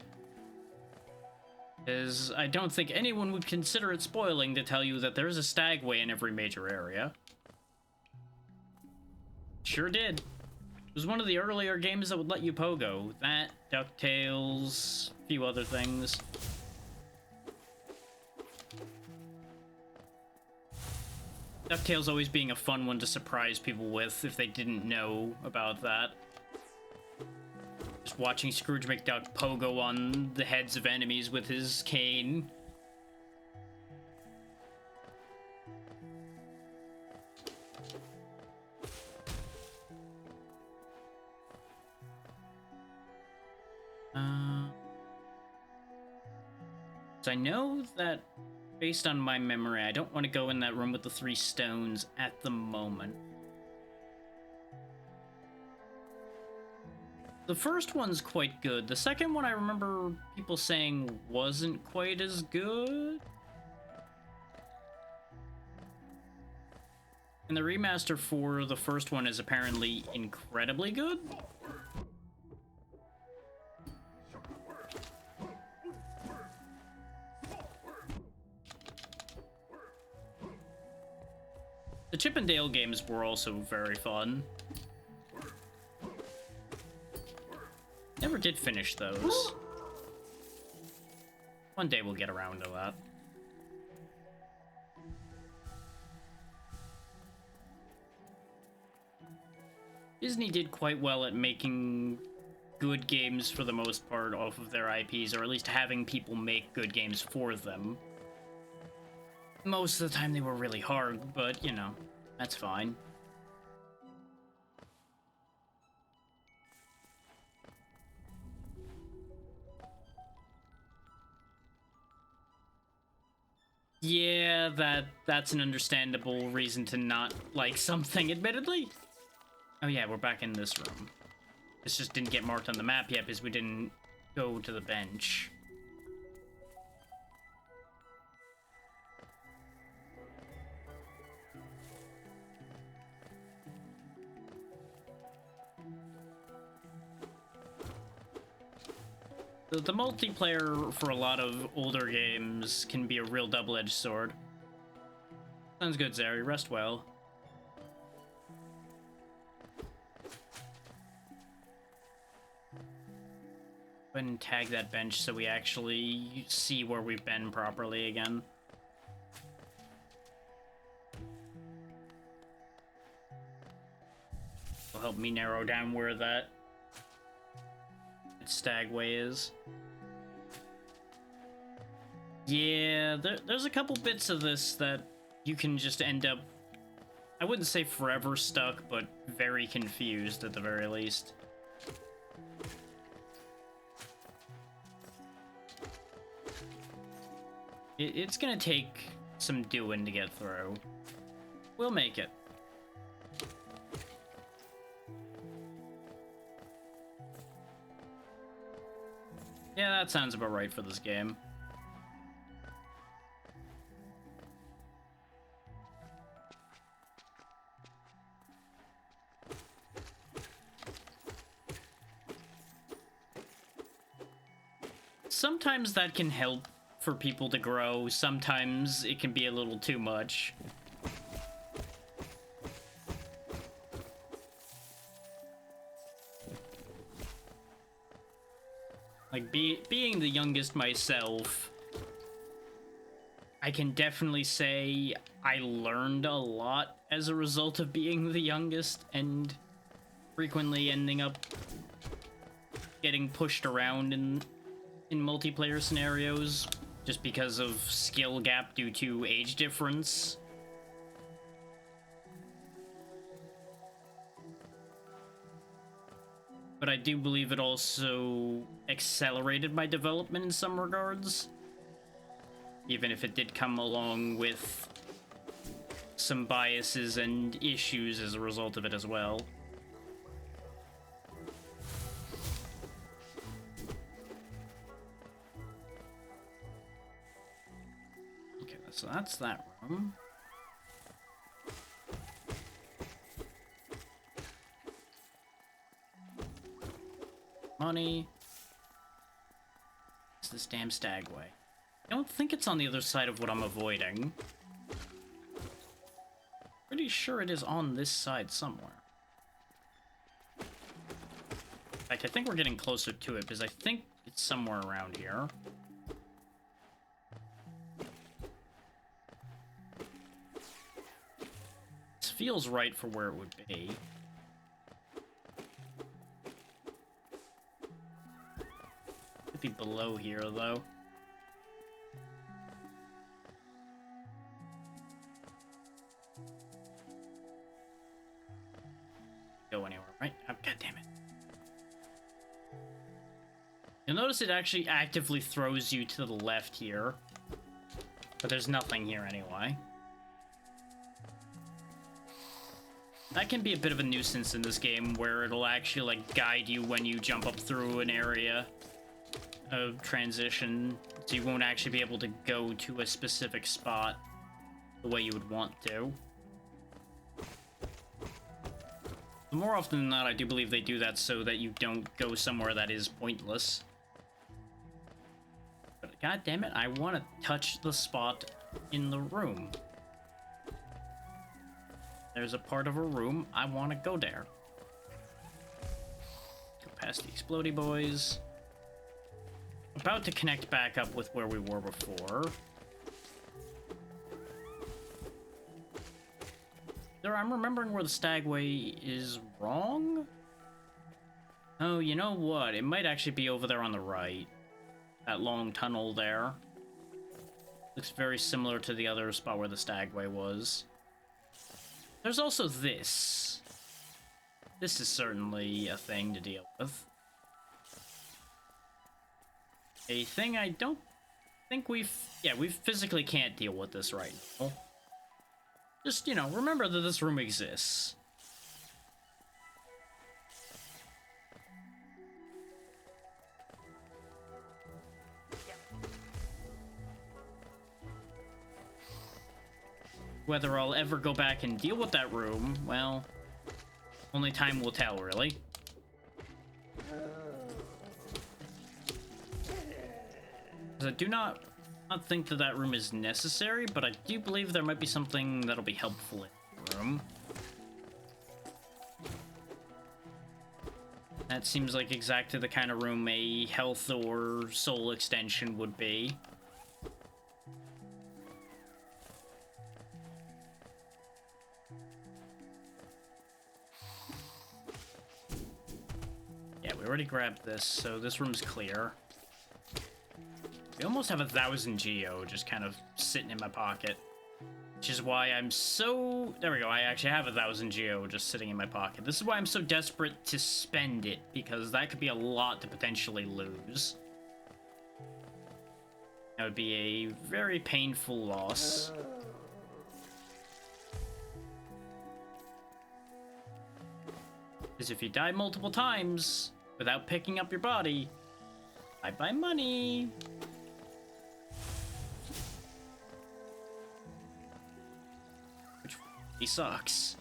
Because I don't think anyone would consider it spoiling to tell you that there is a Stagway in every major area. Sure did. It was one of the earlier games that would let you pogo. That, DuckTales, a few other things. DuckTales always being a fun one to surprise people with if they didn't know about that. Just watching Scrooge McDuck pogo on the heads of enemies with his cane. So I know that, based on my memory, I don't want to go in that room with the 3 stones at the moment. The first one's quite good. The second one I remember people saying wasn't quite as good. And the remaster for the first one is apparently incredibly good. The Chip and Dale games were also very fun. Never did finish those. One day we'll get around to that. Disney did quite well at making good games for the most part off of their IPs, or at least having people make good games for them. Most of the time they were really hard, but, you know, that's fine. Yeah, that's an understandable reason to not like something, admittedly. Oh yeah, we're back in this room. This just didn't get marked on the map yet because we didn't go to the bench. The multiplayer for a lot of older games can be a real double-edged sword. Sounds good, Zeri. Rest well. Go ahead and tag that bench so we actually see where we've been properly again. Will help me narrow down where that stagway is. Yeah, there's a couple bits of this that you can just end up, I wouldn't say forever stuck, but very confused at the very least. It's gonna take some doing to get through. We'll make it. Yeah, that sounds about right for this game. Sometimes that can help for people to grow, sometimes it can be a little too much. Like, being the youngest myself, I can definitely say I learned a lot as a result of being the youngest and frequently ending up getting pushed around in multiplayer scenarios just because of skill gap due to age difference. But I do believe it also accelerated my development in some regards, even if it did come along with some biases and issues as a result of it as well. Okay, so that's that room. Money. It's this damn stagway. I don't think it's on the other side of what I'm avoiding. Pretty sure it is on this side somewhere. In fact, I think we're getting closer to it because I think it's somewhere around here. This feels right for where it would be. Be below here though. Go anywhere, right? Oh, God damn it. You'll notice it actually actively throws you to the left here, but there's nothing here anyway. That can be a bit of a nuisance in this game where it'll actually like guide you when you jump up through an area of transition, so you won't actually be able to go to a specific spot the way you would want to. More often than not, I do believe they do that so that you don't go somewhere that is pointless. But god damn it, I want to touch the spot in the room. There's a part of a room, I want to go there. Go past the explodey boys. About to connect back up with where we were before. There, I'm remembering where the stagway is wrong. Oh, you know what? It might actually be over there on the right. That long tunnel there. Looks very similar to the other spot where the stagway was. There's also this. This is certainly a thing to deal with. A thing I don't think we physically can't deal with this right now. Just, you know, remember that this room exists. Whether I'll ever go back and deal with that room, well, only time will tell, really. I do not think that that room is necessary, but I do believe there might be something that'll be helpful in the room. That seems like exactly the kind of room a health or soul extension would be. Yeah, we already grabbed this, so this room's clear. We almost have 1,000 geo just kind of sitting in my pocket. Which is why I'm so... There we go, I actually have 1,000 geo just sitting in my pocket. This is why I'm so desperate to spend it, because that could be a lot to potentially lose. That would be a very painful loss. Because if you die multiple times without picking up your body, bye-bye money. Which really sucks.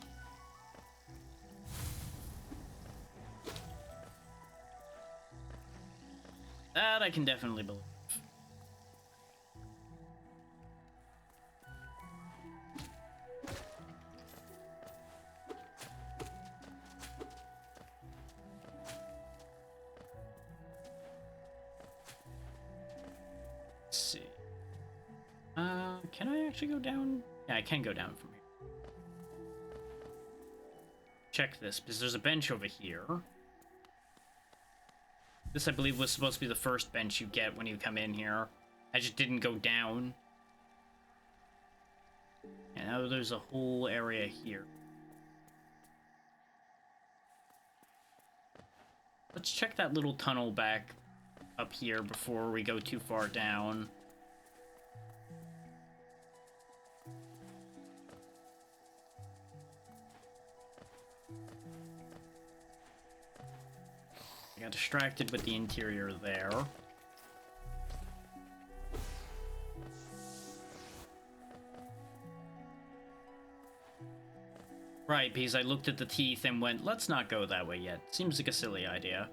That I can definitely believe. Let's see. Can I actually go down? Yeah, I can go down from here. Check this, because there's a bench over here. This, I believe, was supposed to be the first bench you get when you come in here. I just didn't go down. And now there's a whole area here. Let's check that little tunnel back up here before we go too far down. I got distracted with the interior there. Right, because I looked at the teeth and went, let's not go that way yet. Seems like a silly idea.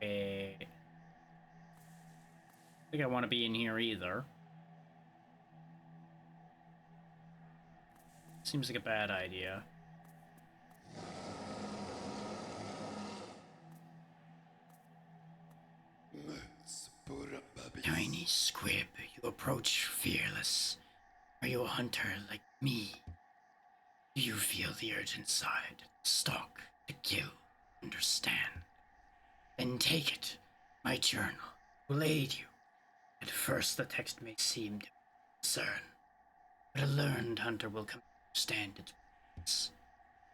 I think I want to be in here either. Seems like a bad idea. Tiny squib, you approach fearless. Are you a hunter like me? Do you feel the urge inside? Stalk, to kill, understand. Then take it. My journal will aid you. At first the text may seem to concern, but a learned hunter will come to understand its words.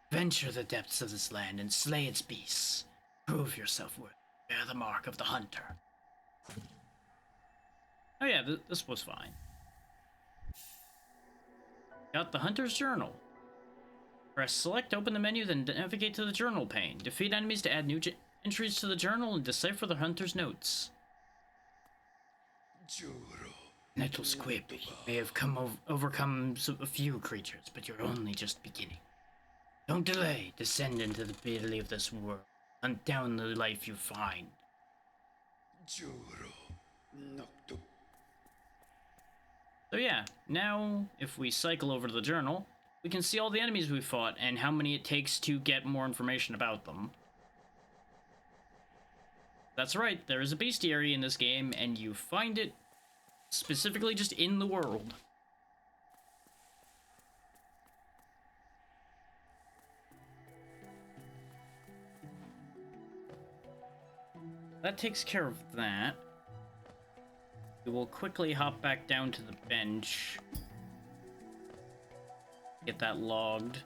Venture the depths of this land and slay its beasts. Prove yourself worthy. Bear the mark of the hunter. Oh yeah, this was fine. Got the hunter's journal. Press select, open the menu, then navigate to the journal pane. Defeat enemies to add new entries to the journal and decipher the hunter's notes. Nettle Squib, you may have overcome a few creatures, but you're only just beginning. Don't delay. Descend into the bitterly of this world. Hunt down the life you find. So yeah, now if we cycle over to the journal, we can see all the enemies we fought and how many it takes to get more information about them. That's right, there is a bestiary in this game, and you find it specifically just in the world. That takes care of that. We will quickly hop back down to the bench. Get that logged.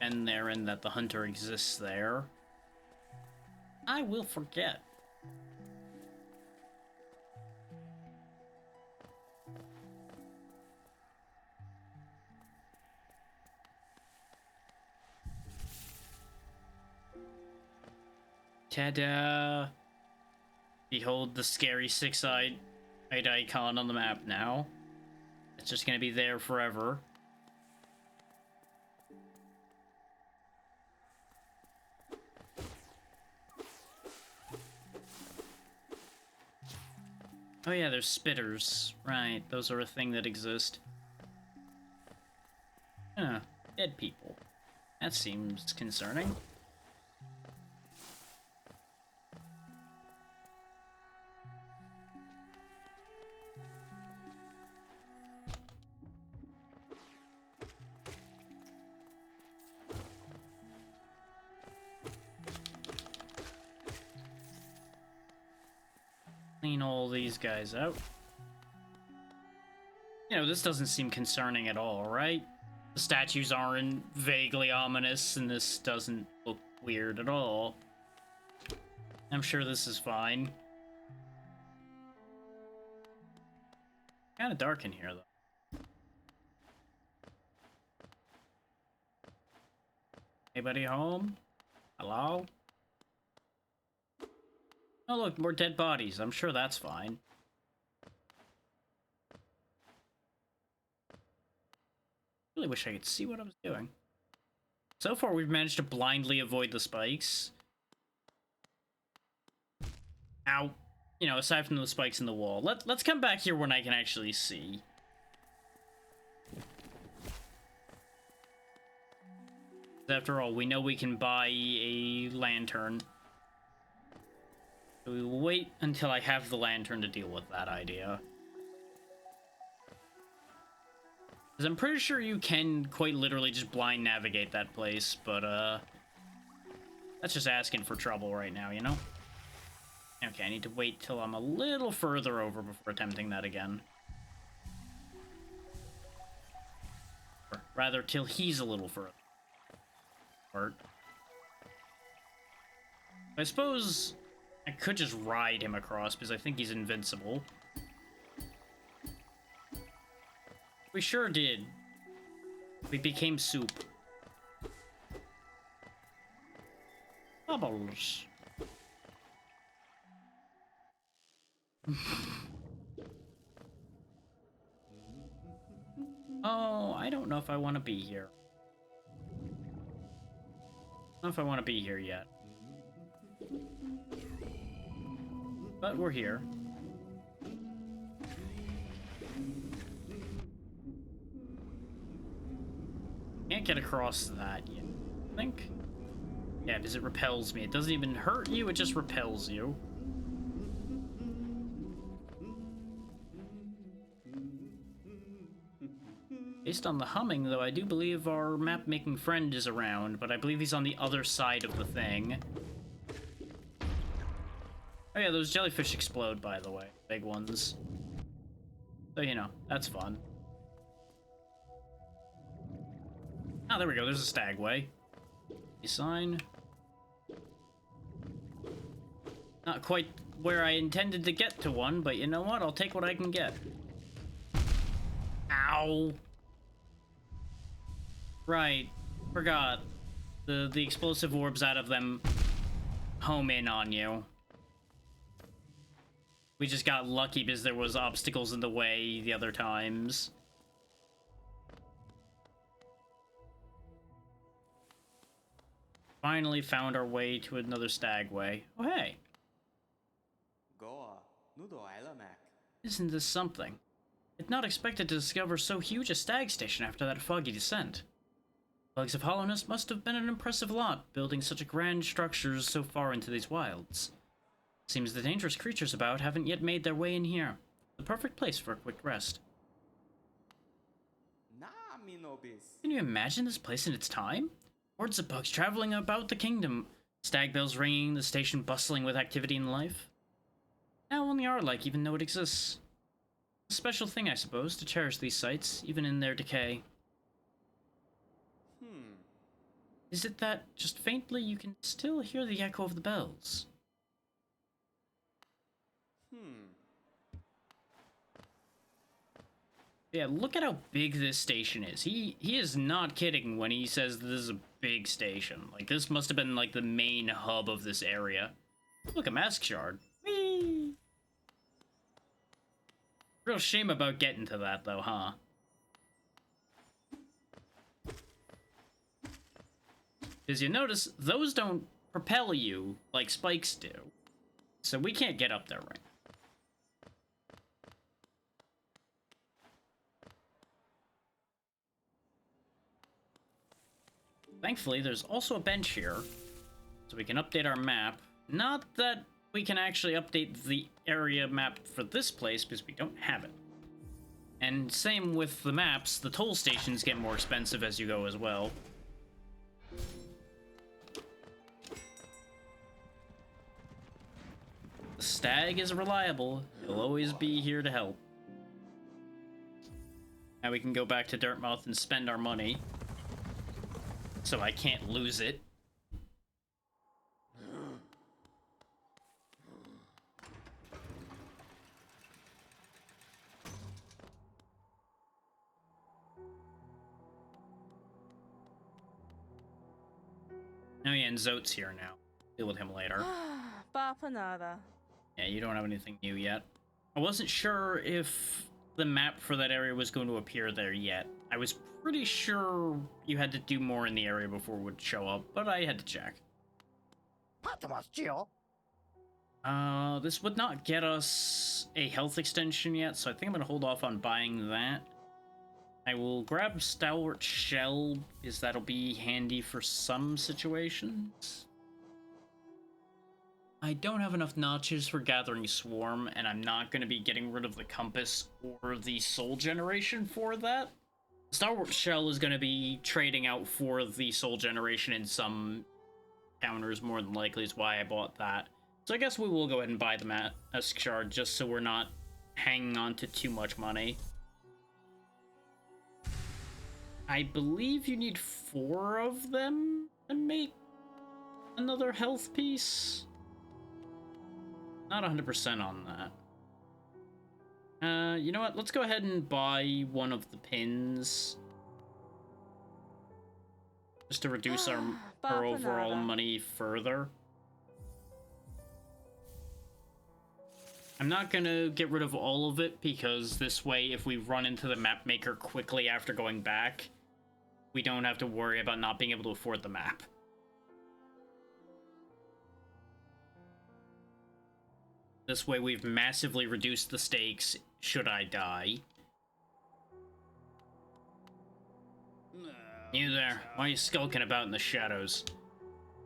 And therein that the hunter exists there. I will forget. Ta-da! Behold the scary six-eyed icon on the map now. It's just gonna be there forever. Oh yeah, there's spitters. Right, those are a thing that exist. Huh, dead people. That seems concerning. Clean all these guys out. You know, this doesn't seem concerning at all, right? The statues aren't vaguely ominous, and this doesn't look weird at all. I'm sure this is fine. Kind of dark in here, though. Anybody home? Hello? Oh, look, more dead bodies. I'm sure that's fine. Really wish I could see what I was doing. So far, we've managed to blindly avoid the spikes. Ow. You know, aside from the spikes in the wall. Let's come back here when I can actually see. After all, we know we can buy a lantern. So we will wait until I have the lantern to deal with that idea. Because I'm pretty sure you can quite literally just blind navigate that place, but that's just asking for trouble right now, you know? Okay, I need to wait till I'm a little further over before attempting that again. Or rather, till he's a little further. I suppose I could just ride him across, because I think he's invincible. We sure did. We became soup. Bubbles. Oh, I don't know if I want to be here. I don't know if I want to be here yet. But we're here. Can't get across that yet, I think. Yeah, because it repels me. It doesn't even hurt you, it just repels you. Based on the humming, though, I do believe our map-making friend is around, but I believe he's on the other side of the thing. Oh yeah, those jellyfish explode, by the way. Big ones. So, you know, that's fun. Oh, there we go. There's a stagway. A sign. Not quite where I intended to get to one, but you know what? I'll take what I can get. Ow! Right. Forgot. The explosive orbs out of them home in on you. We just got lucky because there was obstacles in the way the other times. Finally found our way to another stagway. Oh, hey. Isn't this something? I'd not expected to discover so huge a stag station after that foggy descent. Bugs of Hollowness must have been an impressive lot, building such grand structures so far into these wilds. Seems the dangerous creatures about haven't yet made their way in here. The perfect place for a quick rest. Can you imagine this place in its time? Hordes of bugs traveling about the kingdom, stag bells ringing, the station bustling with activity and life. How only are like even though it exists? A special thing, I suppose, to cherish these sites, even in their decay. Is it that, just faintly, you can still hear the echo of the bells? Yeah, look at how big this station is. He is not kidding when he says this is a big station. Like, this must have been, like, the main hub of this area. Look, a mask shard. Whee! Real shame about getting to that, though, huh? Because you notice, those don't propel you like spikes do. So we can't get up there right now. Thankfully, there's also a bench here, so we can update our map. Not that we can actually update the area map for this place, because we don't have it. And same with the maps, the toll stations get more expensive as you go as well. The stag is reliable. He'll always be here to help. Now we can go back to Dirtmouth and spend our money, so I can't lose it. Oh yeah, and Zote's here now. Deal with him later. Bapanada. Yeah, you don't have anything new yet. I wasn't sure if the map for that area was going to appear there yet. I was pretty sure you had to do more in the area before it would show up, but I had to check. This would not get us a health extension yet, so I think I'm gonna hold off on buying that. I will grab Stalwart Shell, because that'll be handy for some situations. I don't have enough notches for Gathering Swarm, and I'm not going to be getting rid of the Compass or the Soul Generation for that. Stalwart Shell is going to be trading out for the Soul Generation in some counters, more than likely is why I bought that. So I guess we will go ahead and buy the Mask Shard, just so we're not hanging on to too much money. I believe you need 4 of them to make another health piece. Not 100% on that. You know what? Let's go ahead and buy one of the pins. Just to reduce our overall money further. I'm not gonna get rid of all of it, because this way, if we run into the map maker quickly after going back, we don't have to worry about not being able to afford the map. This way we've massively reduced the stakes should I die. You there, why are you skulking about in the shadows?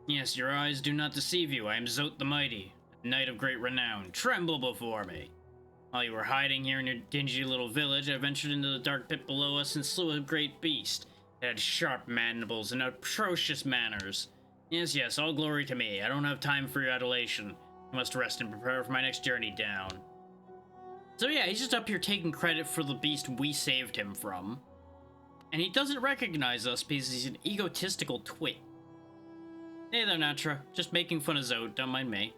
Yes, your eyes do not deceive you. I am Zote the Mighty, a knight of great renown. Tremble before me. While you were hiding here in your dingy little village, I ventured into the dark pit below us and slew a great beast. It had sharp mandibles and atrocious manners. Yes, all glory to me. I don't have time for your adulation. I must rest and prepare for my next journey down. So yeah, he's just up here taking credit for the beast we saved him from. And he doesn't recognize us because he's an egotistical twit. Hey there, Natra. Just making fun of Zote, don't mind me.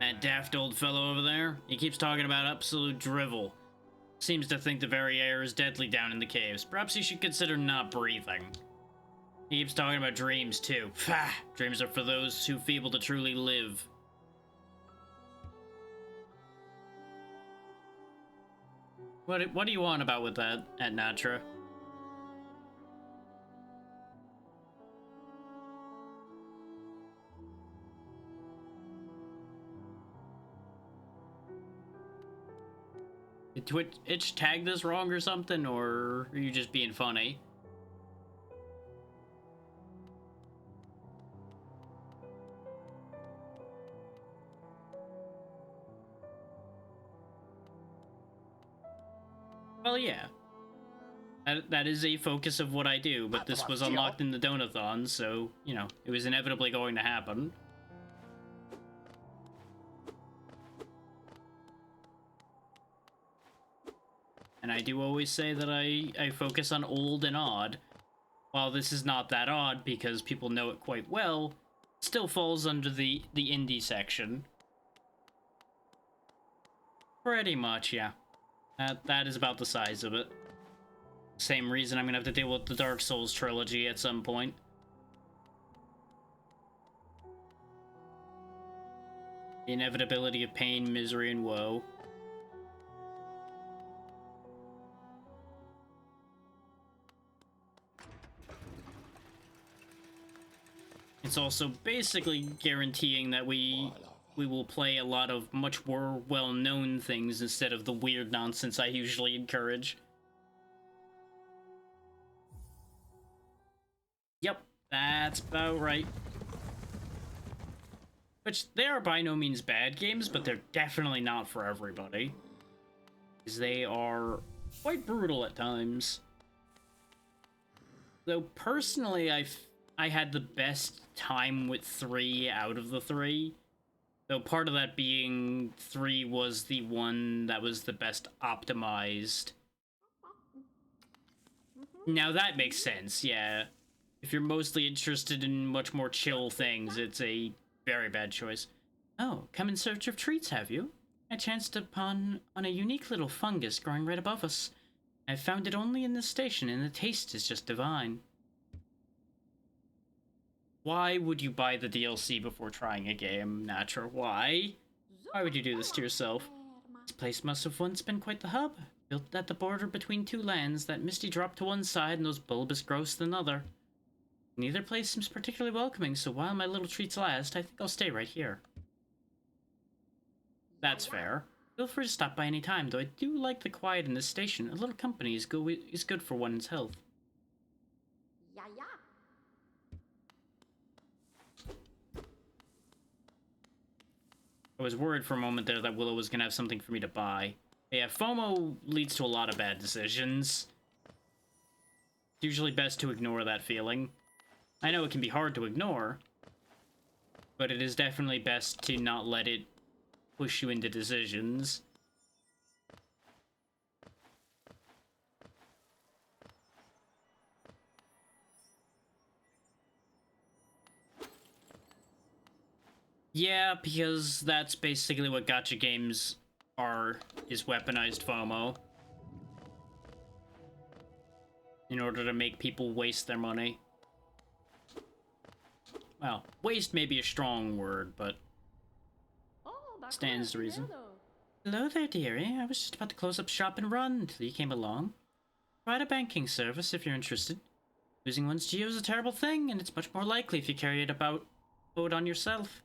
That daft old fellow over there, he keeps talking about absolute drivel. Seems to think the very air is deadly down in the caves. Perhaps you should consider not breathing. He keeps talking about dreams, too. Pah! Dreams are for those too feeble to truly live. What do you want about with that, at Natra? Did Twitch tag this wrong or something, or are you just being funny? Well, yeah. That is a focus of what I do, but this was unlocked in the Donathon, so, you know, it was inevitably going to happen. And I do always say that I focus on old and odd. While this is not that odd, because people know it quite well, it still falls under the indie section. Pretty much, yeah. That is about the size of it. Same reason I'm gonna have to deal with the Dark Souls trilogy at some point. The inevitability of pain, misery, and woe. It's also basically guaranteeing that we will play a lot of much more well-known things instead of the weird nonsense I usually encourage. Yep, that's about right. Which, they are by no means bad games, but they're definitely not for everybody. Because they are quite brutal at times. Though, personally, I had the best time with 3 out of the 3. Though part of that being 3 was the one that was the best optimized. Now that makes sense, yeah. If you're mostly interested in much more chill things, it's a very bad choice. Oh, come in search of treats, have you? I chanced upon a unique little fungus growing right above us. I found it only in this station, and the taste is just divine. Why would you buy the DLC before trying a game, Natra? Why? Why would you do this to yourself? This place must have once been quite the hub, built at the border between 2 lands, that misty drop to one side and those bulbous growths to another. Neither place seems particularly welcoming, so while my little treats last, I think I'll stay right here. That's fair. Feel free to stop by any time, though I do like the quiet in this station. A little company is good for one's health. I was worried for a moment there that Willow was gonna have something for me to buy. Yeah, FOMO leads to a lot of bad decisions. It's usually best to ignore that feeling. I know it can be hard to ignore, but it is definitely best to not let it push you into decisions. Yeah, because that's basically what gacha games are, is weaponized FOMO. In order to make people waste their money. Well, waste may be a strong word, but stands to reason. Hello there, dearie. I was just about to close up shop and run until you came along. Provide a banking service if you're interested. Losing one's geo is a terrible thing, and it's much more likely if you carry it about on yourself.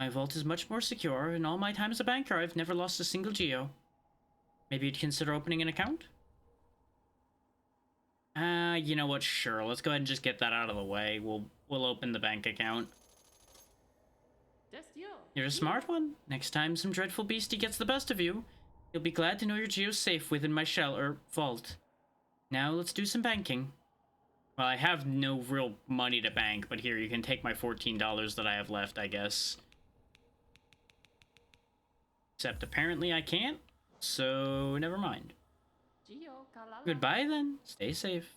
My vault is much more secure. In all my time as a banker, I've never lost a single geo. Maybe you'd consider opening an account? You know what? Sure. Let's go ahead and just get that out of the way. We'll open the bank account. You're a smart one. Next time some dreadful beastie gets the best of you, you'll be glad to know your geo's safe within my shell or vault. Now let's do some banking. Well, I have no real money to bank, but here, you can take my $14 that I have left, I guess. Except apparently I can't, so never mind. Goodbye then. Stay safe.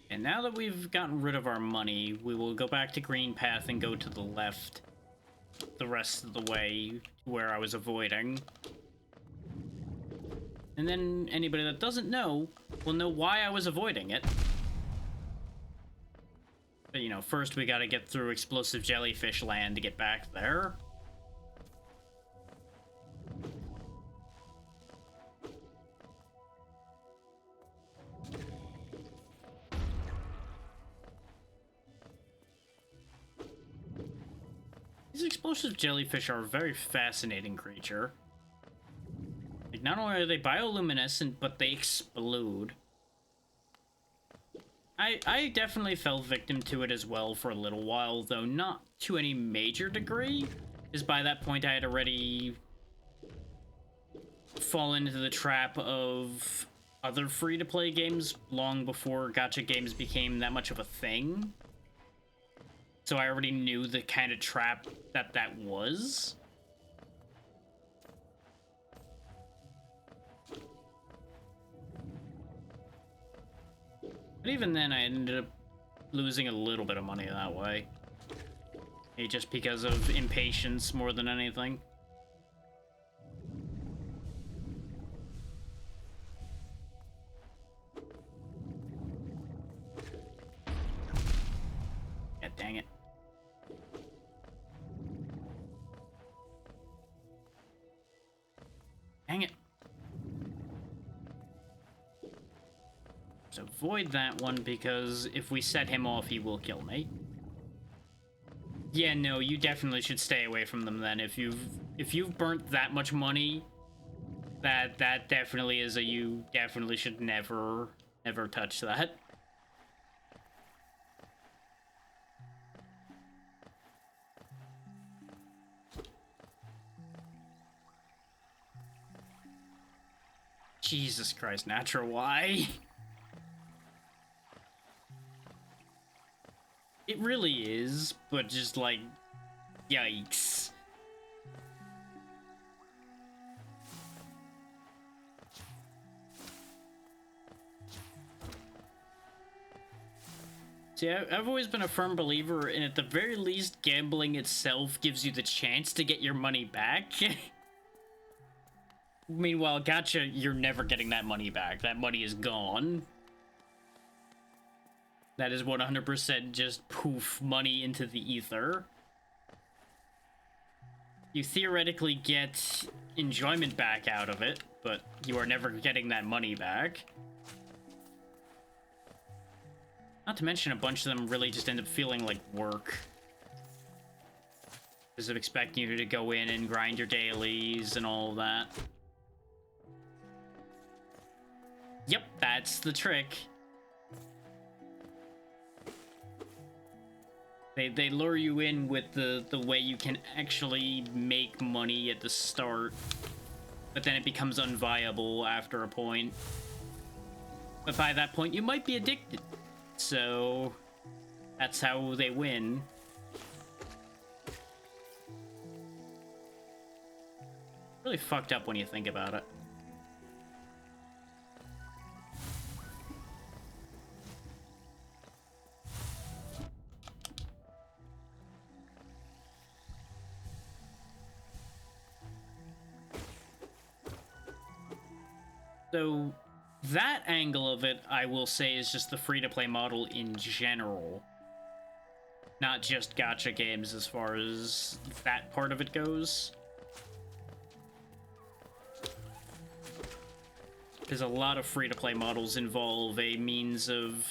And now that we've gotten rid of our money, we will go back to Green Path and go to the left the rest of the way where I was avoiding. And then anybody that doesn't know will know why I was avoiding it. But, you know, first we gotta get through Explosive Jellyfish Land to get back there. These explosive jellyfish are a very fascinating creature. Like, not only are they bioluminescent, but they explode. I definitely fell victim to it as well for a little while, though not to any major degree, because by that point I had already fallen into the trap of other free-to-play games long before gacha games became that much of a thing. So I already knew the kind of trap that was. But even then, I ended up losing a little bit of money that way. Just because of impatience more than anything. Yeah, dang it. Dang it. So avoid that one, because if we set him off, he will kill me. Yeah, no, you definitely should stay away from them then. If you've burnt that much money, that definitely is a you definitely should never touch that. Jesus Christ, Natural, why? It really is, but just like, yikes. See, I've always been a firm believer in, at the very least, gambling itself gives you the chance to get your money back. Meanwhile, gacha, you're never getting that money back. That money is gone. That is 100% just poof, money into the ether. You theoretically get enjoyment back out of it, but you are never getting that money back. Not to mention, a bunch of them really just end up feeling like work. Because of expecting you to go in and grind your dailies and all that. Yep, that's the trick. They lure you in with the way you can actually make money at the start, but then it becomes unviable after a point. But by that point, you might be addicted. So that's how they win. Really fucked up when you think about it. So that angle of it, I will say, is just the free-to-play model in general. Not just gacha games as far as that part of it goes. Because a lot of free-to-play models involve a means of,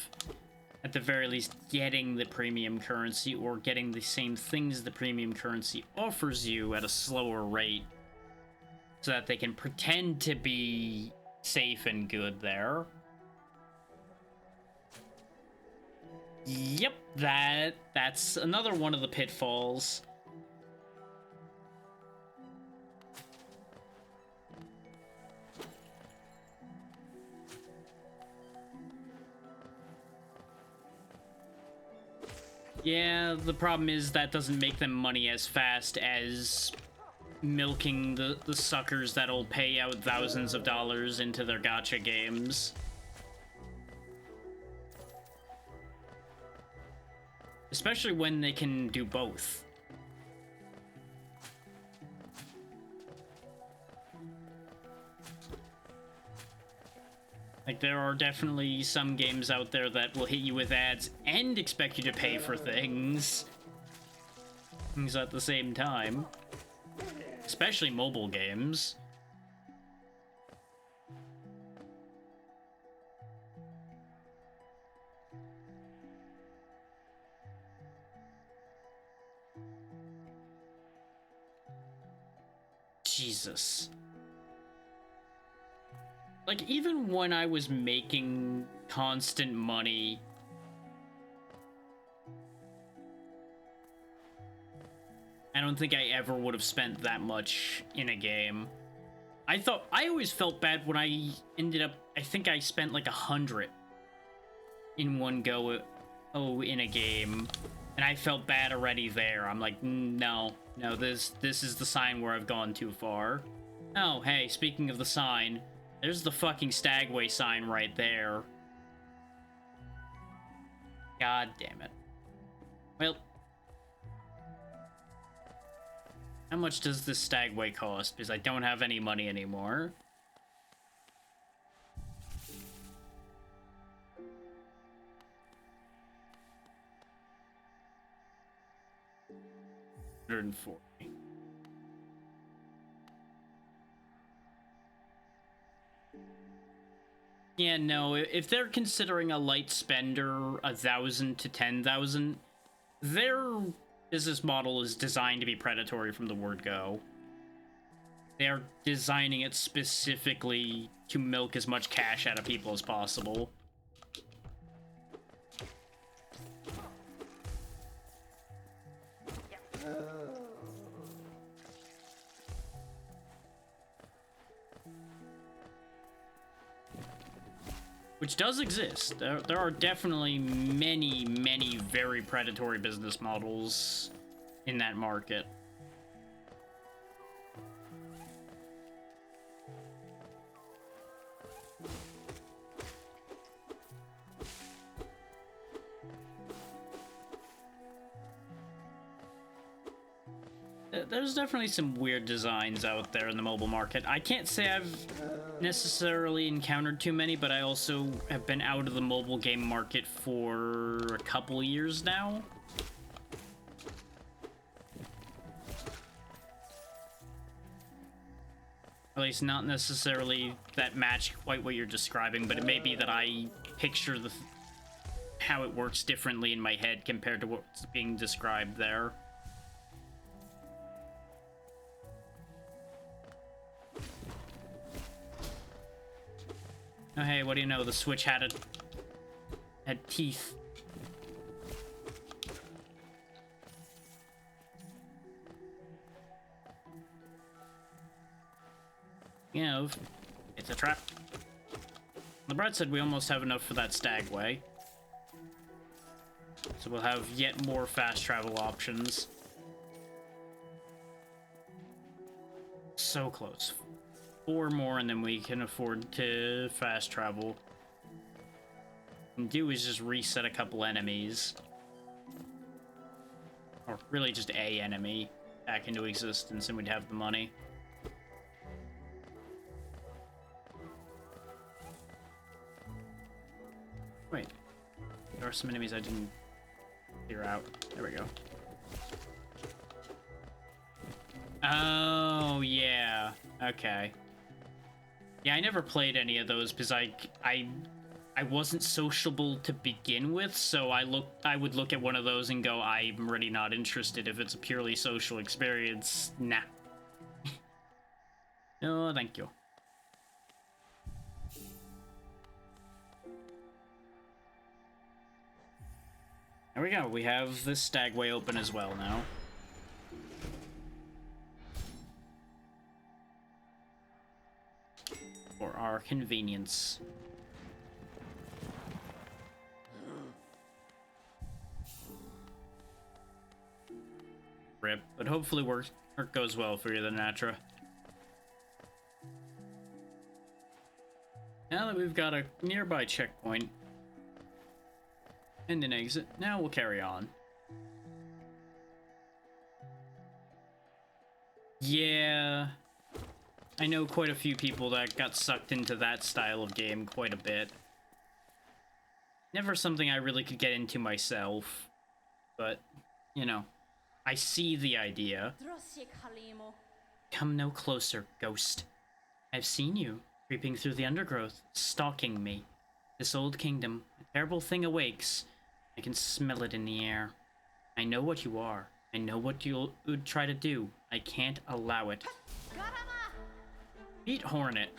at the very least, getting the premium currency or getting the same things the premium currency offers you at a slower rate, so that they can pretend to be safe and good there. Yep, that's another one of the pitfalls. Yeah, the problem is that doesn't make them money as fast as milking the suckers that'll pay out thousands of dollars into their gacha games. Especially when they can do both. Like, there are definitely some games out there that will hit you with ads and expect you to pay for things at the same time. Especially mobile games. Jesus. Like, even when I was making constant money, I don't think I ever would have spent that much in a game. I always felt bad when I ended up, I think I spent like 100 in one go, in a game. And I felt bad already there. I'm like, no, this is the sign where I've gone too far. Oh, hey, speaking of the sign, there's the fucking Stagway sign right there. God damn it. Well, how much does this Stagway cost? Because I don't have any money anymore. $140. Yeah, no, if they're considering a light spender 1,000 to 10,000, their business model is designed to be predatory from the word go. They're designing it specifically to milk as much cash out of people as possible. Which does exist. There are definitely many very predatory business models in that market. There's definitely some weird designs out there in the mobile market. I can't say I've necessarily encountered too many, but I also have been out of the mobile game market for a couple years now. At least not necessarily that match quite what you're describing, but it may be that I picture how it works differently in my head compared to what's being described there. Oh, hey, what do you know? The Switch had teeth. You know, it's a trap. The bright side, we almost have enough for that Stagway. So we'll have yet more fast travel options. So close. 4 more and then we can afford to fast travel. What we can do is just reset a couple enemies. Or really just a enemy back into existence and we'd have the money. Wait. There are some enemies I didn't figure out. There we go. Oh, yeah. Okay. Yeah, I never played any of those because I wasn't sociable to begin with, so I would look at one of those and go, I'm really not interested. If it's a purely social experience, nah. No, thank you. There we go. We have this Stagway open as well now. For our convenience. Rip, but hopefully work goes well for you then, Natra. Now that we've got a nearby checkpoint and an exit, now we'll carry on. Yeah, I know quite a few people that got sucked into that style of game quite a bit. Never something I really could get into myself, but, you know, I see the idea. Come no closer, ghost. I've seen you, creeping through the undergrowth, stalking me. This old kingdom, a terrible thing awakes. I can smell it in the air. I know what you are. I know what you would try to do. I can't allow it. Beat Hornet.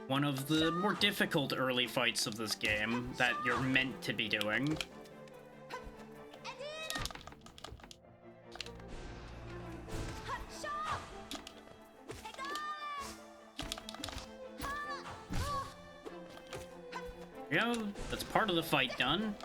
One of the more difficult early fights of this game that you're meant to be doing. You know, that's part of the fight done.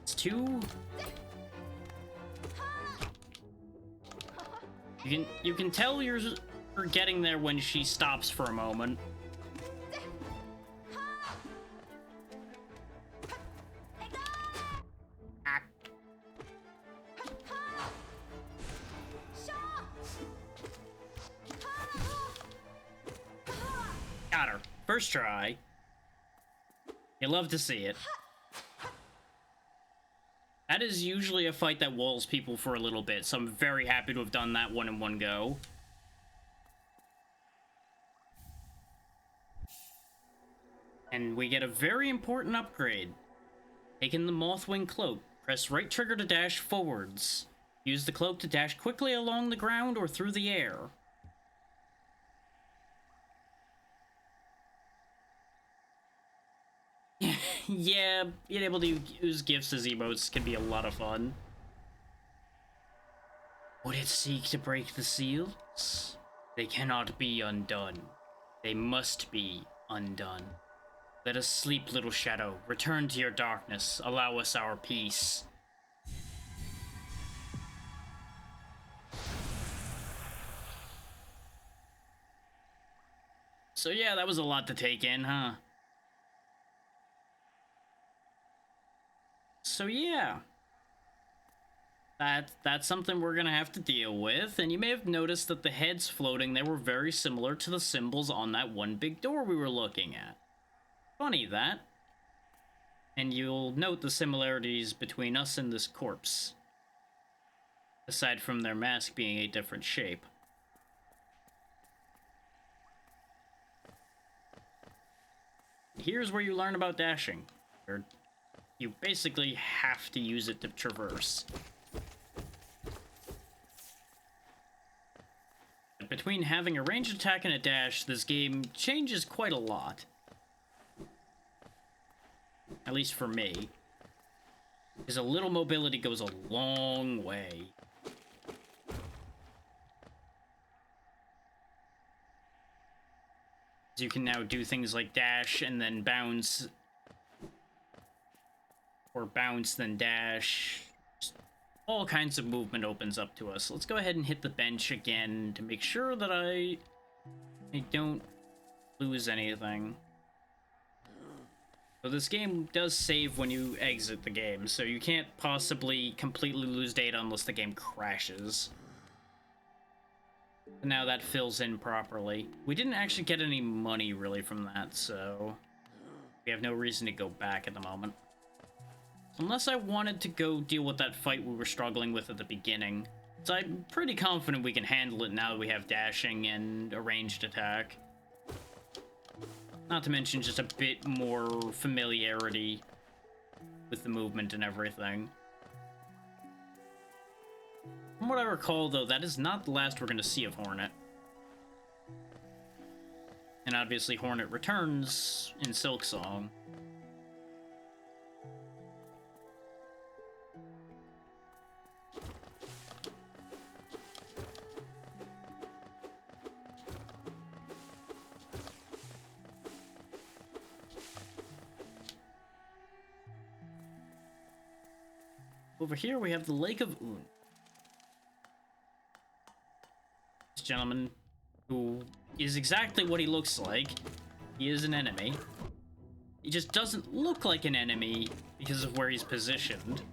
It's two. You can tell you're getting there when she stops for a moment. Got her. First try. You love to see it. That is usually a fight that walls people for a little bit, so I'm very happy to have done that one in one go. And we get a very important upgrade. Taking the Mothwing Cloak. Press right trigger to dash forwards. Use the cloak to dash quickly along the ground or through the air. Yeah, being able to use gifts as emotes can be a lot of fun. Would it seek to break the seals? They cannot be undone. They must be undone. Let us sleep, little shadow. Return to your darkness. Allow us our peace. So yeah, that was a lot to take in, huh? So yeah. That's something we're gonna have to deal with, and you may have noticed that the heads floating there were very similar to the symbols on that one big door we were looking at. Funny that. And you'll note the similarities between us and this corpse. Aside from their mask being a different shape. Here's where you learn about dashing. You basically have to use it to traverse. Between having a ranged attack and a dash, this game changes quite a lot. At least for me. Because a little mobility goes a long way. You can now do things like dash and then bounce. Or bounce, then dash. Just all kinds of movement opens up to us. Let's go ahead and hit the bench again to make sure that I don't lose anything. So this game does save when you exit the game, so you can't possibly completely lose data unless the game crashes. Now that fills in properly. We didn't actually get any money really from that, so we have no reason to go back at the moment. Unless I wanted to go deal with that fight we were struggling with at the beginning. So I'm pretty confident we can handle it now that we have dashing and a ranged attack. Not to mention just a bit more familiarity with the movement and everything. From what I recall, though, that is not the last we're going to see of Hornet. And obviously Hornet returns in Silksong. Over here we have the Lake of Un. This gentleman, who is exactly what he looks like. He is an enemy. He just doesn't look like an enemy because of where he's positioned.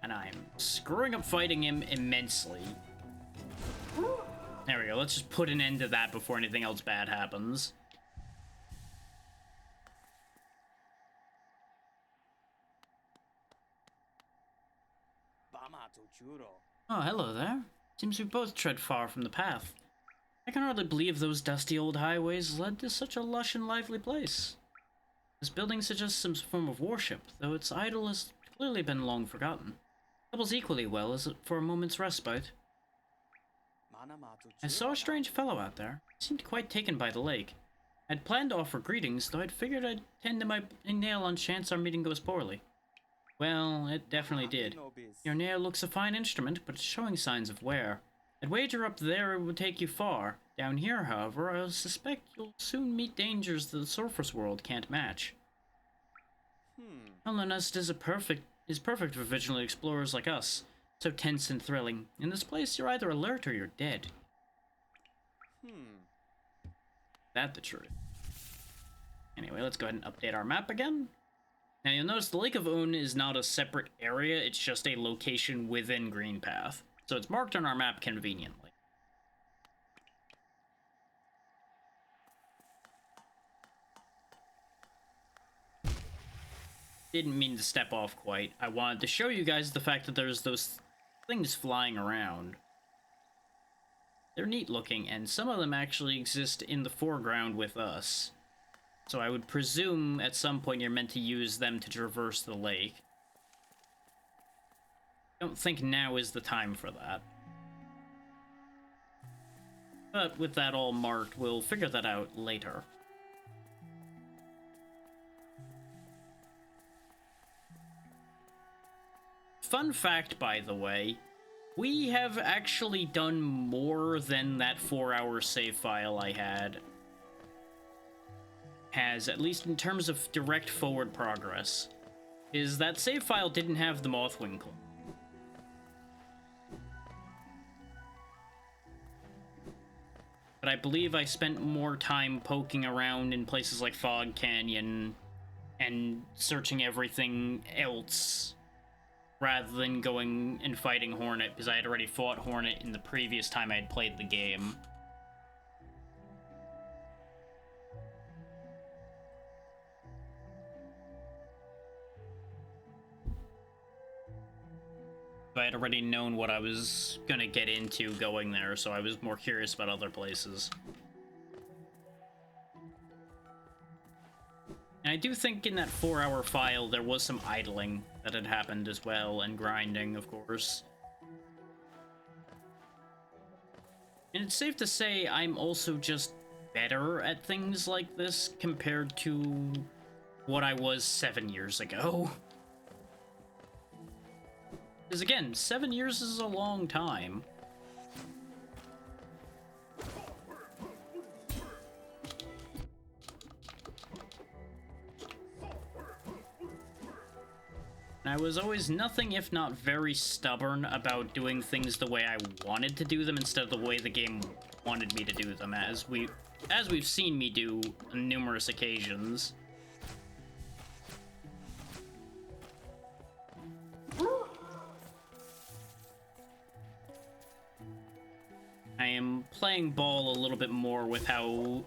And I'm screwing up fighting him immensely. There we go, let's just put an end to that before anything else bad happens. Oh, hello there. Seems we both tread far from the path. I can hardly believe those dusty old highways led to such a lush and lively place. This building suggests some form of worship, though its idol has clearly been long forgotten. Doubles equally well as for a moment's respite. I saw a strange fellow out there. He seemed quite taken by the lake. I'd planned to offer greetings, though I'd figured I'd tend to my nail on chance our meeting goes poorly. Well, it definitely did. Your nail looks a fine instrument, but it's showing signs of wear. I'd wager up there it would take you far. Down here, however, I suspect you'll soon meet dangers that the surface world can't match. Nest is perfect for vigilant explorers like us. So tense and thrilling. In this place, you're either alert or you're dead. That's the truth. Anyway, let's go ahead and update our map again. Now you'll notice the Lake of Un is not a separate area, it's just a location within Greenpath. So it's marked on our map conveniently. Didn't mean to step off quite. I wanted to show you guys the fact that there's those things flying around. They're neat looking, and some of them actually exist in the foreground with us. So I would presume at some point you're meant to use them to traverse the lake. Don't think now is the time for that. But with that all marked, we'll figure that out later. Fun fact, by the way, we have actually done more than that 4-hour save file I had has, at least in terms of direct forward progress, is that save file didn't have the Mothwing Club. But I believe I spent more time poking around in places like Fog Canyon and searching everything else rather than going and fighting Hornet, because I had already fought Hornet in the previous time I had played the game. I had already known what I was gonna get into going there, so I was more curious about other places. And I do think in that 4-hour file there was some idling that had happened as well, and grinding, of course. And it's safe to say I'm also just better at things like this compared to what I was 7 years ago. Because again, 7 years is a long time. And I was always nothing if not very stubborn about doing things the way I wanted to do them instead of the way the game wanted me to do them, as we've seen me do on numerous occasions. I am playing ball a little bit more with how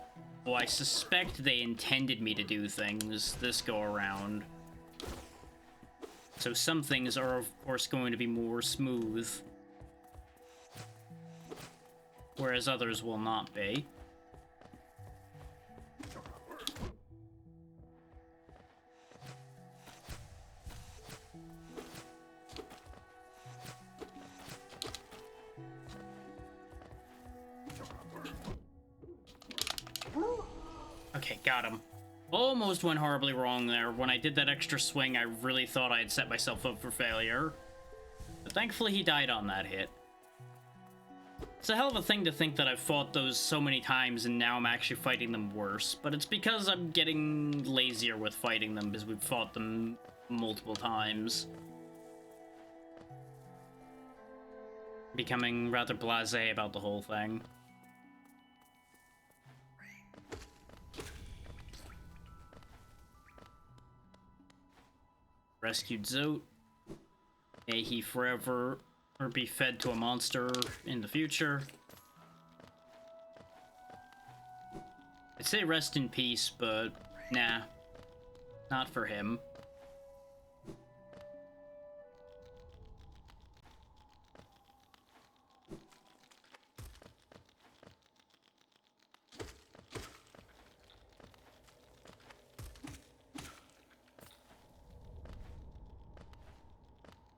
I suspect they intended me to do things this go around. So some things are, of course, going to be more smooth, whereas others will not be. Okay, got him. Almost went horribly wrong there. When I did that extra swing, I really thought I had set myself up for failure. But thankfully he died on that hit. It's a hell of a thing to think that I've fought those so many times and now I'm actually fighting them worse. But it's because I'm getting lazier with fighting them because we've fought them multiple times. Becoming rather blasé about the whole thing. Rescued Zote. May he forever or be fed to a monster in the future. I'd say rest in peace, but nah. Not for him.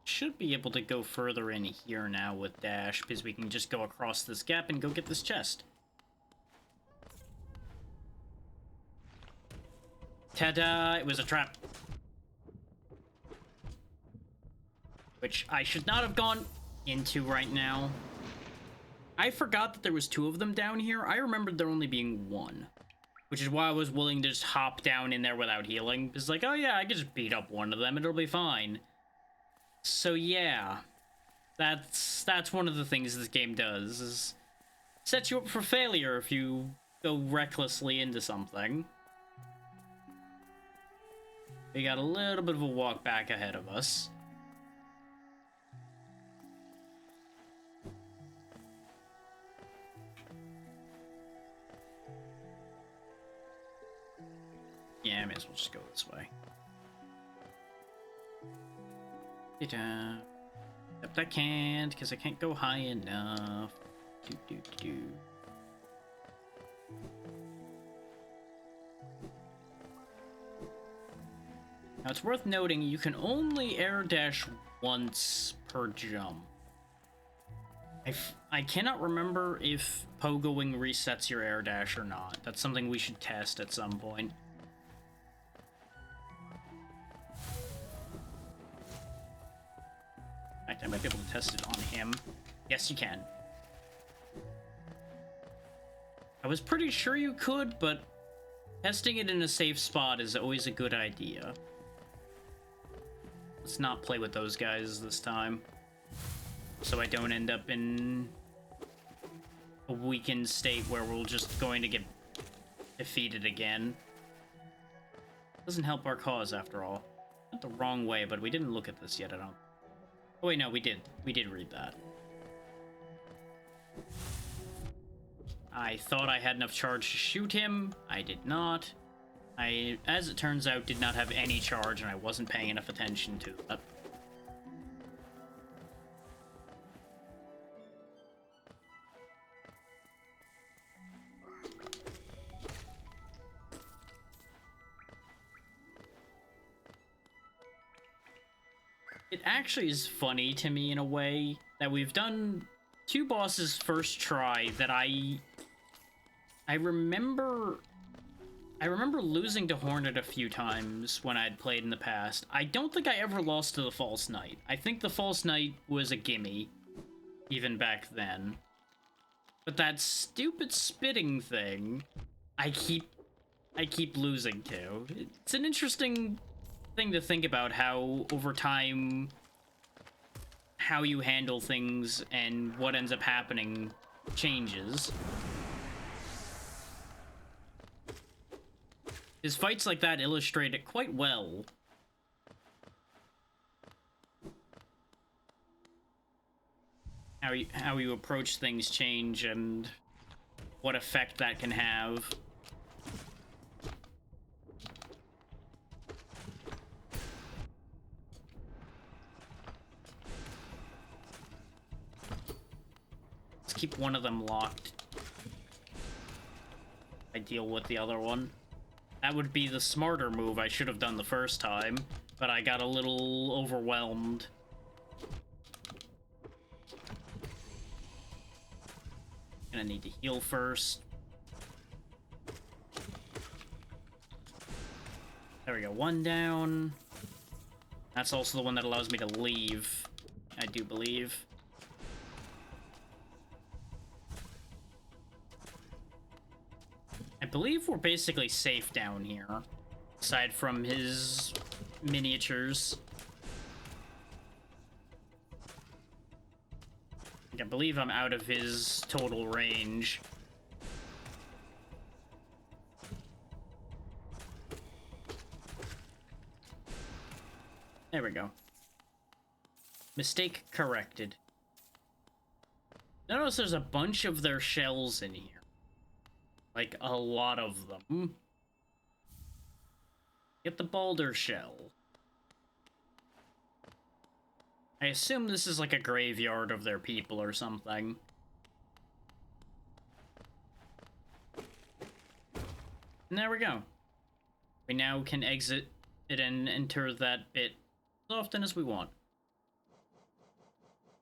Should be able to go further in here now with Dash, because we can just go across this gap and go get this chest. Ta-da! It was a trap. Which I should not have gone into right now. I forgot that there was 2 of them down here. I remembered there only being 1. Which is why I was willing to just hop down in there without healing. It's like, oh yeah, I could just beat up one of them, it'll be fine. So yeah. That's one of the things this game does, is set you up for failure if you go recklessly into something. We got a little bit of a walk back ahead of us. Yeah, I may as well just go this way. Except I can't, because I can't go high enough. Now, it's worth noting, you can only air dash once per jump. I cannot remember if pogoing resets your air dash or not. That's something we should test at some point. In fact, I might be able to test it on him. Yes, you can. I was pretty sure you could, but testing it in a safe spot is always a good idea. Let's not play with those guys this time, so I don't end up in a weakened state where we're just going to get defeated again. Doesn't help our cause, after all. Not the wrong way, but we didn't look at this yet, I don't... Oh wait, no, we did. We did read that. I thought I had enough charge to shoot him. I did not. I, as it turns out, did not have any charge, and I wasn't paying enough attention to that. It actually is funny to me in a way that we've done 2 bosses first try that I remember losing to Hornet a few times when I'd played in the past. I don't think I ever lost to the False Knight. I think the False Knight was a gimme, even back then. But that stupid spitting thing, I keep losing to. It's an interesting thing to think about, how over time how you handle things and what ends up happening changes. His fights like that illustrate it quite well. How you approach things change and what effect that can have. Let's keep one of them locked. I deal with the other one. That would be the smarter move I should have done the first time, but I got a little overwhelmed. Gonna need to heal first. There we go, 1 down. That's also the one that allows me to leave, I do believe. I believe we're basically safe down here, aside from his miniatures. I believe I'm out of his total range. There we go. Mistake corrected. Notice there's a bunch of their shells in here. Like, a lot of them. Get the boulder shell. I assume this is like a graveyard of their people or something. And there we go. We now can exit it and enter that bit as often as we want.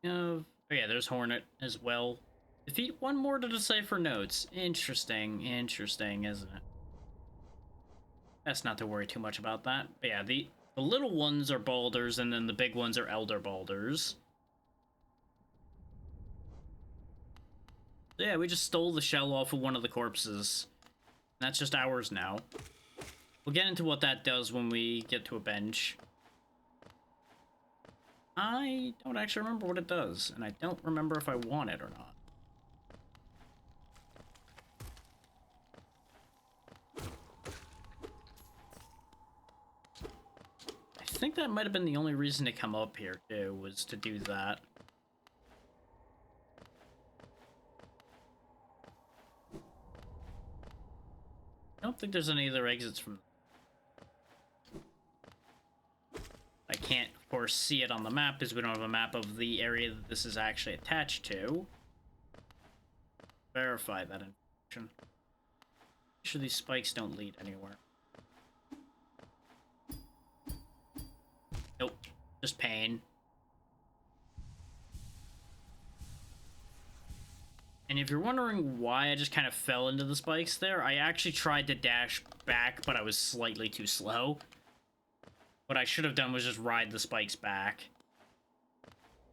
Oh yeah, there's Hornet as well. Defeat 1 more to decipher notes. Interesting, isn't it? best not to worry too much about that. But yeah, the little ones are boulders, and then the big ones are elder boulders. So yeah, we just stole the shell off of one of the corpses. That's just ours now. We'll get into what that does when we get to a bench. I don't actually remember what it does, and I don't remember if I want it or not. I think that might have been the only reason to come up here, too, was to do that. I don't think there's any other exits from... I can't, of course, see it on the map because we don't have a map of the area that this is actually attached to. Verify that information. Make sure these spikes don't lead anywhere. Nope. Just pain. And if you're wondering why I just kind of fell into the spikes there, I actually tried to dash back, but I was slightly too slow. What I should have done was just ride the spikes back.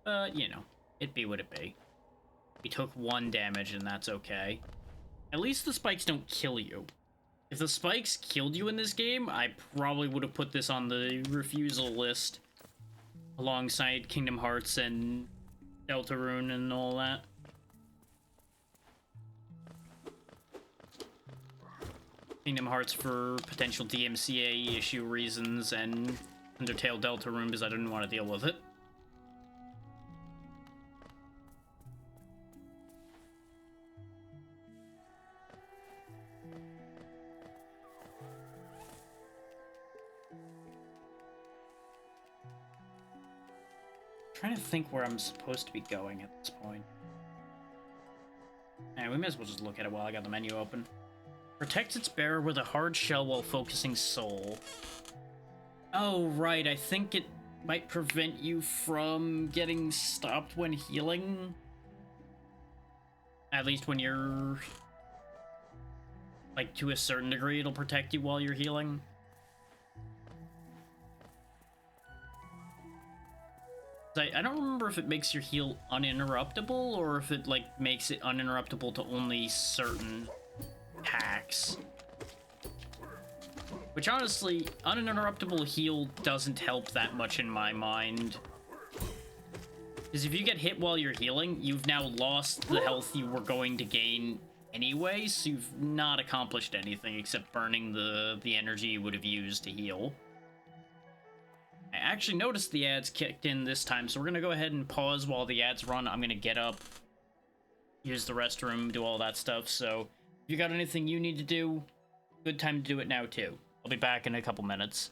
You know, it be what it be. We took 1 damage, and that's okay. At least the spikes don't kill you. If the spikes killed you in this game, I probably would have put this on the refusal list. Alongside Kingdom Hearts and Deltarune and all that. Kingdom Hearts for potential DMCA issue reasons, and Undertale Deltarune because I didn't want to deal with it. Trying to think where I'm supposed to be going at this point. And we may as well just look at it while I got the menu open. Protects its bearer with a hard shell while focusing soul. Oh, right. I think it might prevent you from getting stopped when healing. At least when you're... like, to a certain degree, it'll protect you while you're healing. I don't remember if it makes your heal uninterruptible or if it, like, makes it uninterruptible to only certain attacks. Which, honestly, uninterruptible heal doesn't help that much in my mind. Because if you get hit while you're healing, you've now lost the health you were going to gain anyway, so you've not accomplished anything except burning the energy you would have used to heal. I actually noticed the ads kicked in this time, so we're going to go ahead and pause while the ads run. I'm going to get up, use the restroom, do all that stuff, so if you got anything you need to do, good time to do it now, too. I'll be back in a couple minutes.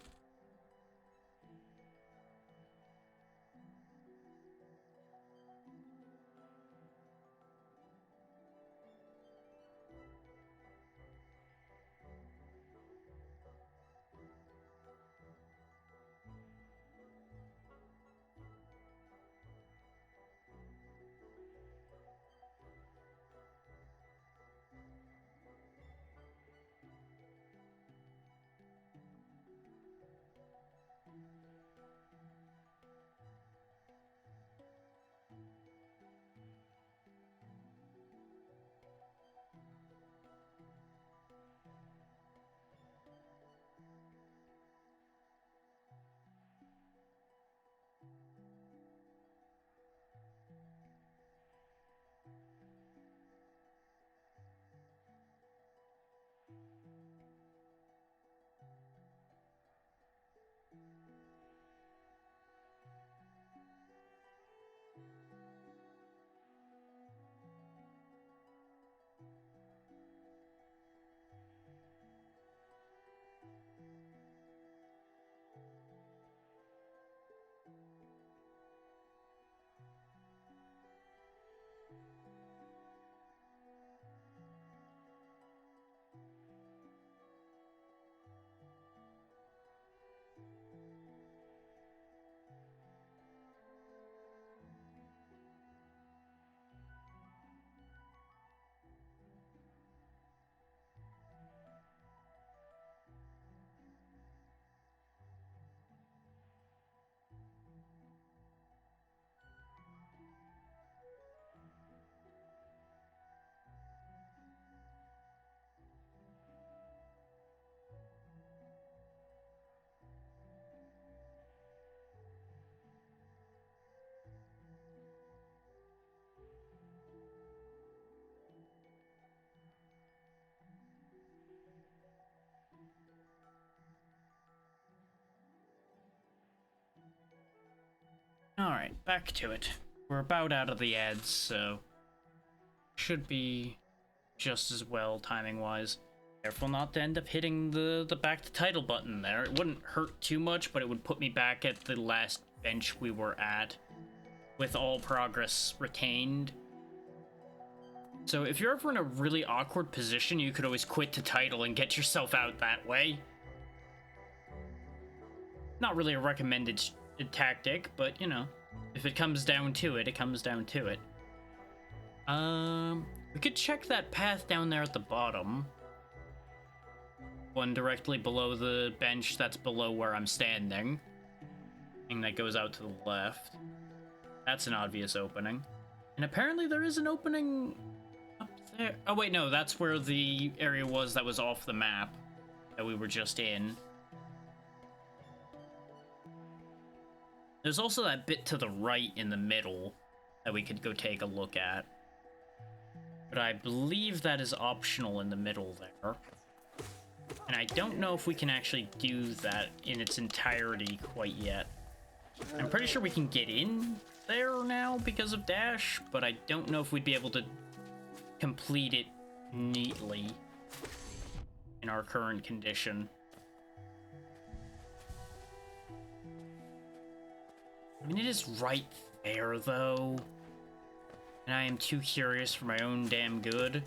Alright, back to it. We're about out of the ads, so should be just as well timing-wise. Careful not to end up hitting the back to title button there. It wouldn't hurt too much, but it would put me back at the last bench we were at, with all progress retained. So if you're ever in a really awkward position, you could always quit to title and get yourself out that way. Not really a recommended tactic, but you know, if it comes down to it, it comes down to it. We could check that path down there at the bottom. One directly below the bench that's below where I'm standing. Thing that goes out to the left. That's an obvious opening. And apparently there is an opening up there. Oh wait, no, that's where the area was that was off the map that we were just in. There's also that bit to the right in the middle that we could go take a look at. But I believe that is optional in the middle there. And I don't know if we can actually do that in its entirety quite yet. I'm pretty sure we can get in there now because of dash, but I don't know if we'd be able to complete it neatly in our current condition. I mean, it is right there, though. And I am too curious for my own damn good.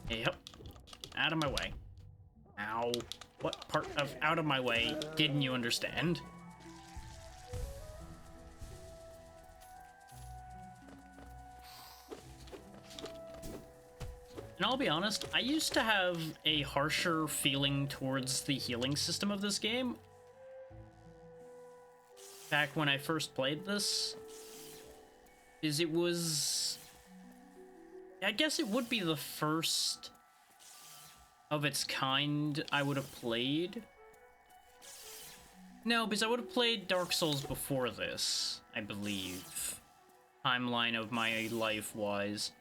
Yep. Out of my way. Ow. What part of out of my way didn't you understand? And I'll be honest, I used to have a harsher feeling towards the healing system of this game. Back when I first played this. Is it was... I guess it would be the first of its kind I would have played. No, because I would have played Dark Souls before this, I believe. Timeline of my life-wise.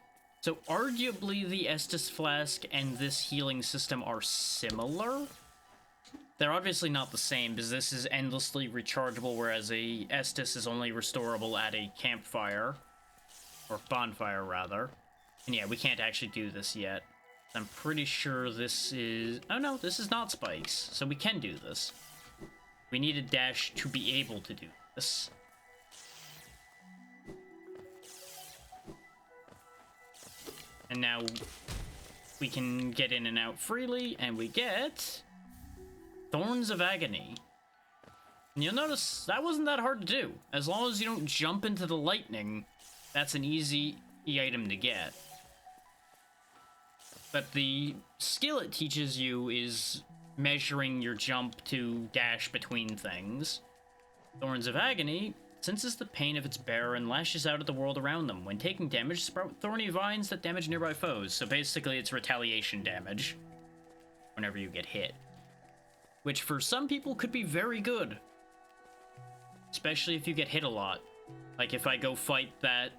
So arguably the Estus Flask and this healing system are similar. They're obviously not the same, because this is endlessly rechargeable, whereas a Estus is only restorable at a campfire. Or bonfire, rather. And yeah, we can't actually do this yet. I'm pretty sure this is... Oh no, this is not spikes, so we can do this. We need a dash to be able to do this. And now we can get in and out freely, and we get Thorns of Agony. And you'll notice that wasn't that hard to do. As long as you don't jump into the lightning, that's an easy item to get. But the skill it teaches you is measuring your jump to dash between things. Thorns of Agony senses the pain of its bearer and lashes out at the world around them. When taking damage, sprout thorny vines that damage nearby foes. So basically it's retaliation damage whenever you get hit. Which for some people could be very good. Especially if you get hit a lot. Like if I go fight that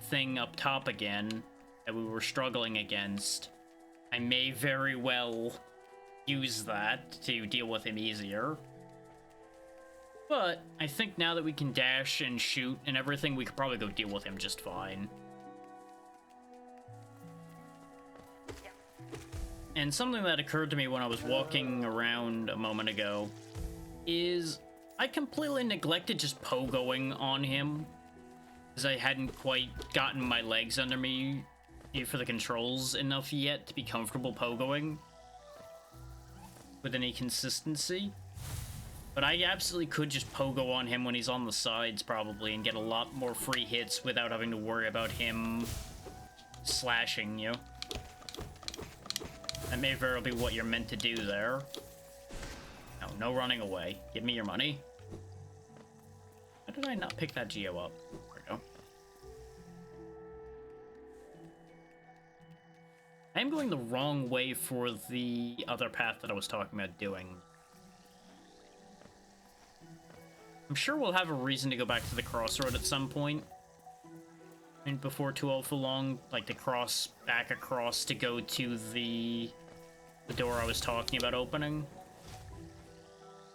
thing up top again that we were struggling against, I may very well use that to deal with him easier. But I think now that we can dash and shoot and everything, we could probably go deal with him just fine. And something that occurred to me when I was walking around a moment ago is I completely neglected just pogoing on him, because I hadn't quite gotten my legs under me for the controls enough yet to be comfortable pogoing with any consistency. But I absolutely could just pogo on him when he's on the sides probably and get a lot more free hits without having to worry about him slashing you. That may very well be what you're meant to do there. No, no running away. Give me your money. How did I not pick that Geo up? There we go. I am going the wrong way for the other path that I was talking about doing. I'm sure we'll have a reason to go back to the crossroad at some point. And before too awful long, like to cross back across to go to the door I was talking about opening.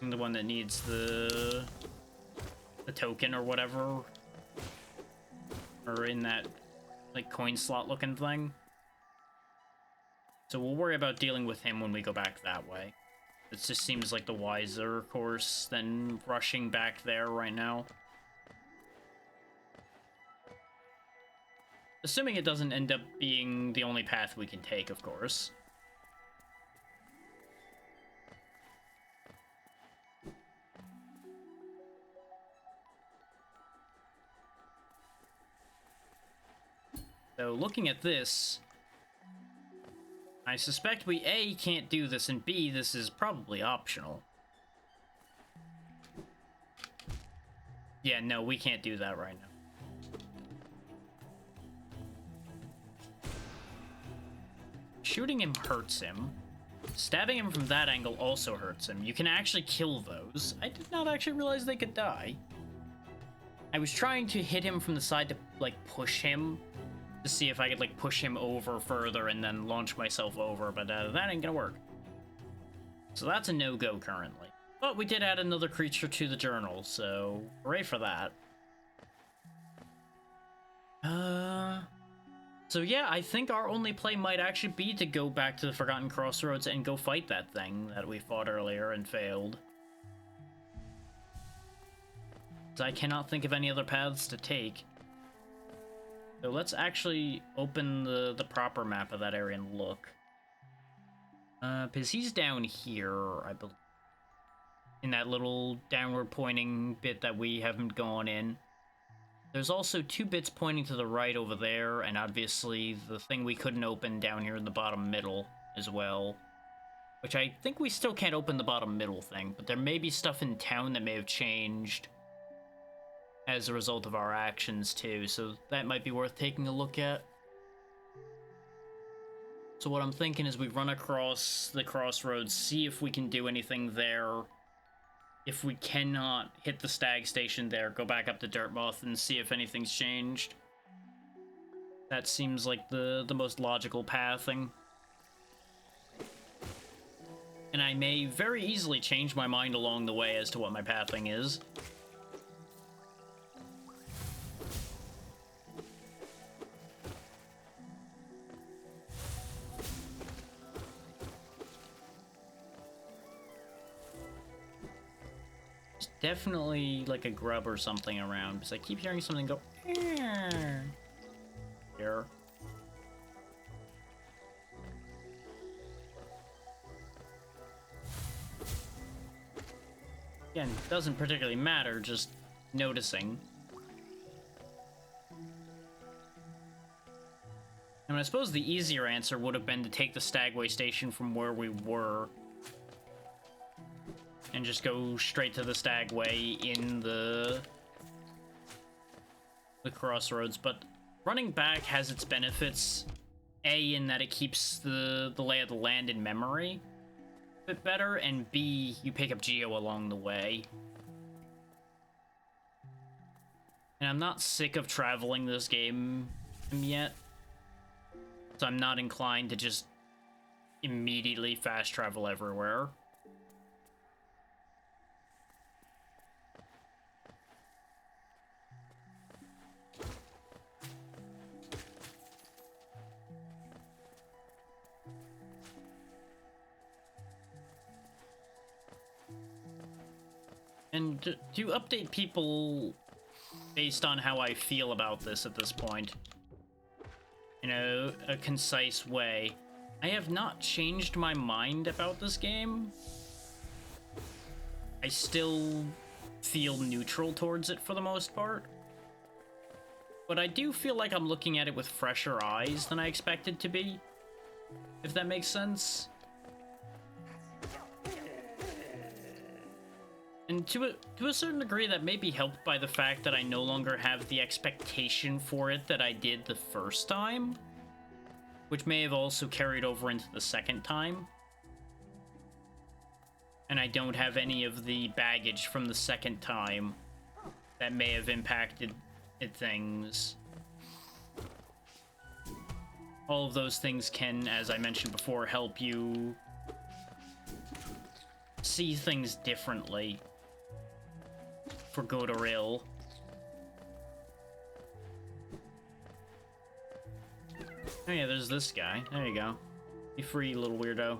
The one that needs the token or whatever. Or in that like coin slot looking thing. So we'll worry about dealing with him when we go back that way. It just seems like the wiser course than rushing back there right now. Assuming it doesn't end up being the only path we can take, of course. So looking at this, I suspect we A, can't do this, and B, this is probably optional. Yeah, no, we can't do that right now. Shooting him hurts him. Stabbing him from that angle also hurts him. You can actually kill those. I did not actually realize they could die. I was trying to hit him from the side to, like, push him. To see if I could, like, push him over further and then launch myself over, but that ain't gonna work. So that's a no-go currently. But we did add another creature to the journal, so hooray for that. So yeah, I think our only play might actually be to go back to the Forgotten Crossroads and go fight that thing that we fought earlier and failed. So I cannot think of any other paths to take. So let's actually open the proper map of that area and look. Because he's down here, I believe. In that little downward pointing bit that we haven't gone in. There's also 2 bits pointing to the right over there, and obviously the thing we couldn't open down here in the bottom middle as well. Which I think we still can't open the bottom middle thing, but there may be stuff in town that may have changed as a result of our actions too, so that might be worth taking a look at. So what I'm thinking is we run across the crossroads, see if we can do anything there. If we cannot hit the stag station there, go back up to Dirtmoth and see if anything's changed. That seems like the most logical pathing. And I may very easily change my mind along the way as to what my pathing is. Definitely like a grub or something around, because I keep hearing something go here. Again, doesn't particularly matter, just noticing. I mean, I suppose the easier answer would have been to take the Stagway station from where we were and just go straight to the Stagway in the crossroads, but running back has its benefits. A, in that it keeps the lay of the land in memory a bit better, and B, you pick up Geo along the way. And I'm not sick of traveling this game yet, so I'm not inclined to just immediately fast travel everywhere. And to update people based on how I feel about this at this point, in a concise way, I have not changed my mind about this game. I still feel neutral towards it for the most part. But I do feel like I'm looking at it with fresher eyes than I expected to be, if that makes sense. And to a certain degree, that may be helped by the fact that I no longer have the expectation for it that I did the first time. which may have also carried over into the second time. And I don't have any of the baggage from the second time that may have impacted things. All of those things can, as I mentioned before, help you see things differently, for good or ill. Oh yeah, there's this guy. There you go. Be free, little weirdo.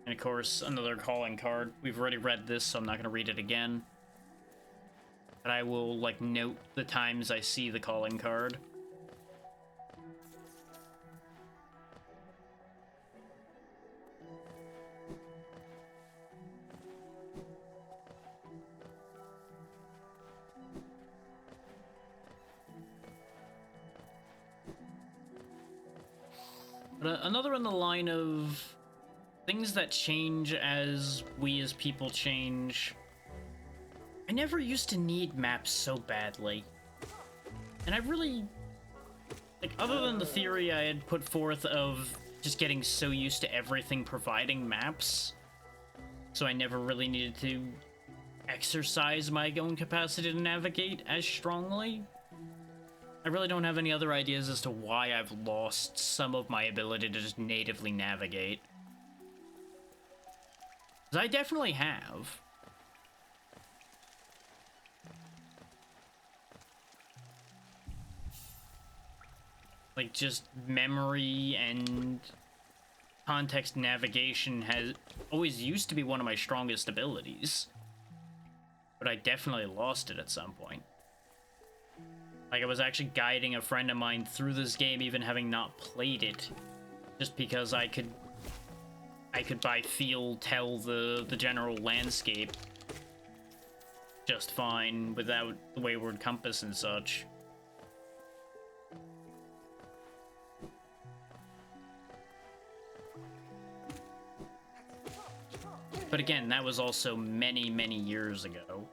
And of course, another calling card. We've already read this, so I'm not going to read it again. But I will, like, note the times I see the calling card. But another in the line of things that change as we as people change. I never used to need maps so badly. And I really, like, other than the theory I had put forth of just getting so used to everything providing maps, so I never really needed to exercise my own capacity to navigate as strongly. I really don't have any other ideas as to why I've lost some of my ability to just natively navigate. 'Cause I definitely have. Like, just memory and context navigation has always used to be one of my strongest abilities. But I definitely lost it at some point. Like, I was actually guiding a friend of mine through this game, even having not played it, just because I could by feel tell the general landscape just fine without the wayward compass and such. But again, that was also many, many years ago.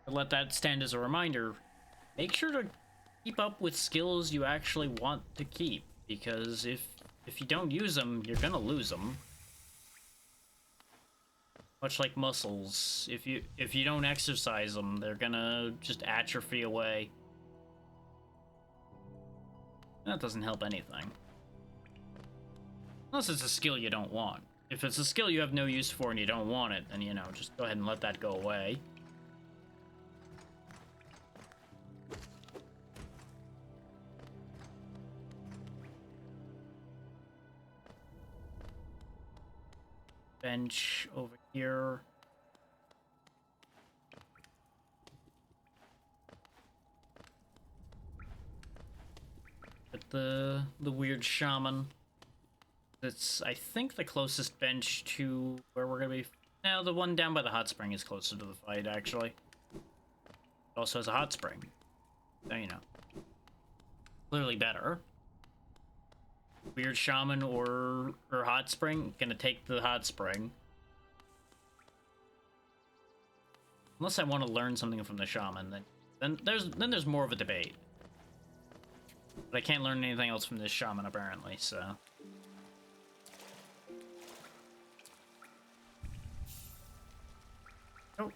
Let that stand as a reminder. Make sure to keep up with skills you actually want to keep, because if you don't use them, you're gonna lose them. Much like muscles, if you don't exercise them, they're gonna just atrophy away. That doesn't help anything. Unless it's a skill you don't want. If it's a skill you have no use for and you don't want it, then, you know, just go ahead and let that go away. Bench over here. At the weird shaman. That's, I think, the closest bench to where we're gonna be. Now, the one down by the hot spring is closer to the fight, actually. It also has a hot spring. So, you know. Clearly better. Weird shaman or hot spring, gonna take the hot spring. Unless I want to learn something from the shaman, then there's more of a debate. But I can't learn anything else from this shaman apparently, so. Oh.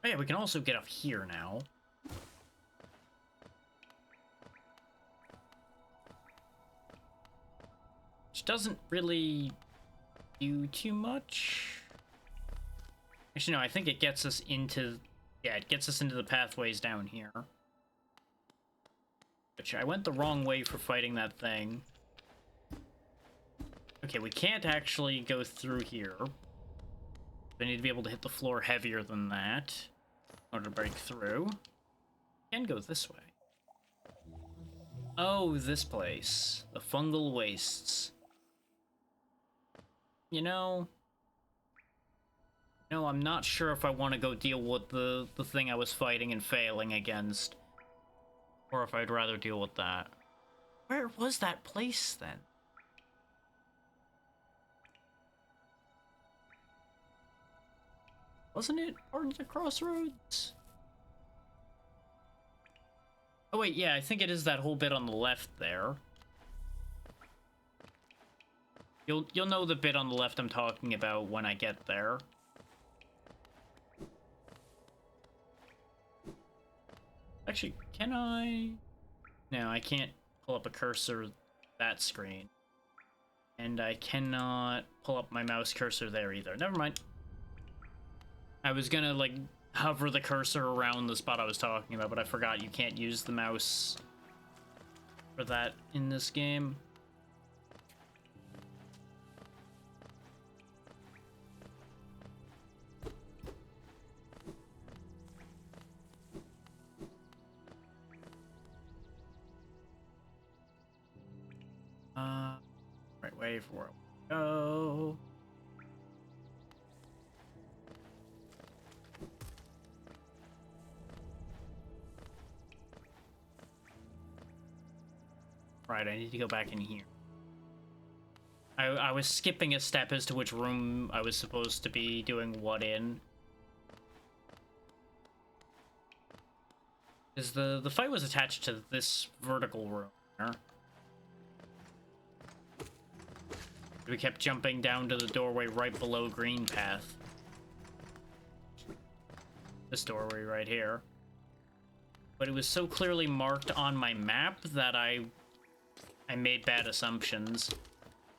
Oh yeah, we can also get up here now. Which doesn't really do too much. Actually, no, I think it gets us into... Yeah, it gets us into the pathways down here. Which I went the wrong way for fighting that thing. Okay, we can't actually go through here. We need to be able to hit the floor heavier than that in order to break through. We can go this way. Oh, this place. The fungal wastes. You know... No, I'm not sure if I want to go deal with the thing I was fighting and failing against. Or if I'd rather deal with that. Where was that place, then? Wasn't it part of the crossroads? Oh wait, yeah, I think it is that whole bit on the left there. You'll know the bit on the left I'm talking about when I get there. Actually, can I? No, I can't pull up a cursor that screen. And I cannot pull up my mouse cursor there either. Never mind. I was gonna, like, hover the cursor around the spot I was talking about, but I forgot you can't use the mouse for that in this game. Right way for where we go. Right, I need to go back in here. I was skipping a step as to which room I was supposed to be doing what in. Because the fight was attached to this vertical room here. We kept jumping down to the doorway right below Green Path. This doorway right here. But it was so clearly marked on my map that I made bad assumptions.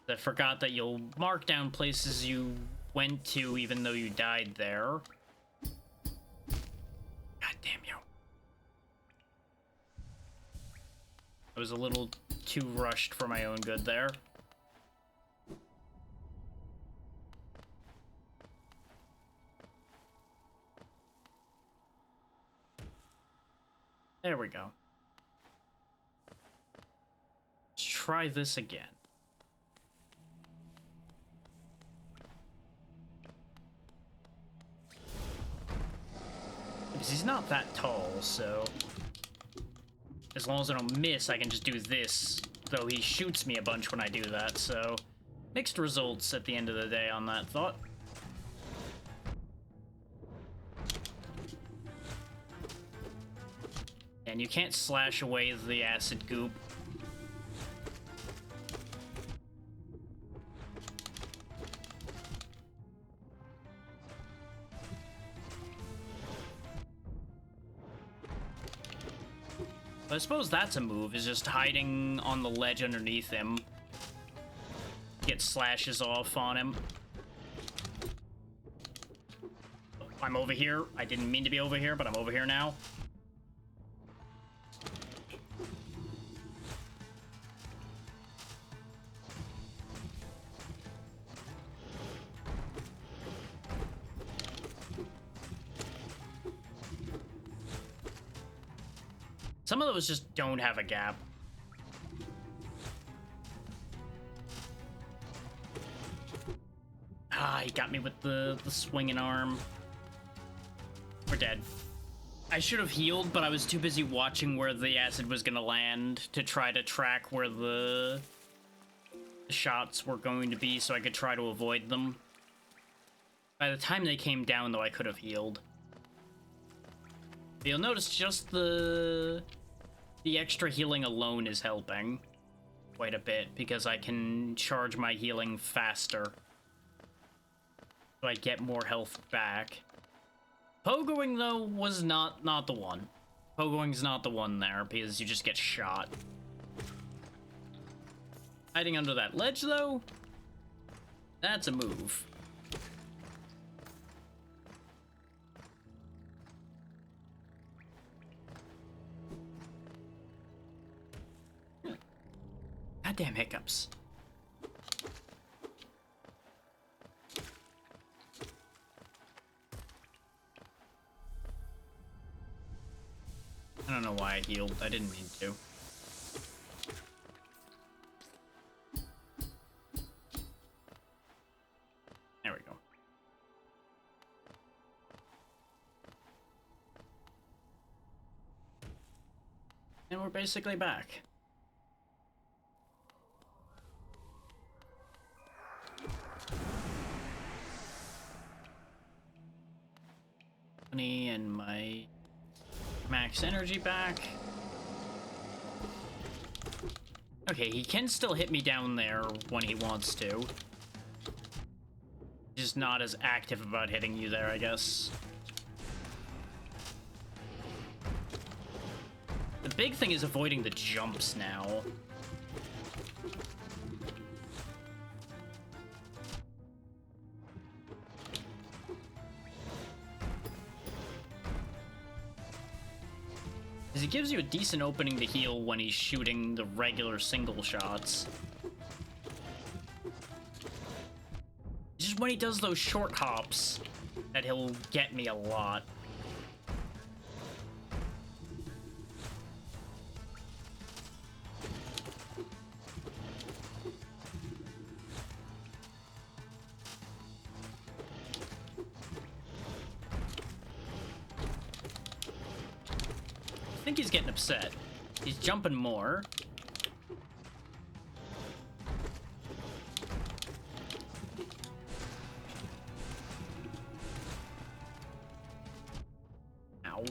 I forgot that you'll mark down places you went to even though you died there. God damn you. I was a little too rushed for my own good there. There we go. Let's try this again. Because he's not that tall, so... As long as I don't miss, I can just do this. Though he shoots me a bunch when I do that, so... Mixed results at the end of the day on that thought. And you can't slash away the acid goop. I suppose that's a move, is just hiding on the ledge underneath him. Get slashes off on him. I'm over here. I didn't mean to be over here, but I'm over here now. Some of those just don't have a gap. Ah, he got me with the swinging arm. We're dead. I should have healed, but I was too busy watching where the acid was gonna land to try to track where the shots were going to be so I could try to avoid them. By the time they came down, though, I could have healed. You'll notice just the extra healing alone is helping quite a bit because I can charge my healing faster. So I get more health back. Pogoing, though, was not the one. Pogoing's not the one there because you just get shot. Hiding under that ledge, though, that's a move. Goddamn hiccups. I don't know why I healed. I didn't mean to. basically back. And my max energy back. Okay, he can still hit me down there when he wants to. Just not as active about hitting you there, I guess. The big thing is avoiding the jumps now. Because he gives you a decent opening to heal when he's shooting the regular single shots. It's just when he does those short hops that he'll get me a lot. I think he's getting upset. He's jumping more. Ow.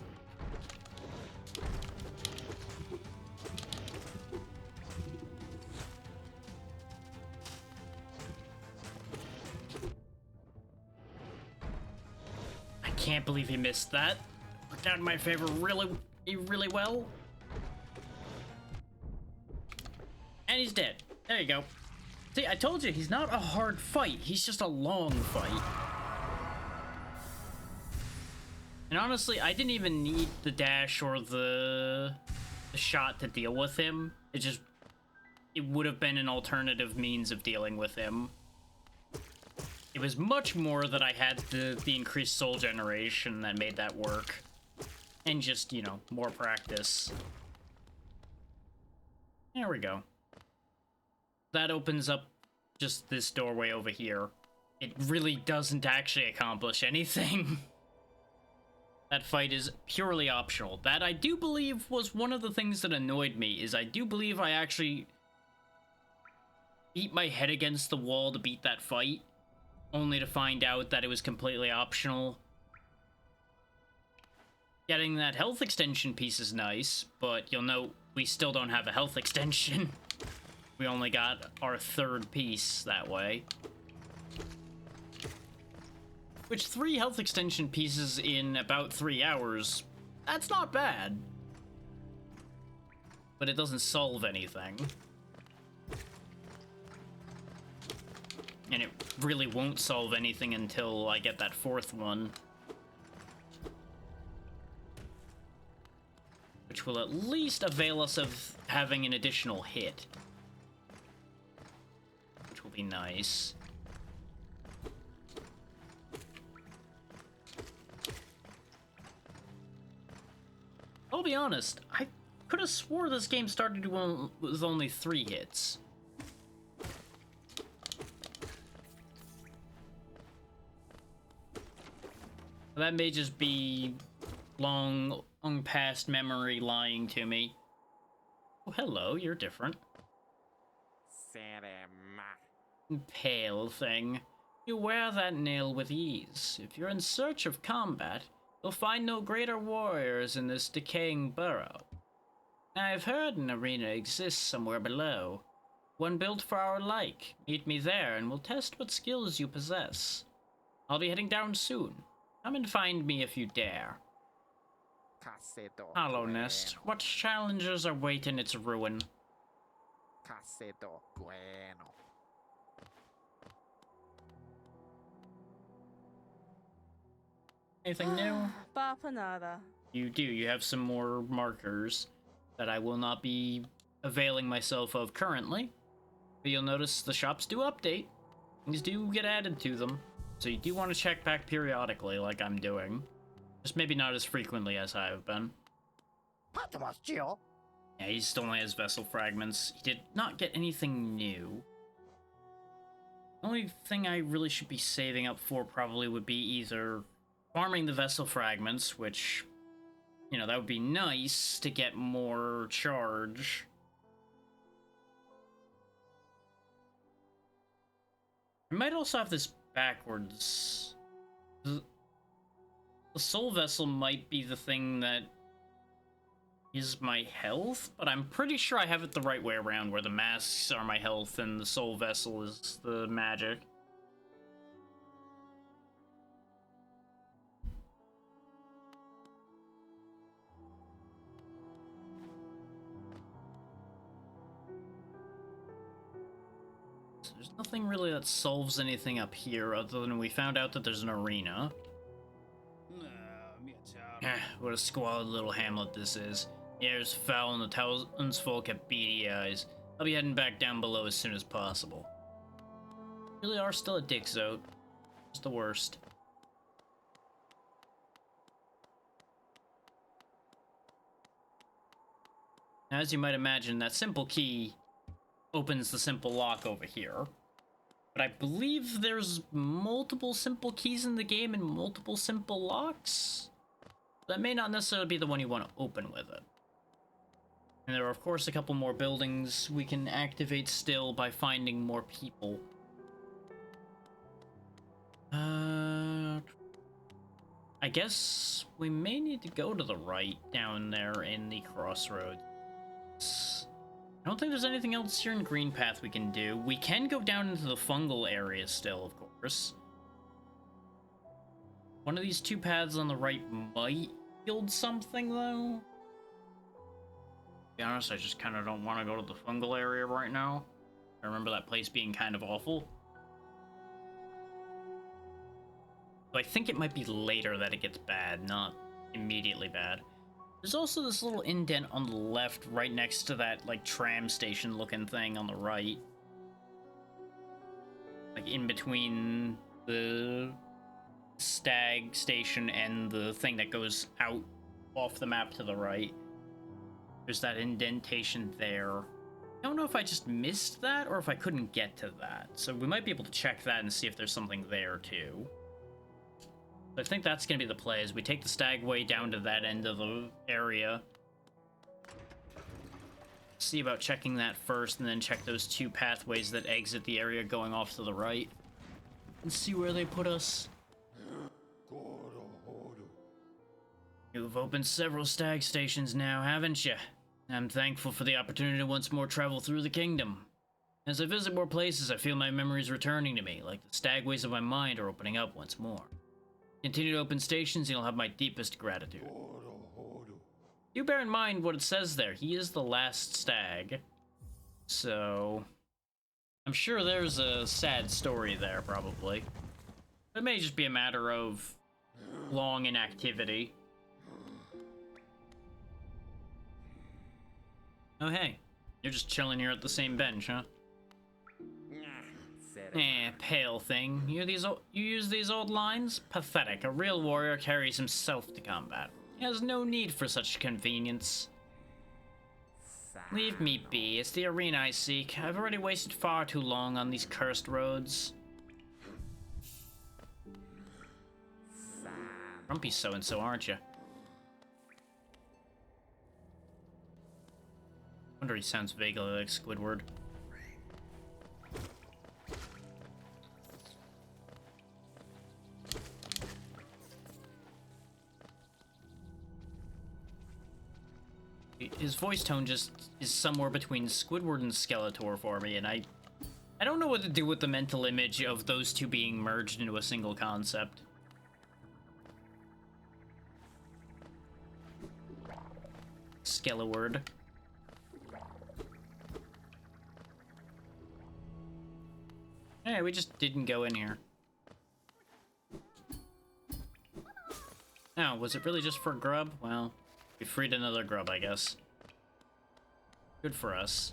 I can't believe he missed that. Worked out in my favor really well. And he's dead. There you go. See, I told you, he's not a hard fight. He's just a long fight. And honestly, I didn't even need the dash or the shot to deal with him. It would have been an alternative means of dealing with him. It was much more that I had the increased soul generation that made that work. And just, you know, more practice. There we go. That opens up just this doorway over here. It really doesn't actually accomplish anything. That fight is purely optional. That I do believe was one of the things that annoyed me, is I do believe I actually beat my head against the wall to beat that fight, only to find out that it was completely optional. Getting that health extension piece is nice, but you'll note we still don't have a health extension. We only got our third piece that way. Which 3 health extension pieces in about 3 hours, that's not bad. But it doesn't solve anything. And it really won't solve anything until I get that 4th one. Which will at least avail us of having an additional hit. Which will be nice. I'll be honest, I could have swore this game started with only 3 hits. That may just be long past memory lying to me. Oh, hello, you're different. Pale thing. You wear that nail with ease. If you're in search of combat, you'll find no greater warriors in this decaying burrow. I've heard an arena exists somewhere below. One built for our like. Meet me there and we'll test what skills you possess. I'll be heading down soon. Come and find me if you dare. Hollow Nest, what challenges await in its ruin? Anything new? Bapanada. You do. You have some more markers that I will not be availing myself of currently. But you'll notice the shops do update. Things do get added to them. So you do want to check back periodically like I'm doing. Just maybe not as frequently as I have been. Yeah, he still only has vessel fragments. He did not get anything new. The only thing I really should be saving up for probably would be either farming the vessel fragments, which you know, that would be nice to get more charge. I might also have this backwards. The soul vessel might be the thing that is my health, but I'm pretty sure I have it the right way around, where the masks are my health and the soul vessel is the magic. So there's nothing really that solves anything up here other than we found out that there's an arena. What a squalid little hamlet this is. The air's foul and the townsfolk have beady eyes. I'll be heading back down below as soon as possible. Really are still a dick zote. It's the worst. Now, as you might imagine, that simple key opens the simple lock over here. But I believe there's multiple simple keys in the game and multiple simple locks. That may not necessarily be the one you want to open with it. And there are, of course, a couple more buildings we can activate still by finding more people. I guess we may need to go to the right down there in the crossroads. I don't think there's anything else here in Green Path we can do. We can go down into the fungal area still, of course. One of these two paths on the right might yield something, though. To be honest, I just kind of don't want to go to the fungal area right now. I remember that place being kind of awful. So I think it might be later that it gets bad, not immediately bad. There's also this little indent on the left right next to that, like, tram station looking thing on the right. Like, in between the stag station and the thing that goes out off the map to the right. There's that indentation there. I don't know if I just missed that or if I couldn't get to that. So we might be able to check that and see if there's something there too. I think that's going to be the play, is we take the stagway down to that end of the area. See about checking that first, and then check those two pathways that exit the area going off to the right. And see where they put us. You've opened several stag stations now, haven't you? I'm thankful for the opportunity to once more travel through the kingdom. As I visit more places, I feel my memories returning to me, like the stagways of my mind are opening up once more. Continue to open stations, and you'll have my deepest gratitude. Do bear in mind what it says there. He is the last stag. So I'm sure there's a sad story there, probably. It may just be a matter of long inactivity. Oh, hey. You're just chilling here at the same bench, huh? Pale thing. You use these old lines? Pathetic. A real warrior carries himself to combat. He has no need for such convenience. Leave me be. It's the arena I seek. I've already wasted far too long on these cursed roads. Grumpy so-and-so, aren't you? Wonder he sounds vaguely like Squidward. His voice tone just is somewhere between Squidward and Skeletor for me, and I don't know what to do with the mental image of those two being merged into a single concept. Skeleward. Hey, we just didn't go in here. Oh, was it really just for grub? Well, we freed another grub, I guess. Good for us.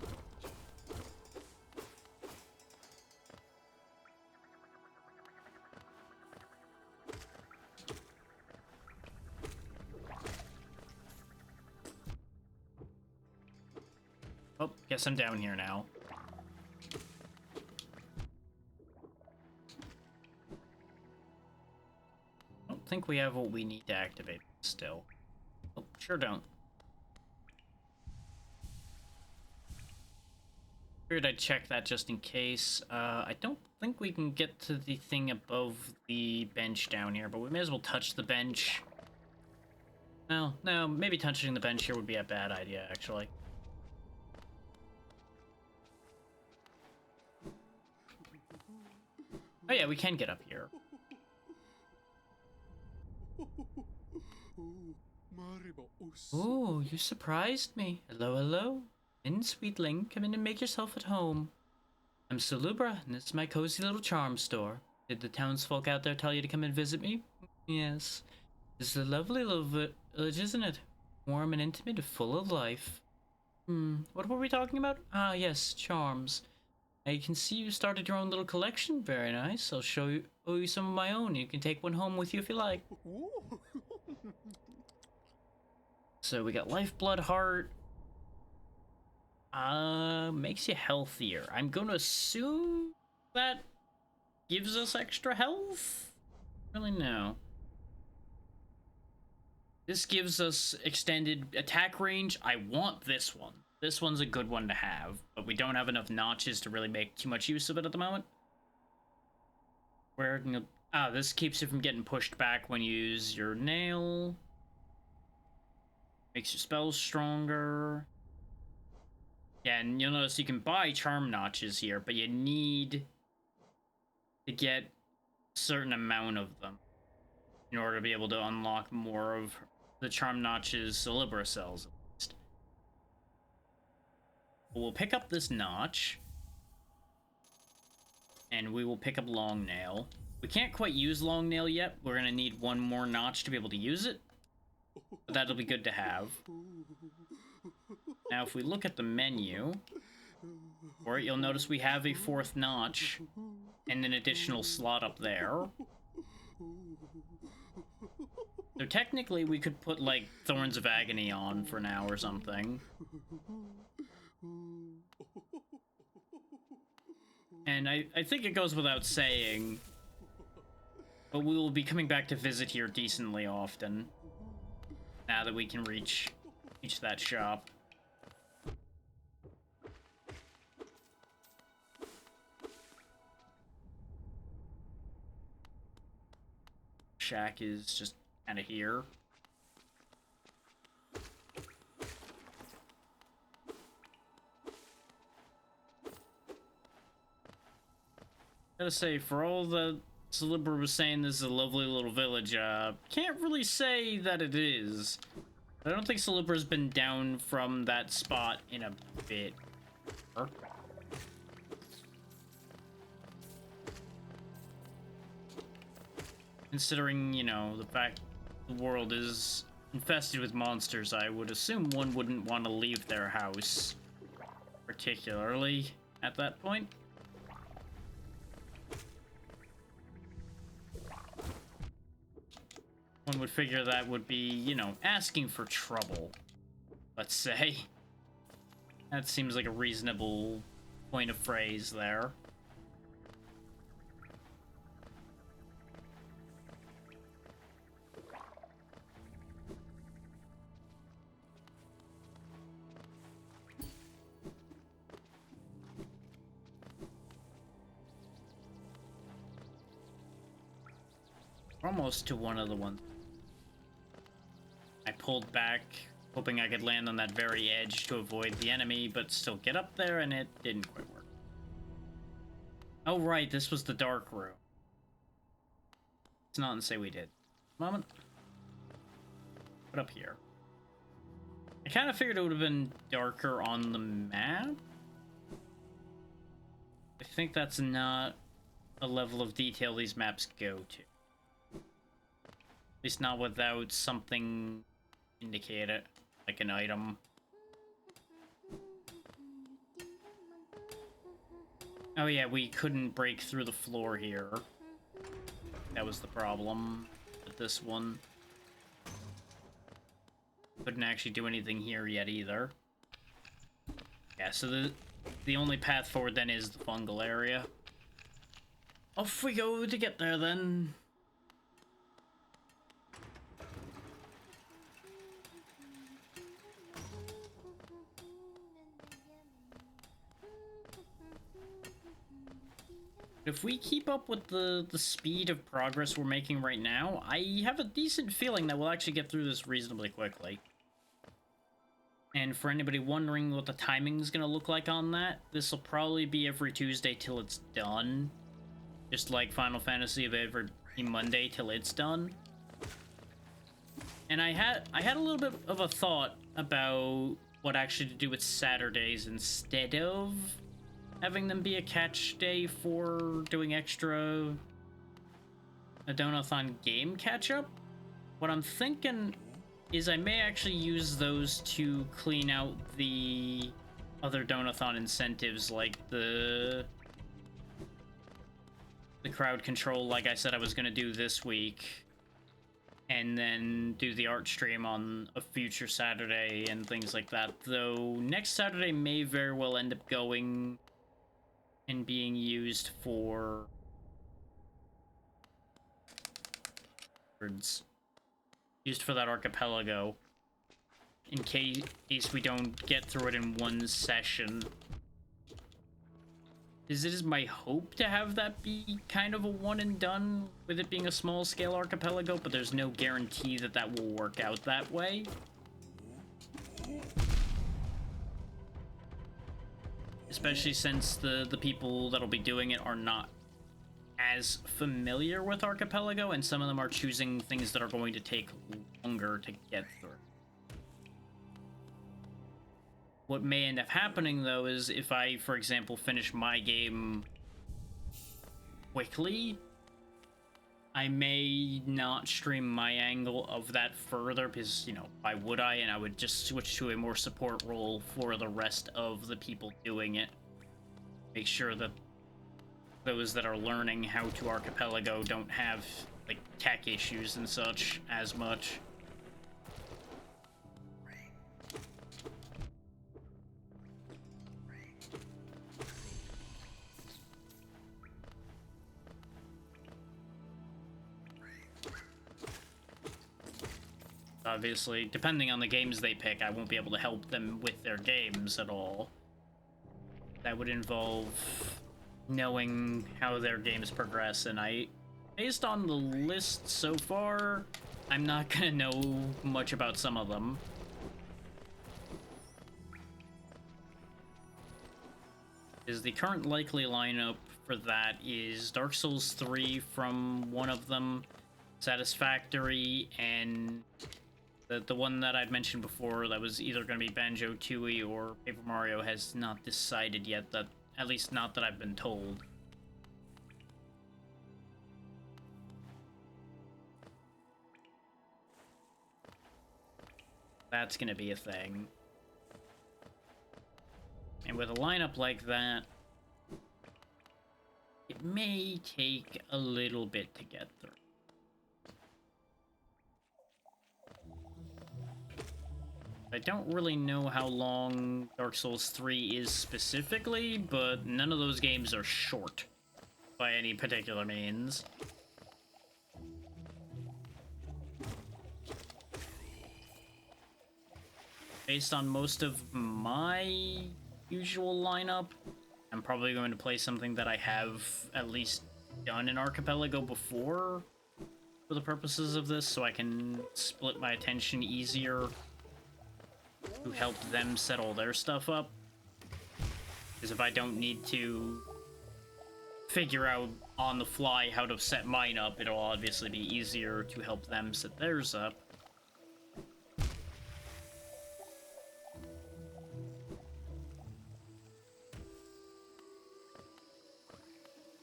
Oh, guess I'm down here now. I don't think we have what we need to activate still. Oh, Sure don't. Figured I'd check that just in case. I don't think we can get to the thing above the bench down here, but we may as well touch the bench. Well, no, maybe touching the bench here would be a bad idea, actually. Oh yeah, we can get up here. Oh, you surprised me. Hello, hello. In, sweetling, come in and make yourself at home. I'm Salubra, and this is my cozy little charm store. Did the townsfolk out there tell you to come and visit me? Yes. This is a lovely little village, isn't it? Warm and intimate, full of life. What were we talking about? Ah, yes, charms. I can see you started your own little collection. Very nice. I'll show you some of my own. You can take one home with you if you like. So we got Lifeblood Heart. Makes you healthier. I'm gonna assume that gives us extra health? Really, no. This gives us extended attack range. I want this one. This one's a good one to have, but we don't have enough notches to really make too much use of it at the moment. Where, this keeps you from getting pushed back when you use your nail. Makes your spells stronger. Yeah, and you'll notice you can buy charm notches here, but you need to get a certain amount of them in order to be able to unlock more of the charm notches Salubra cells, at least. We'll pick up this notch, and we will pick up long nail. We can't quite use long nail yet. We're gonna need one more notch to be able to use it, but that'll be good to have. Now, if we look at the menu, or you'll notice we have a fourth notch and an additional slot up there. So technically, we could put, like, Thorns of Agony on for now or something. And I think it goes without saying, but we will be coming back to visit here decently often, now that we can reach that shop. Shack is just kind of here. Gotta say, for all the Salubra was saying this is a lovely little village, can't really say that it is. I don't think Salubra's been down from that spot in a bit. Considering, the fact the world is infested with monsters, I would assume one wouldn't want to leave their house, particularly at that point. One would figure that would be, asking for trouble, let's say. That seems like a reasonable point of phrase there. We're almost to one of the ones. I pulled back, hoping I could land on that very edge to avoid the enemy, but still get up there, and it didn't quite work. Oh right, this was the dark room. It's not and say we did. Moment. Put up here. I kind of figured it would have been darker on the map. I think that's not a level of detail these maps go to. At least not without something indicate it, like an item. Oh yeah, we couldn't break through the floor here. That was the problem with this one. Couldn't actually do anything here yet either. Yeah, so the only path forward then is the fungal area. Off we go to get there then. If we keep up with the speed of progress we're making right now, I have a decent feeling that we'll actually get through this reasonably quickly. And for anybody wondering what the timing is going to look like on that, this will probably be every Tuesday till it's done. Just like Final Fantasy of every Monday till it's done. And I had a little bit of a thought about what actually to do with Saturdays instead of having them be a catch day for doing extra a Donathon game catch-up. What I'm thinking is I may actually use those to clean out the other Donathon incentives, like the crowd control, like I said I was going to do this week, and then do the art stream on a future Saturday and things like that. Though next Saturday may very well end up going and being used for that archipelago, in case we don't get through it in one session. It is my hope to have that be kind of a one and done, with it being a small scale archipelago, but there's no guarantee that that will work out that way. Especially since the people that'll be doing it are not as familiar with Archipelago, and some of them are choosing things that are going to take longer to get through. What may end up happening, though, is if I, for example, finish my game quickly, I may not stream my angle of that further, because, you know, why would I? And I would just switch to a more support role for the rest of the people doing it. Make sure that those that are learning how to Archipelago don't have, like, tech issues and such as much. Obviously, depending on the games they pick, I won't be able to help them with their games at all. That would involve knowing how their games progress, and based on the list so far, I'm not gonna know much about some of them. The current likely lineup for that is Dark Souls 3 from one of them, Satisfactory, and the one that I'd mentioned before that was either going to be Banjo-Tooie or Paper Mario has not decided yet, that at least not that I've been told. That's going to be a thing. And with a lineup like that, it may take a little bit to get through. I don't really know how long Dark Souls 3 is specifically, but none of those games are short by any particular means. Based on most of my usual lineup, I'm probably going to play something that I have at least done in Archipelago before for the purposes of this, so I can split my attention easier to help them settle their stuff up. Because if I don't need to figure out on the fly how to set mine up, it'll obviously be easier to help them set theirs up.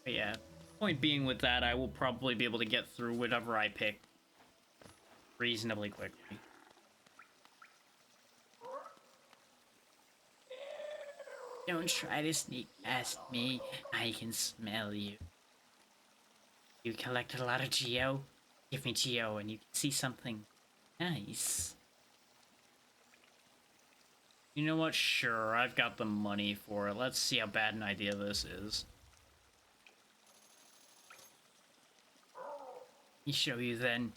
But yeah, point being with that, I will probably be able to get through whatever I pick reasonably quickly. Don't try to sneak past me. I can smell you. You collected a lot of Geo? Give me Geo and you can see something nice. You know what? Sure, I've got the money for it. Let's see how bad an idea this is. Let me show you then.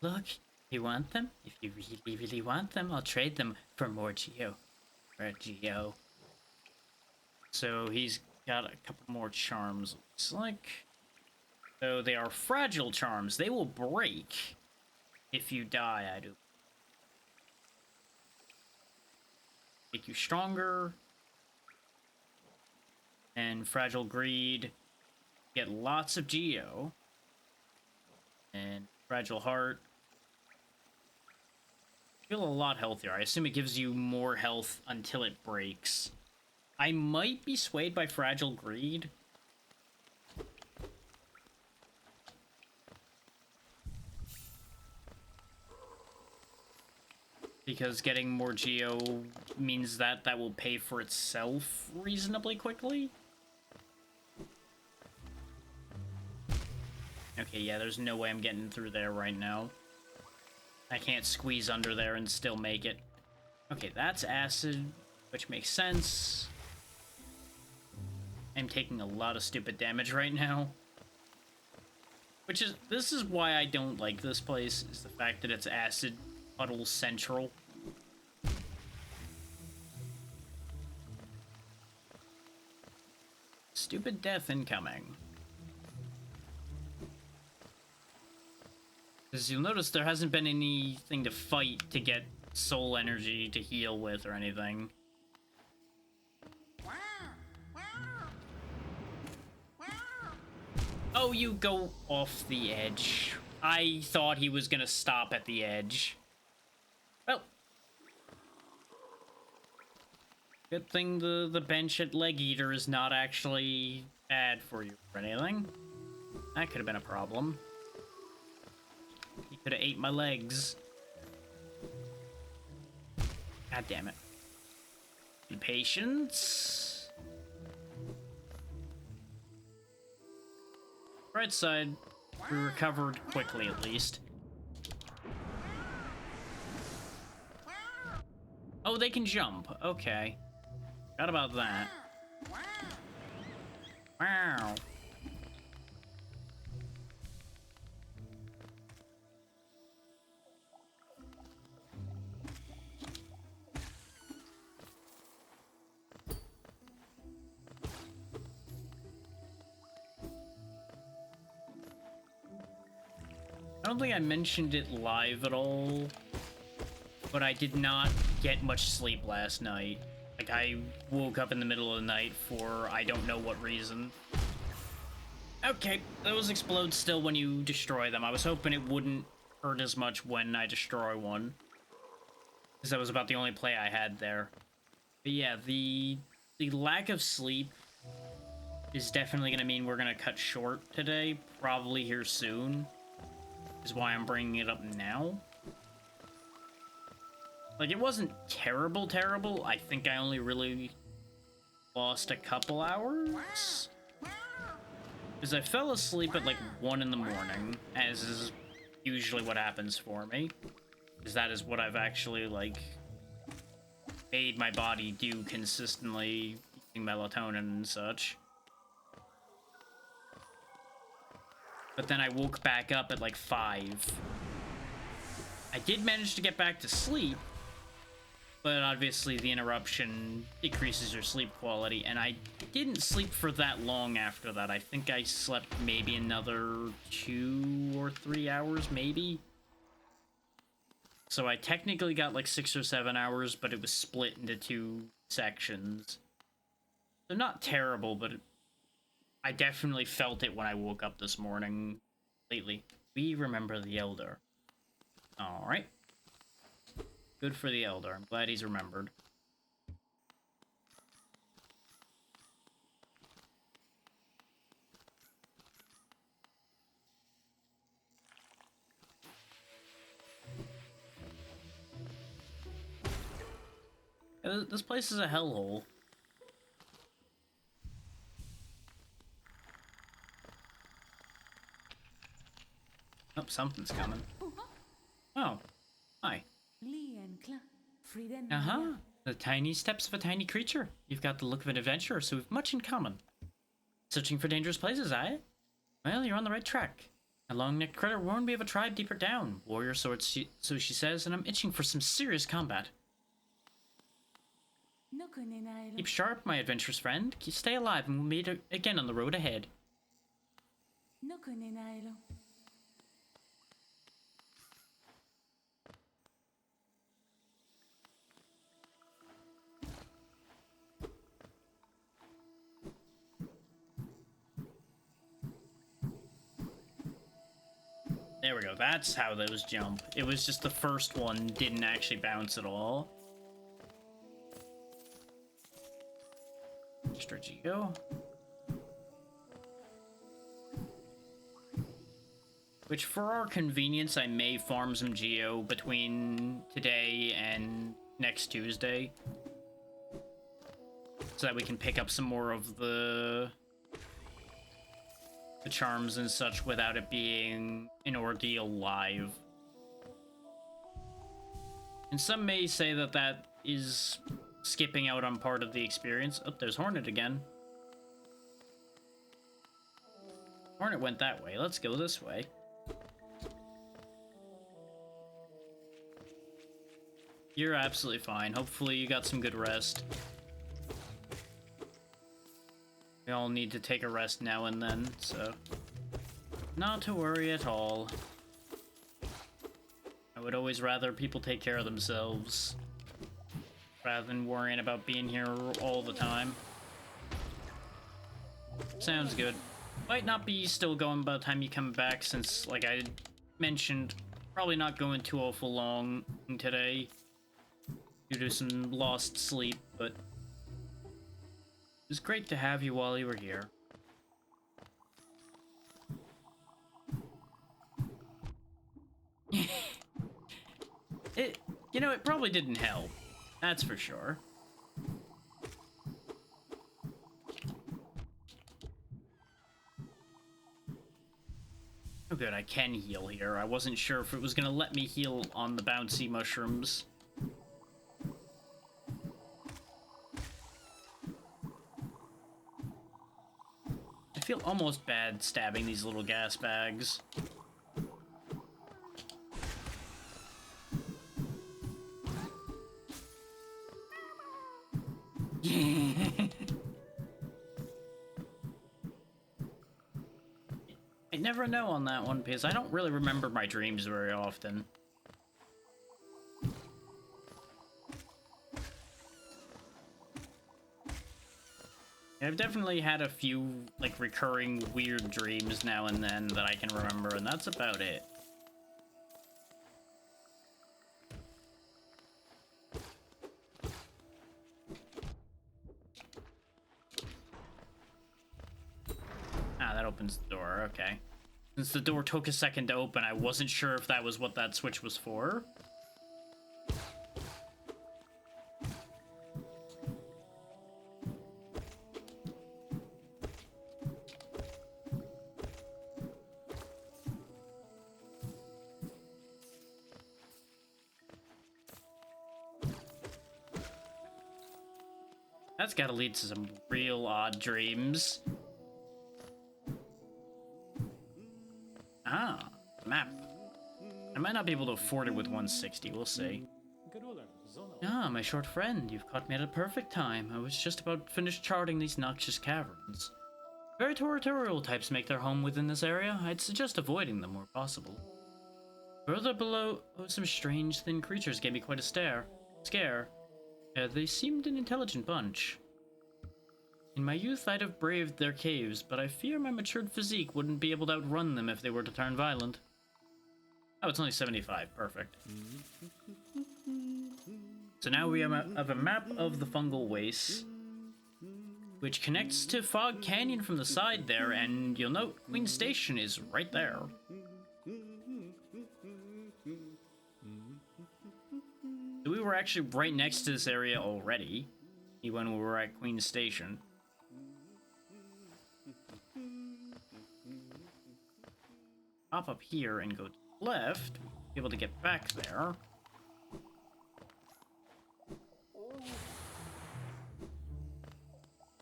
Look, you want them? If you really, really want them, I'll trade them for more Geo. For a Geo. So he's got a couple more charms, looks like. So they are fragile charms. They will break if you die, I do. Make you stronger. And fragile greed. Get lots of geo. And fragile heart. Feel a lot healthier. I assume it gives you more health until it breaks. I might be swayed by fragile greed. Because getting more geo means that that will pay for itself reasonably quickly. Okay, yeah, there's no way I'm getting through there right now. I can't squeeze under there and still make it. Okay, that's acid, which makes sense. I'm taking a lot of stupid damage right now. This is why I don't like this place, is the fact that it's acid puddle central. Stupid death incoming. As you'll notice, there hasn't been anything to fight to get soul energy to heal with or anything. Oh, you go off the edge. I thought he was gonna stop at the edge. Well. Good thing the bench at Leg Eater is not actually bad for you or anything. That could have been a problem. He could have ate my legs. God damn it. Be patient. Right side, we recovered quickly at least. Oh, they can jump. Okay. Forgot about that. Wow. I don't think I mentioned it live at all, but I did not get much sleep last night. Like, I woke up in the middle of the night for I don't know what reason. Okay, those explode still when you destroy them. I was hoping it wouldn't hurt as much when I destroy one, because that was about the only play I had there. But yeah, the lack of sleep is definitely going to mean we're going to cut short today, probably here soon. Is why I'm bringing it up now. Like, it wasn't terrible. I think I only really lost a couple hours. Because I fell asleep at like 1 in the morning, as is usually what happens for me. Because that is what I've actually, like, made my body do consistently, using melatonin and such. But then I woke back up at like 5. I did manage to get back to sleep, but obviously the interruption decreases your sleep quality, and I didn't sleep for that long after that. I think I slept maybe another 2 or 3 hours, maybe. So I technically got like 6 or 7 hours, but it was split into 2 sections. So not terrible, but I definitely felt it when I woke up this morning lately. We remember the Elder. Alright. Good for the Elder. I'm glad he's remembered. This place is a hellhole. Oh, something's coming. Oh, hi. Uh-huh. The tiny steps of a tiny creature. You've got the look of an adventurer, so we've much in common. Searching for dangerous places, eh? Well, you're on the right track. A long-necked critter warned me of a tribe deeper down. Warrior swords, so she says, and I'm itching for some serious combat. Keep sharp, my adventurous friend. Stay alive, and we'll meet again on the road ahead. There we go. That's how those jump. It was just the first one didn't actually bounce at all. Extra Geo. Which, for our convenience, I may farm some Geo between today and next Tuesday. So that we can pick up some more of the charms and such without it being an ordeal live. And some may say that that is skipping out on part of the experience. Oh, there's Hornet again. Hornet went that way. Let's go this way. You're absolutely fine. Hopefully you got some good rest. We all need to take a rest now and then, so not to worry at all. I would always rather people take care of themselves rather than worrying about being here all the time. Sounds good. Might not be still going by the time you come back, since, like I mentioned, probably not going too awful long today due to some lost sleep, but it was great to have you while you were here. You know, it probably didn't help. That's for sure. Oh good, I can heal here. I wasn't sure if it was gonna let me heal on the bouncy mushrooms. I feel almost bad stabbing these little gas bags. I never know on that one because I don't really remember my dreams very often. I've definitely had a few, like, recurring weird dreams now and then that I can remember, and that's about it. Ah, that opens the door, okay. Since the door took a second to open, I wasn't sure if that was what that switch was for. That's gotta lead to some real odd dreams. Ah, map. I might not be able to afford it with 160, we'll see. Ah, my short friend, you've caught me at a perfect time. I was just about finished charting these noxious caverns. Very territorial types make their home within this area. I'd suggest avoiding them where possible. Further below, some strange thin creatures gave me quite a scare. They seemed an intelligent bunch. In my youth, I'd have braved their caves, but I fear my matured physique wouldn't be able to outrun them if they were to turn violent. Oh, it's only 75. Perfect. So now we have a map of the fungal wastes, which connects to Fog Canyon from the side there, and you'll note Queen Station is right there. So we were actually right next to this area already when we were at Queen Station. Hop up here and go to the left, be able to get back there.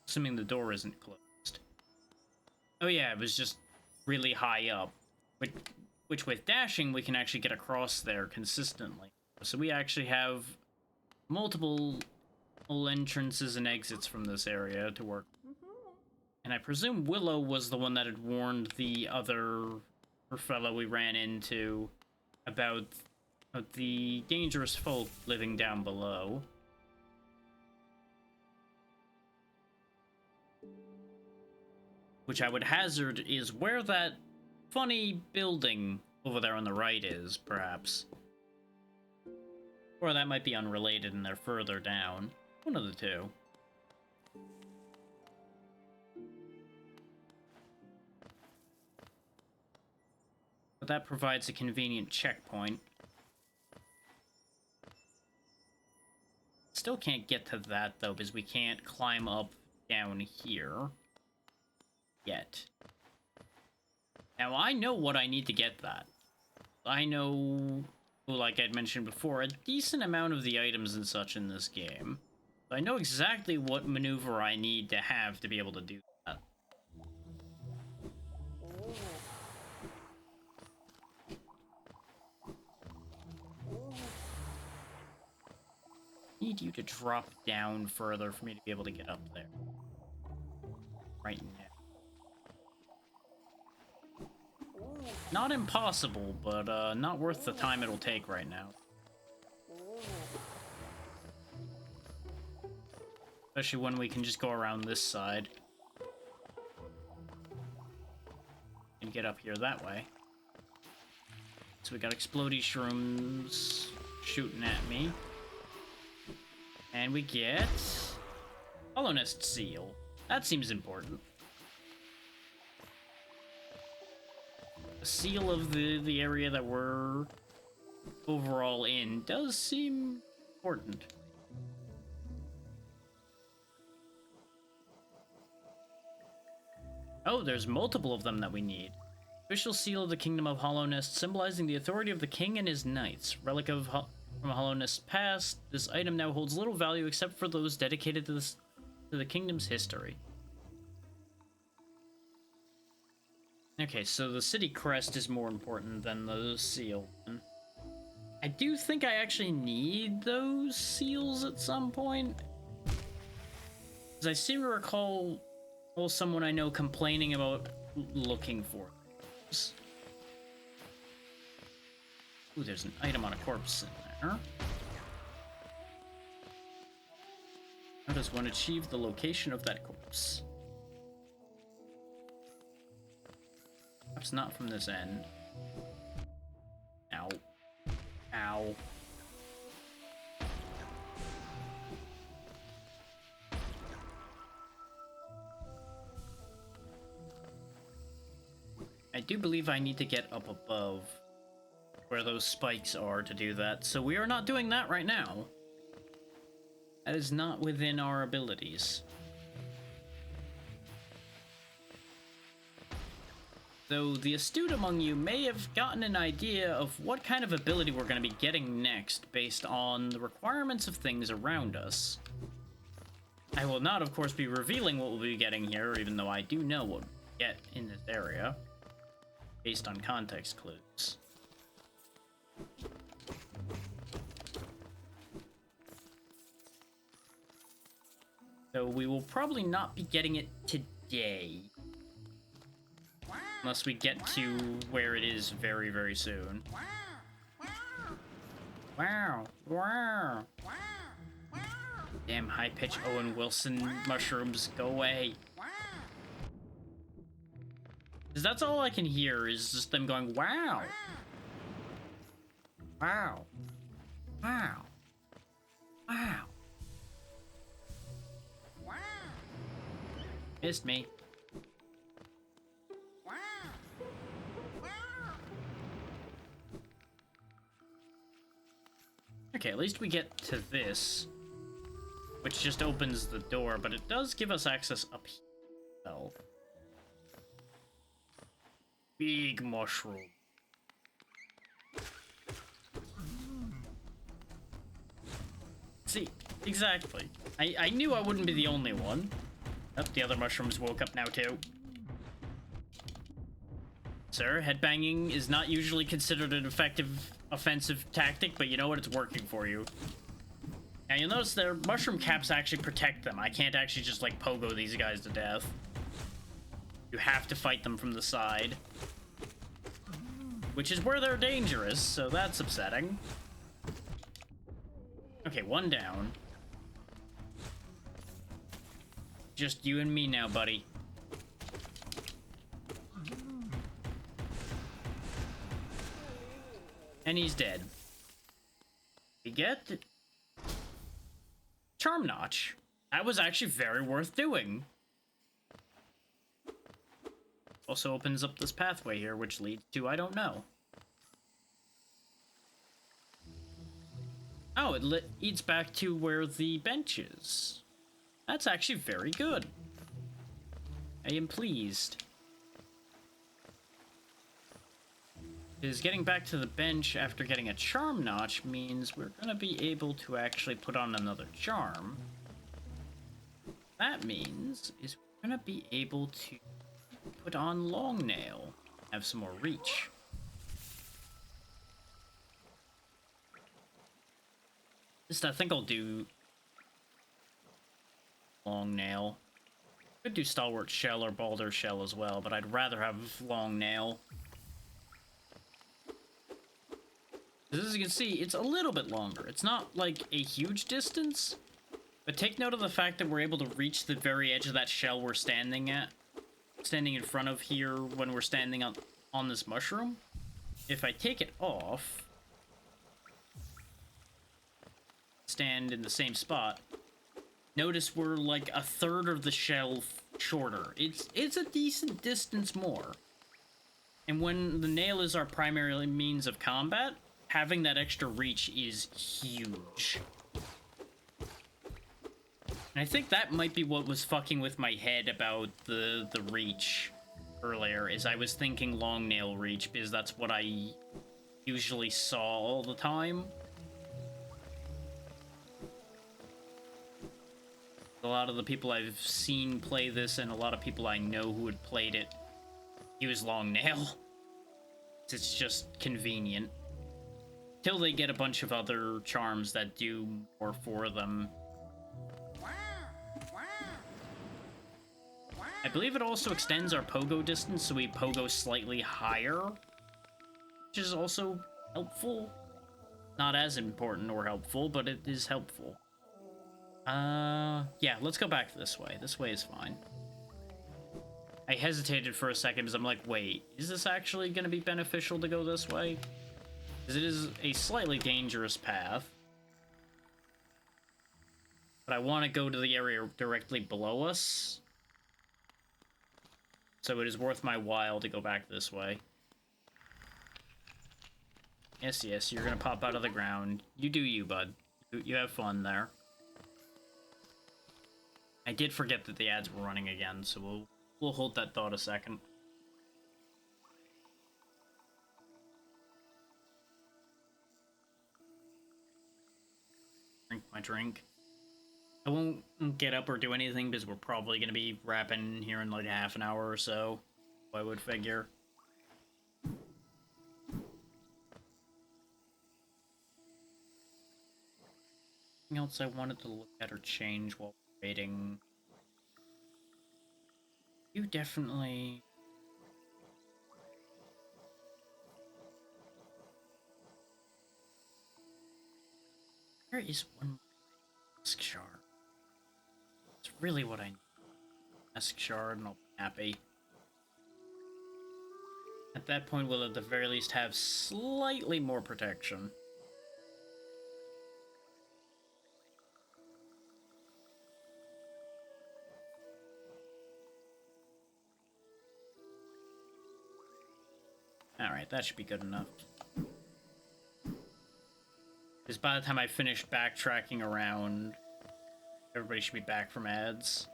Assuming the door isn't closed. Oh yeah, it was just really high up, which with dashing we can actually get across there consistently. So we actually have multiple all entrances and exits from this area to work. And I presume Willow was the one that had warned the other fellow we ran into about the dangerous folk living down below. Which I would hazard is where that funny building over there on the right is, perhaps. Or that might be unrelated and they're further down. One of the two. But that provides a convenient checkpoint. Still can't get to that, though, because we can't climb up down here. Yet. Now, I know what I need to get that. I know, like I'd mentioned before, a decent amount of the items and such in this game. So I know exactly what maneuver I need to have to be able to do that. Need you to drop down further for me to be able to get up there. Right now. Not impossible, but not worth the time it'll take right now. Especially when we can just go around this side. And get up here that way. So we got explodey shrooms shooting at me. And we get Hollow Nest Seal. That seems important. The seal of the area that we're overall in does seem important. Oh, there's multiple of them that we need. Official seal of the Kingdom of Hollow Nest, symbolizing the authority of the king and his knights. Relic of from Hollow Nest's past. This item now holds little value except for those dedicated to the kingdom's history. Okay, so the city crest is more important than the seal. I do think I actually need those seals at some point. Because I seem to recall someone I know complaining about looking for those. Ooh, there's an item on a corpse in there. How does one achieve the location of that corpse? Perhaps not from this end. Ow. Ow. I do believe I need to get up above where those spikes are to do that, so we are not doing that right now. That is not within our abilities. Though the astute among you may have gotten an idea of what kind of ability we're going to be getting next based on the requirements of things around us. I will not, of course, be revealing what we'll be getting here, even though I do know what we'll get in this area, based on context clues. So we will probably not be getting it today. Unless we get to where it is very, very soon. Wow. Wow. Damn high-pitched Owen Wilson mushrooms, go away. Because that's all I can hear is just them going, wow. Wow. Wow. Wow. Missed me. Okay, at least we get to this, which just opens the door, but it does give us access up here. So. Big mushroom. See, exactly. I knew I wouldn't be the only one. Oh, the other mushrooms woke up now too. Sir, headbanging is not usually considered an effective offensive tactic, but you know what? It's working for you. Now you'll notice their mushroom caps actually protect them. I can't actually just like pogo these guys to death. You have to fight them from the side. Which is where they're dangerous, so that's upsetting. Okay, one down. Just you and me now, buddy. And he's dead. We get Charm Notch. That was actually very worth doing. Also opens up this pathway here, which leads to I don't know. Oh, it leads back to where the bench is. That's actually very good. I am pleased. Because getting back to the bench after getting a charm notch means we're going to be able to actually put on another charm. That means is we're going to be able to put on long nail, have some more reach. Just I think I'll do long nail. Could do stalwart shell or boulder shell as well, but I'd rather have long nail. As you can see, it's a little bit longer. It's not like a huge distance, but take note of the fact that we're able to reach the very edge of that shell we're standing in front of here when we're standing on this mushroom. If I take it off, stand in the same spot, notice we're like a third of the shell shorter. It's a decent distance more. And when the nail is our primary means of combat, having that extra reach is huge. And I think that might be what was fucking with my head about the reach earlier, is I was thinking long nail reach, because that's what I usually saw all the time. A lot of the people I've seen play this, and a lot of people I know who had played it, use long nail. It's just convenient. Till they get a bunch of other charms that do more for them. I believe it also extends our pogo distance, so we pogo slightly higher, which is also helpful. Not as important or helpful, but it is helpful. Yeah, let's go back this way. This way is fine. I hesitated for a second because I'm like, wait, is this actually going to be beneficial to go this way? Because it is a slightly dangerous path. But I want to go to the area directly below us. So it is worth my while to go back this way. Yes, yes, you're going to pop out of the ground. You do you, bud. You have fun there. I did forget that the ads were running again, so we'll hold that thought a second. Drink my drink. I won't get up or do anything because we're probably going to be wrapping here in like a half an hour or so, I would figure. Anything else I wanted to look at or change while waiting? You definitely... There is one mask shard. It's really what I need. Mask shard and I'll be happy. At that point, we'll at the very least have slightly more protection. Alright, that should be good enough. Because by the time I finish backtracking around, everybody should be back from ads.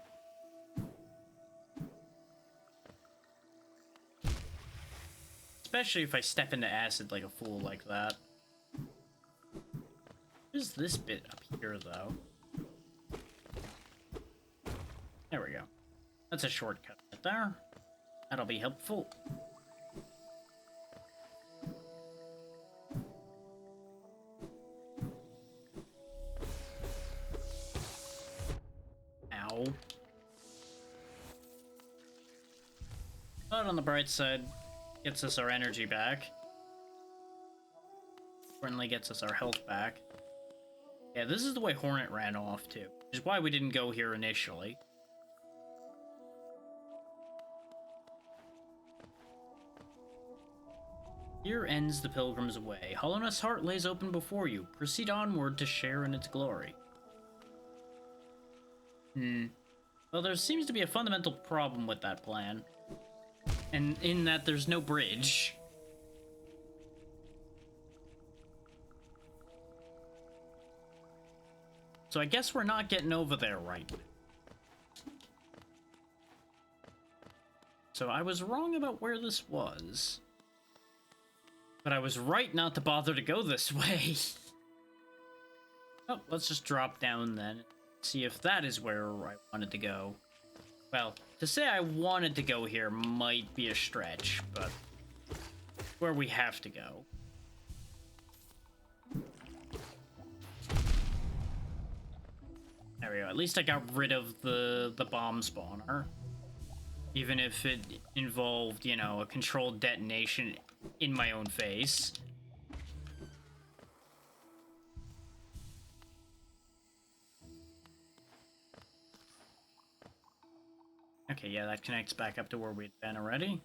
Especially if I step into acid like a fool like that. There's this bit up here, though. There we go. That's a shortcut right there. That'll be helpful. But on the bright side, gets us our energy back. Certainly gets us our health back. Yeah, this is the way Hornet ran off, too. Which is why we didn't go here initially. Here ends the Pilgrim's Way. Hollowness Heart lays open before you. Proceed onward to share in its glory. Well, there seems to be a fundamental problem with that plan. And in that there's no bridge. So I guess we're not getting over there right now. So I was wrong about where this was. But I was right not to bother to go this way. Oh, let's just drop down then. See if that is where I wanted to go. Well, to say I wanted to go here might be a stretch, but where we have to go. There we go. At least I got rid of the bomb spawner. Even if it involved, you know, a controlled detonation in my own face. Okay, yeah, that connects back up to where we'd been already.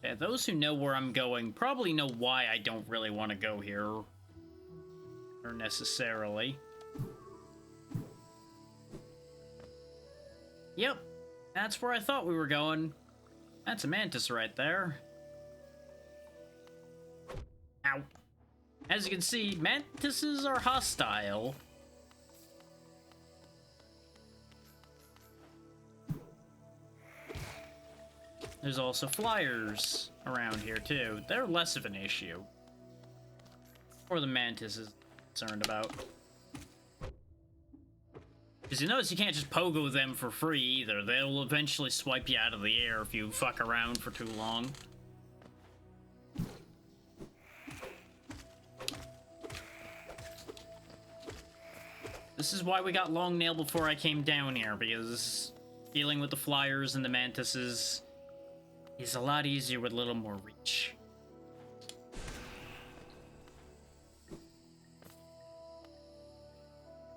Yeah, those who know where I'm going probably know why I don't really want to go here. Or necessarily. Yep, that's where I thought we were going. That's a mantis right there. Ow. As you can see, mantises are hostile. There's also flyers around here, too. They're less of an issue. Or the mantis is concerned about. Because you notice you can't just pogo them for free, either. They'll eventually swipe you out of the air if you fuck around for too long. This is why we got long nail before I came down here, because dealing with the flyers and the mantises is a lot easier with a little more reach.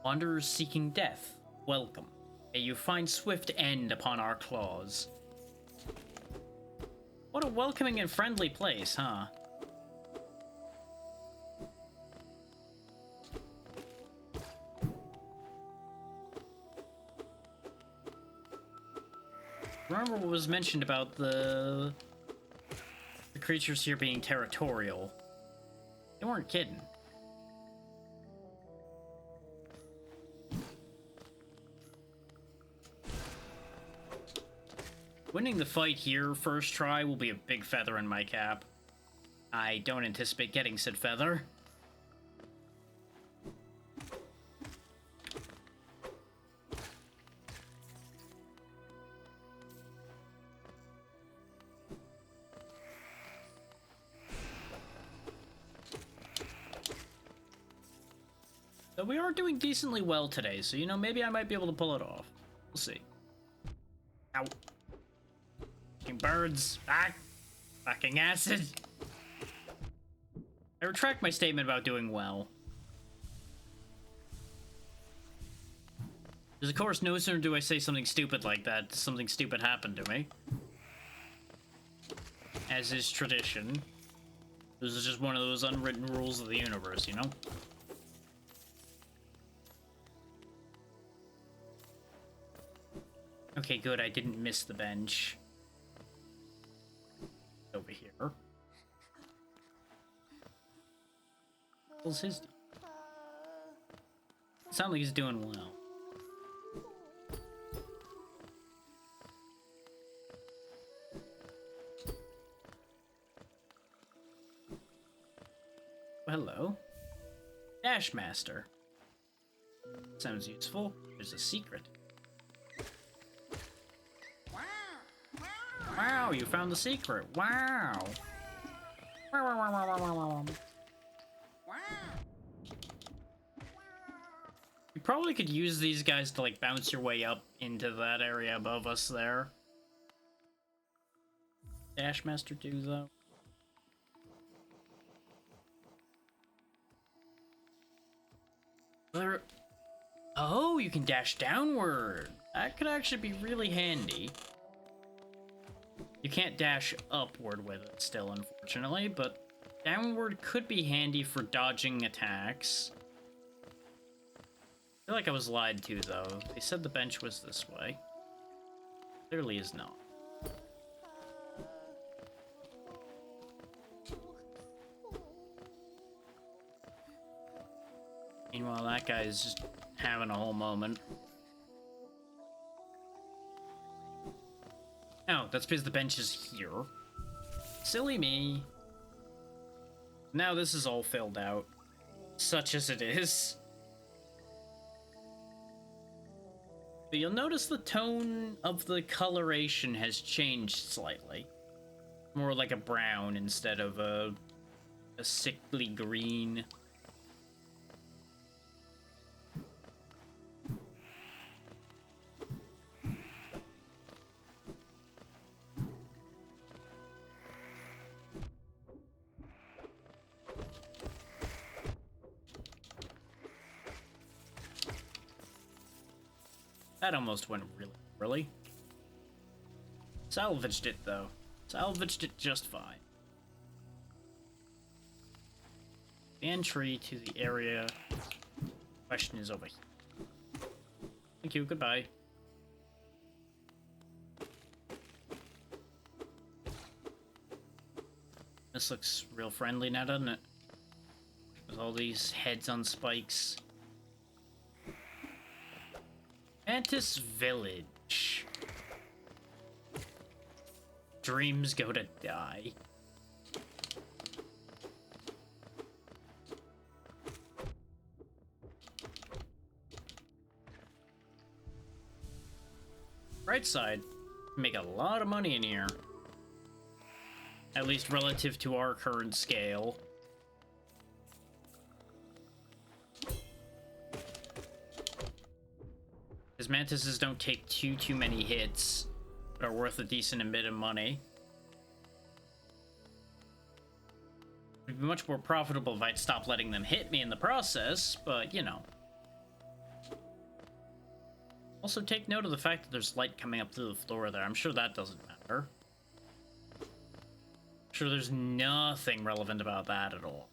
Wanderers seeking death, welcome. May you find swift end upon our claws. What a welcoming and friendly place, huh? Remember what was mentioned about the creatures here being territorial? They weren't kidding. Winning the fight here first try will be a big feather in my cap. I don't anticipate getting said feather. But we are doing decently well today, so, you know, maybe I might be able to pull it off. We'll see. Ow. Fucking birds. Ah! Fucking acid. I retract my statement about doing well. Because, of course, no sooner do I say something stupid like that, something stupid happened to me. As is tradition. This is just one of those unwritten rules of the universe, you know? Okay, good, I didn't miss the bench. Over here. What's his deal? Sounds like he's doing well. Hello. Dash Master. Sounds useful. There's a secret. Wow, you found the secret. Wow. You probably could use these guys to, like, bounce your way up into that area above us there. Dash Master 2, though. Oh, you can dash downward. That could actually be really handy. You can't dash upward with it still, unfortunately, but downward could be handy for dodging attacks. I feel like I was lied to, though. They said the bench was this way. Clearly is not. Meanwhile, that guy is just having a whole moment. Oh, that's because the bench is here. Silly me. Now this is all filled out. Such as it is. But you'll notice the tone of the coloration has changed slightly. More like a brown instead of a sickly green. That almost went really. Salvaged it, though. Salvaged it just fine. The entry to the area question is over here. Thank you, goodbye. This looks real friendly now, doesn't it? With all these heads on spikes. Mantis Village. Dreams go to die. Right side, make a lot of money in here. At least relative to our current scale. Because mantises don't take too many hits, but are worth a decent bit of money. It'd be much more profitable if I'd stop letting them hit me in the process, but you know. Also take note of the fact that there's light coming up through the floor there. I'm sure that doesn't matter. I'm sure there's nothing relevant about that at all.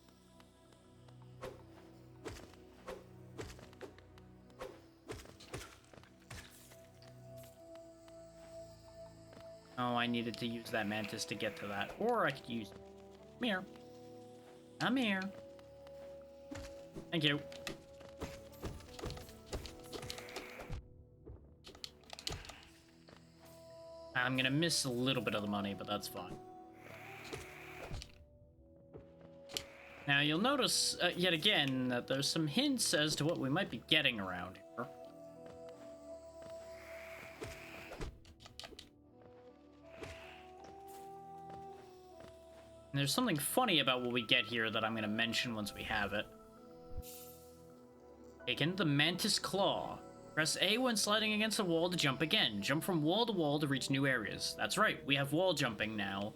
Oh, I needed to use that mantis to get to that. Or I could use... Come here. I'm here. Thank you. I'm gonna miss a little bit of the money, but that's fine. Now, you'll notice, yet again, that there's some hints as to what we might be getting around here. And there's something funny about what we get here that I'm going to mention once we have it. Taken the Mantis Claw. Press A when sliding against a wall to jump again. Jump from wall to wall to reach new areas. That's right, we have wall jumping now.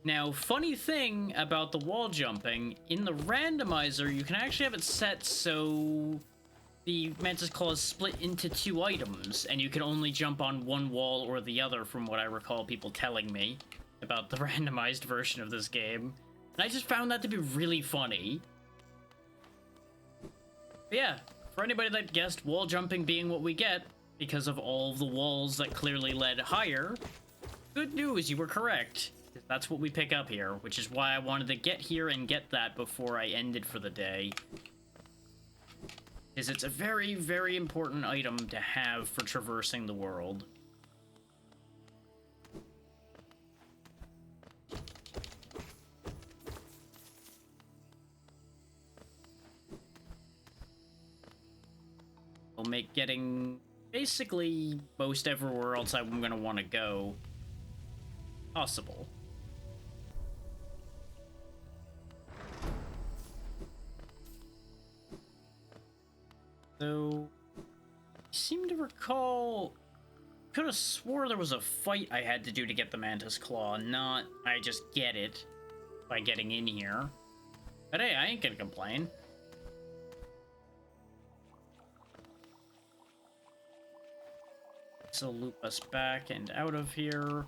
Now, funny thing about the wall jumping, in the randomizer, you can actually have it set so the Mantis Claw is split into 2 items, and you can only jump on one wall or the other, from what I recall people telling me about the randomized version of this game. And I just found that to be really funny. But yeah, for anybody that guessed wall jumping being what we get, because of all of the walls that clearly led higher, good news, you were correct. That's what we pick up here, which is why I wanted to get here and get that before I ended for the day. Is it's a very, very important item to have for traversing the world. Will make getting basically most everywhere else I'm gonna want to go possible. So, I seem to recall... Could have swore there was a fight I had to do to get the Mantis Claw, not I just get it by getting in here. But hey, I ain't gonna complain. This will loop us back and out of here.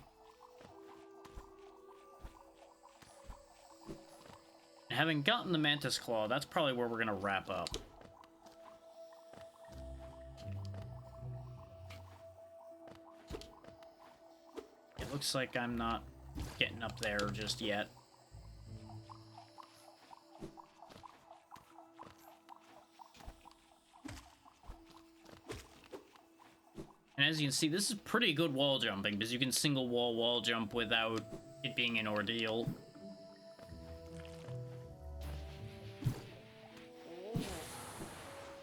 And having gotten the Mantis Claw, that's probably where we're gonna wrap up. It looks like I'm not getting up there just yet. And as you can see, this is pretty good wall jumping, because you can single wall jump without it being an ordeal.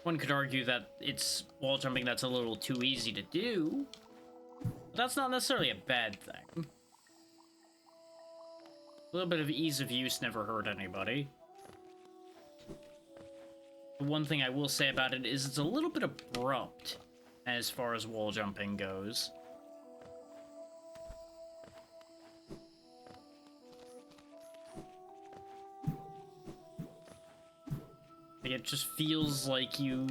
One could argue that it's wall jumping that's a little too easy to do, but that's not necessarily a bad thing. A little bit of ease of use never hurt anybody. The one thing I will say about it is it's a little bit abrupt as far as wall jumping goes. It just feels like you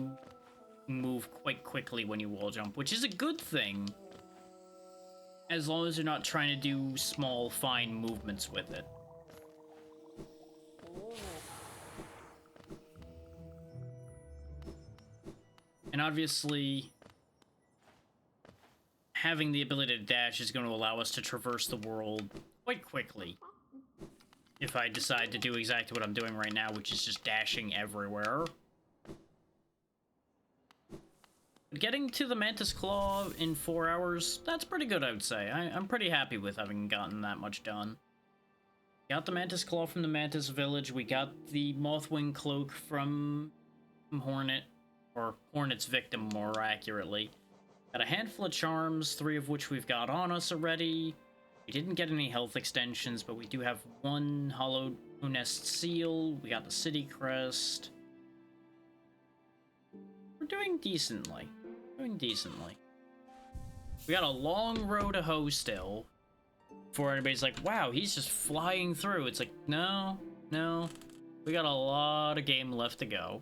move quite quickly when you wall jump, which is a good thing, as long as you're not trying to do small, fine movements with it. And obviously, having the ability to dash is going to allow us to traverse the world quite quickly. If I decide to do exactly what I'm doing right now, which is just dashing everywhere. Getting to the Mantis Claw in 4 hours, that's pretty good, I would say. I'm pretty happy with having gotten that much done. Got the Mantis Claw from the Mantis Village, we got the Mothwing Cloak from Hornet, or Hornet's victim, more accurately. Got a handful of charms, 3 of which we've got on us already. We didn't get any health extensions, but we do have 1 Hollow Nest Seal. We got the City Crest. We're doing decently. Doing decently. We got a long row to hoe still. Before anybody's like, wow, he's just flying through. It's like, no. We got a lot of game left to go.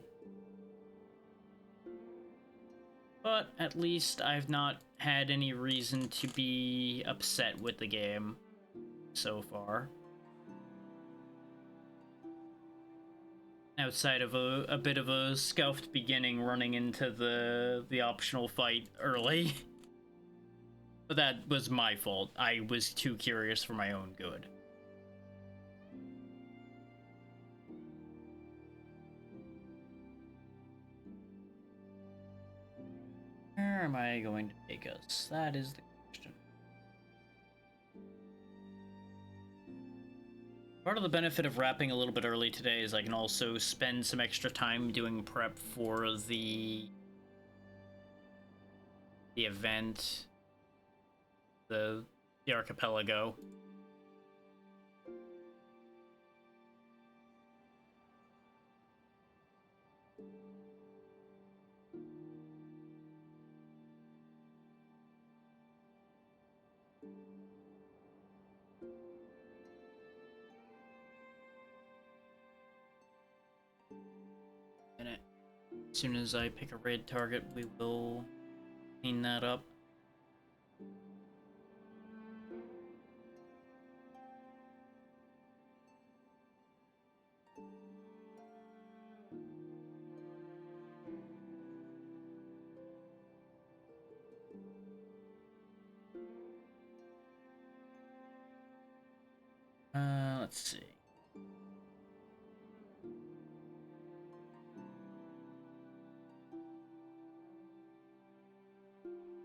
But at least I've not had any reason to be upset with the game so far. Outside of a bit of a scuffed beginning running into the optional fight early. But that was my fault. I was too curious for my own good. Where am I going to take us? That is the question. Part of the benefit of wrapping a little bit early today is I can also spend some extra time doing prep for the event, the archipelago. As soon as I pick a raid target, we will clean that up. Let's see.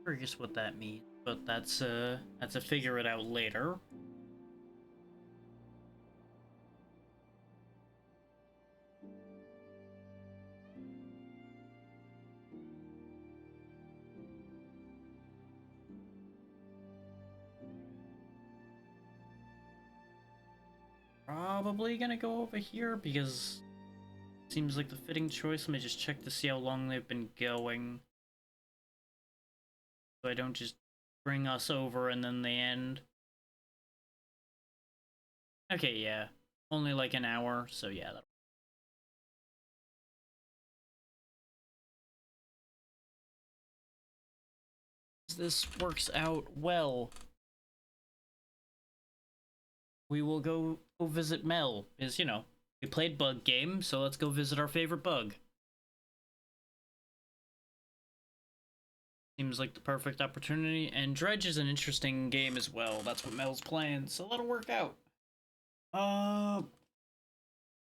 Curious what that means, but that's a figure it out later. Probably gonna go over here because seems like the fitting choice. Let me just check to see how long they've been going. So I don't just bring us over and then they end. Okay, yeah. Only like an hour, so yeah. This works out well. We will go visit Mel, because, you know, we played Bug Game, so let's go visit our favorite bug. Seems like the perfect opportunity, and Dredge is an interesting game as well. That's what Mel's playing, so that'll work out.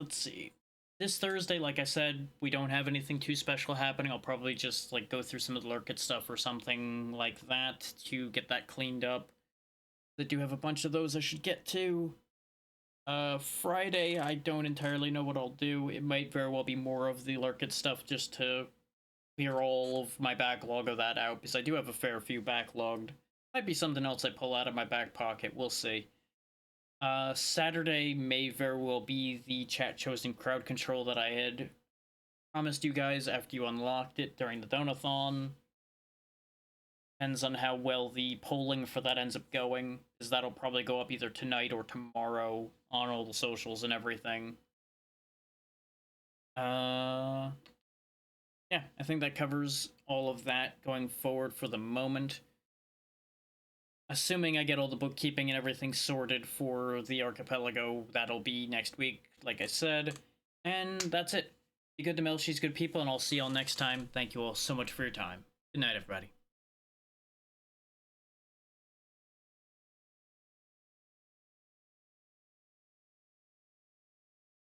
Let's see. This Thursday, like I said, we don't have anything too special happening. I'll probably just, like, go through some of the Lurkit stuff or something like that to get that cleaned up. I do have a bunch of those I should get to. Friday, I don't entirely know what I'll do. It might very well be more of the Lurkit stuff just to clear all of my backlog of that out, because I do have a fair few backlogged. Might be something else I pull out of my back pocket, we'll see. Saturday may very well be the chat chosen crowd control that I had promised you guys after you unlocked it during the donathon. Depends on how well the polling for that ends up going, because that'll probably go up either tonight or tomorrow on all the socials and everything. Yeah, I think that covers all of that going forward for the moment. Assuming I get all the bookkeeping and everything sorted for the archipelago, that'll be next week, like I said. And that's it. Be good to Mel, she's good people, and I'll see y'all next time. Thank you all so much for your time. Good night, everybody.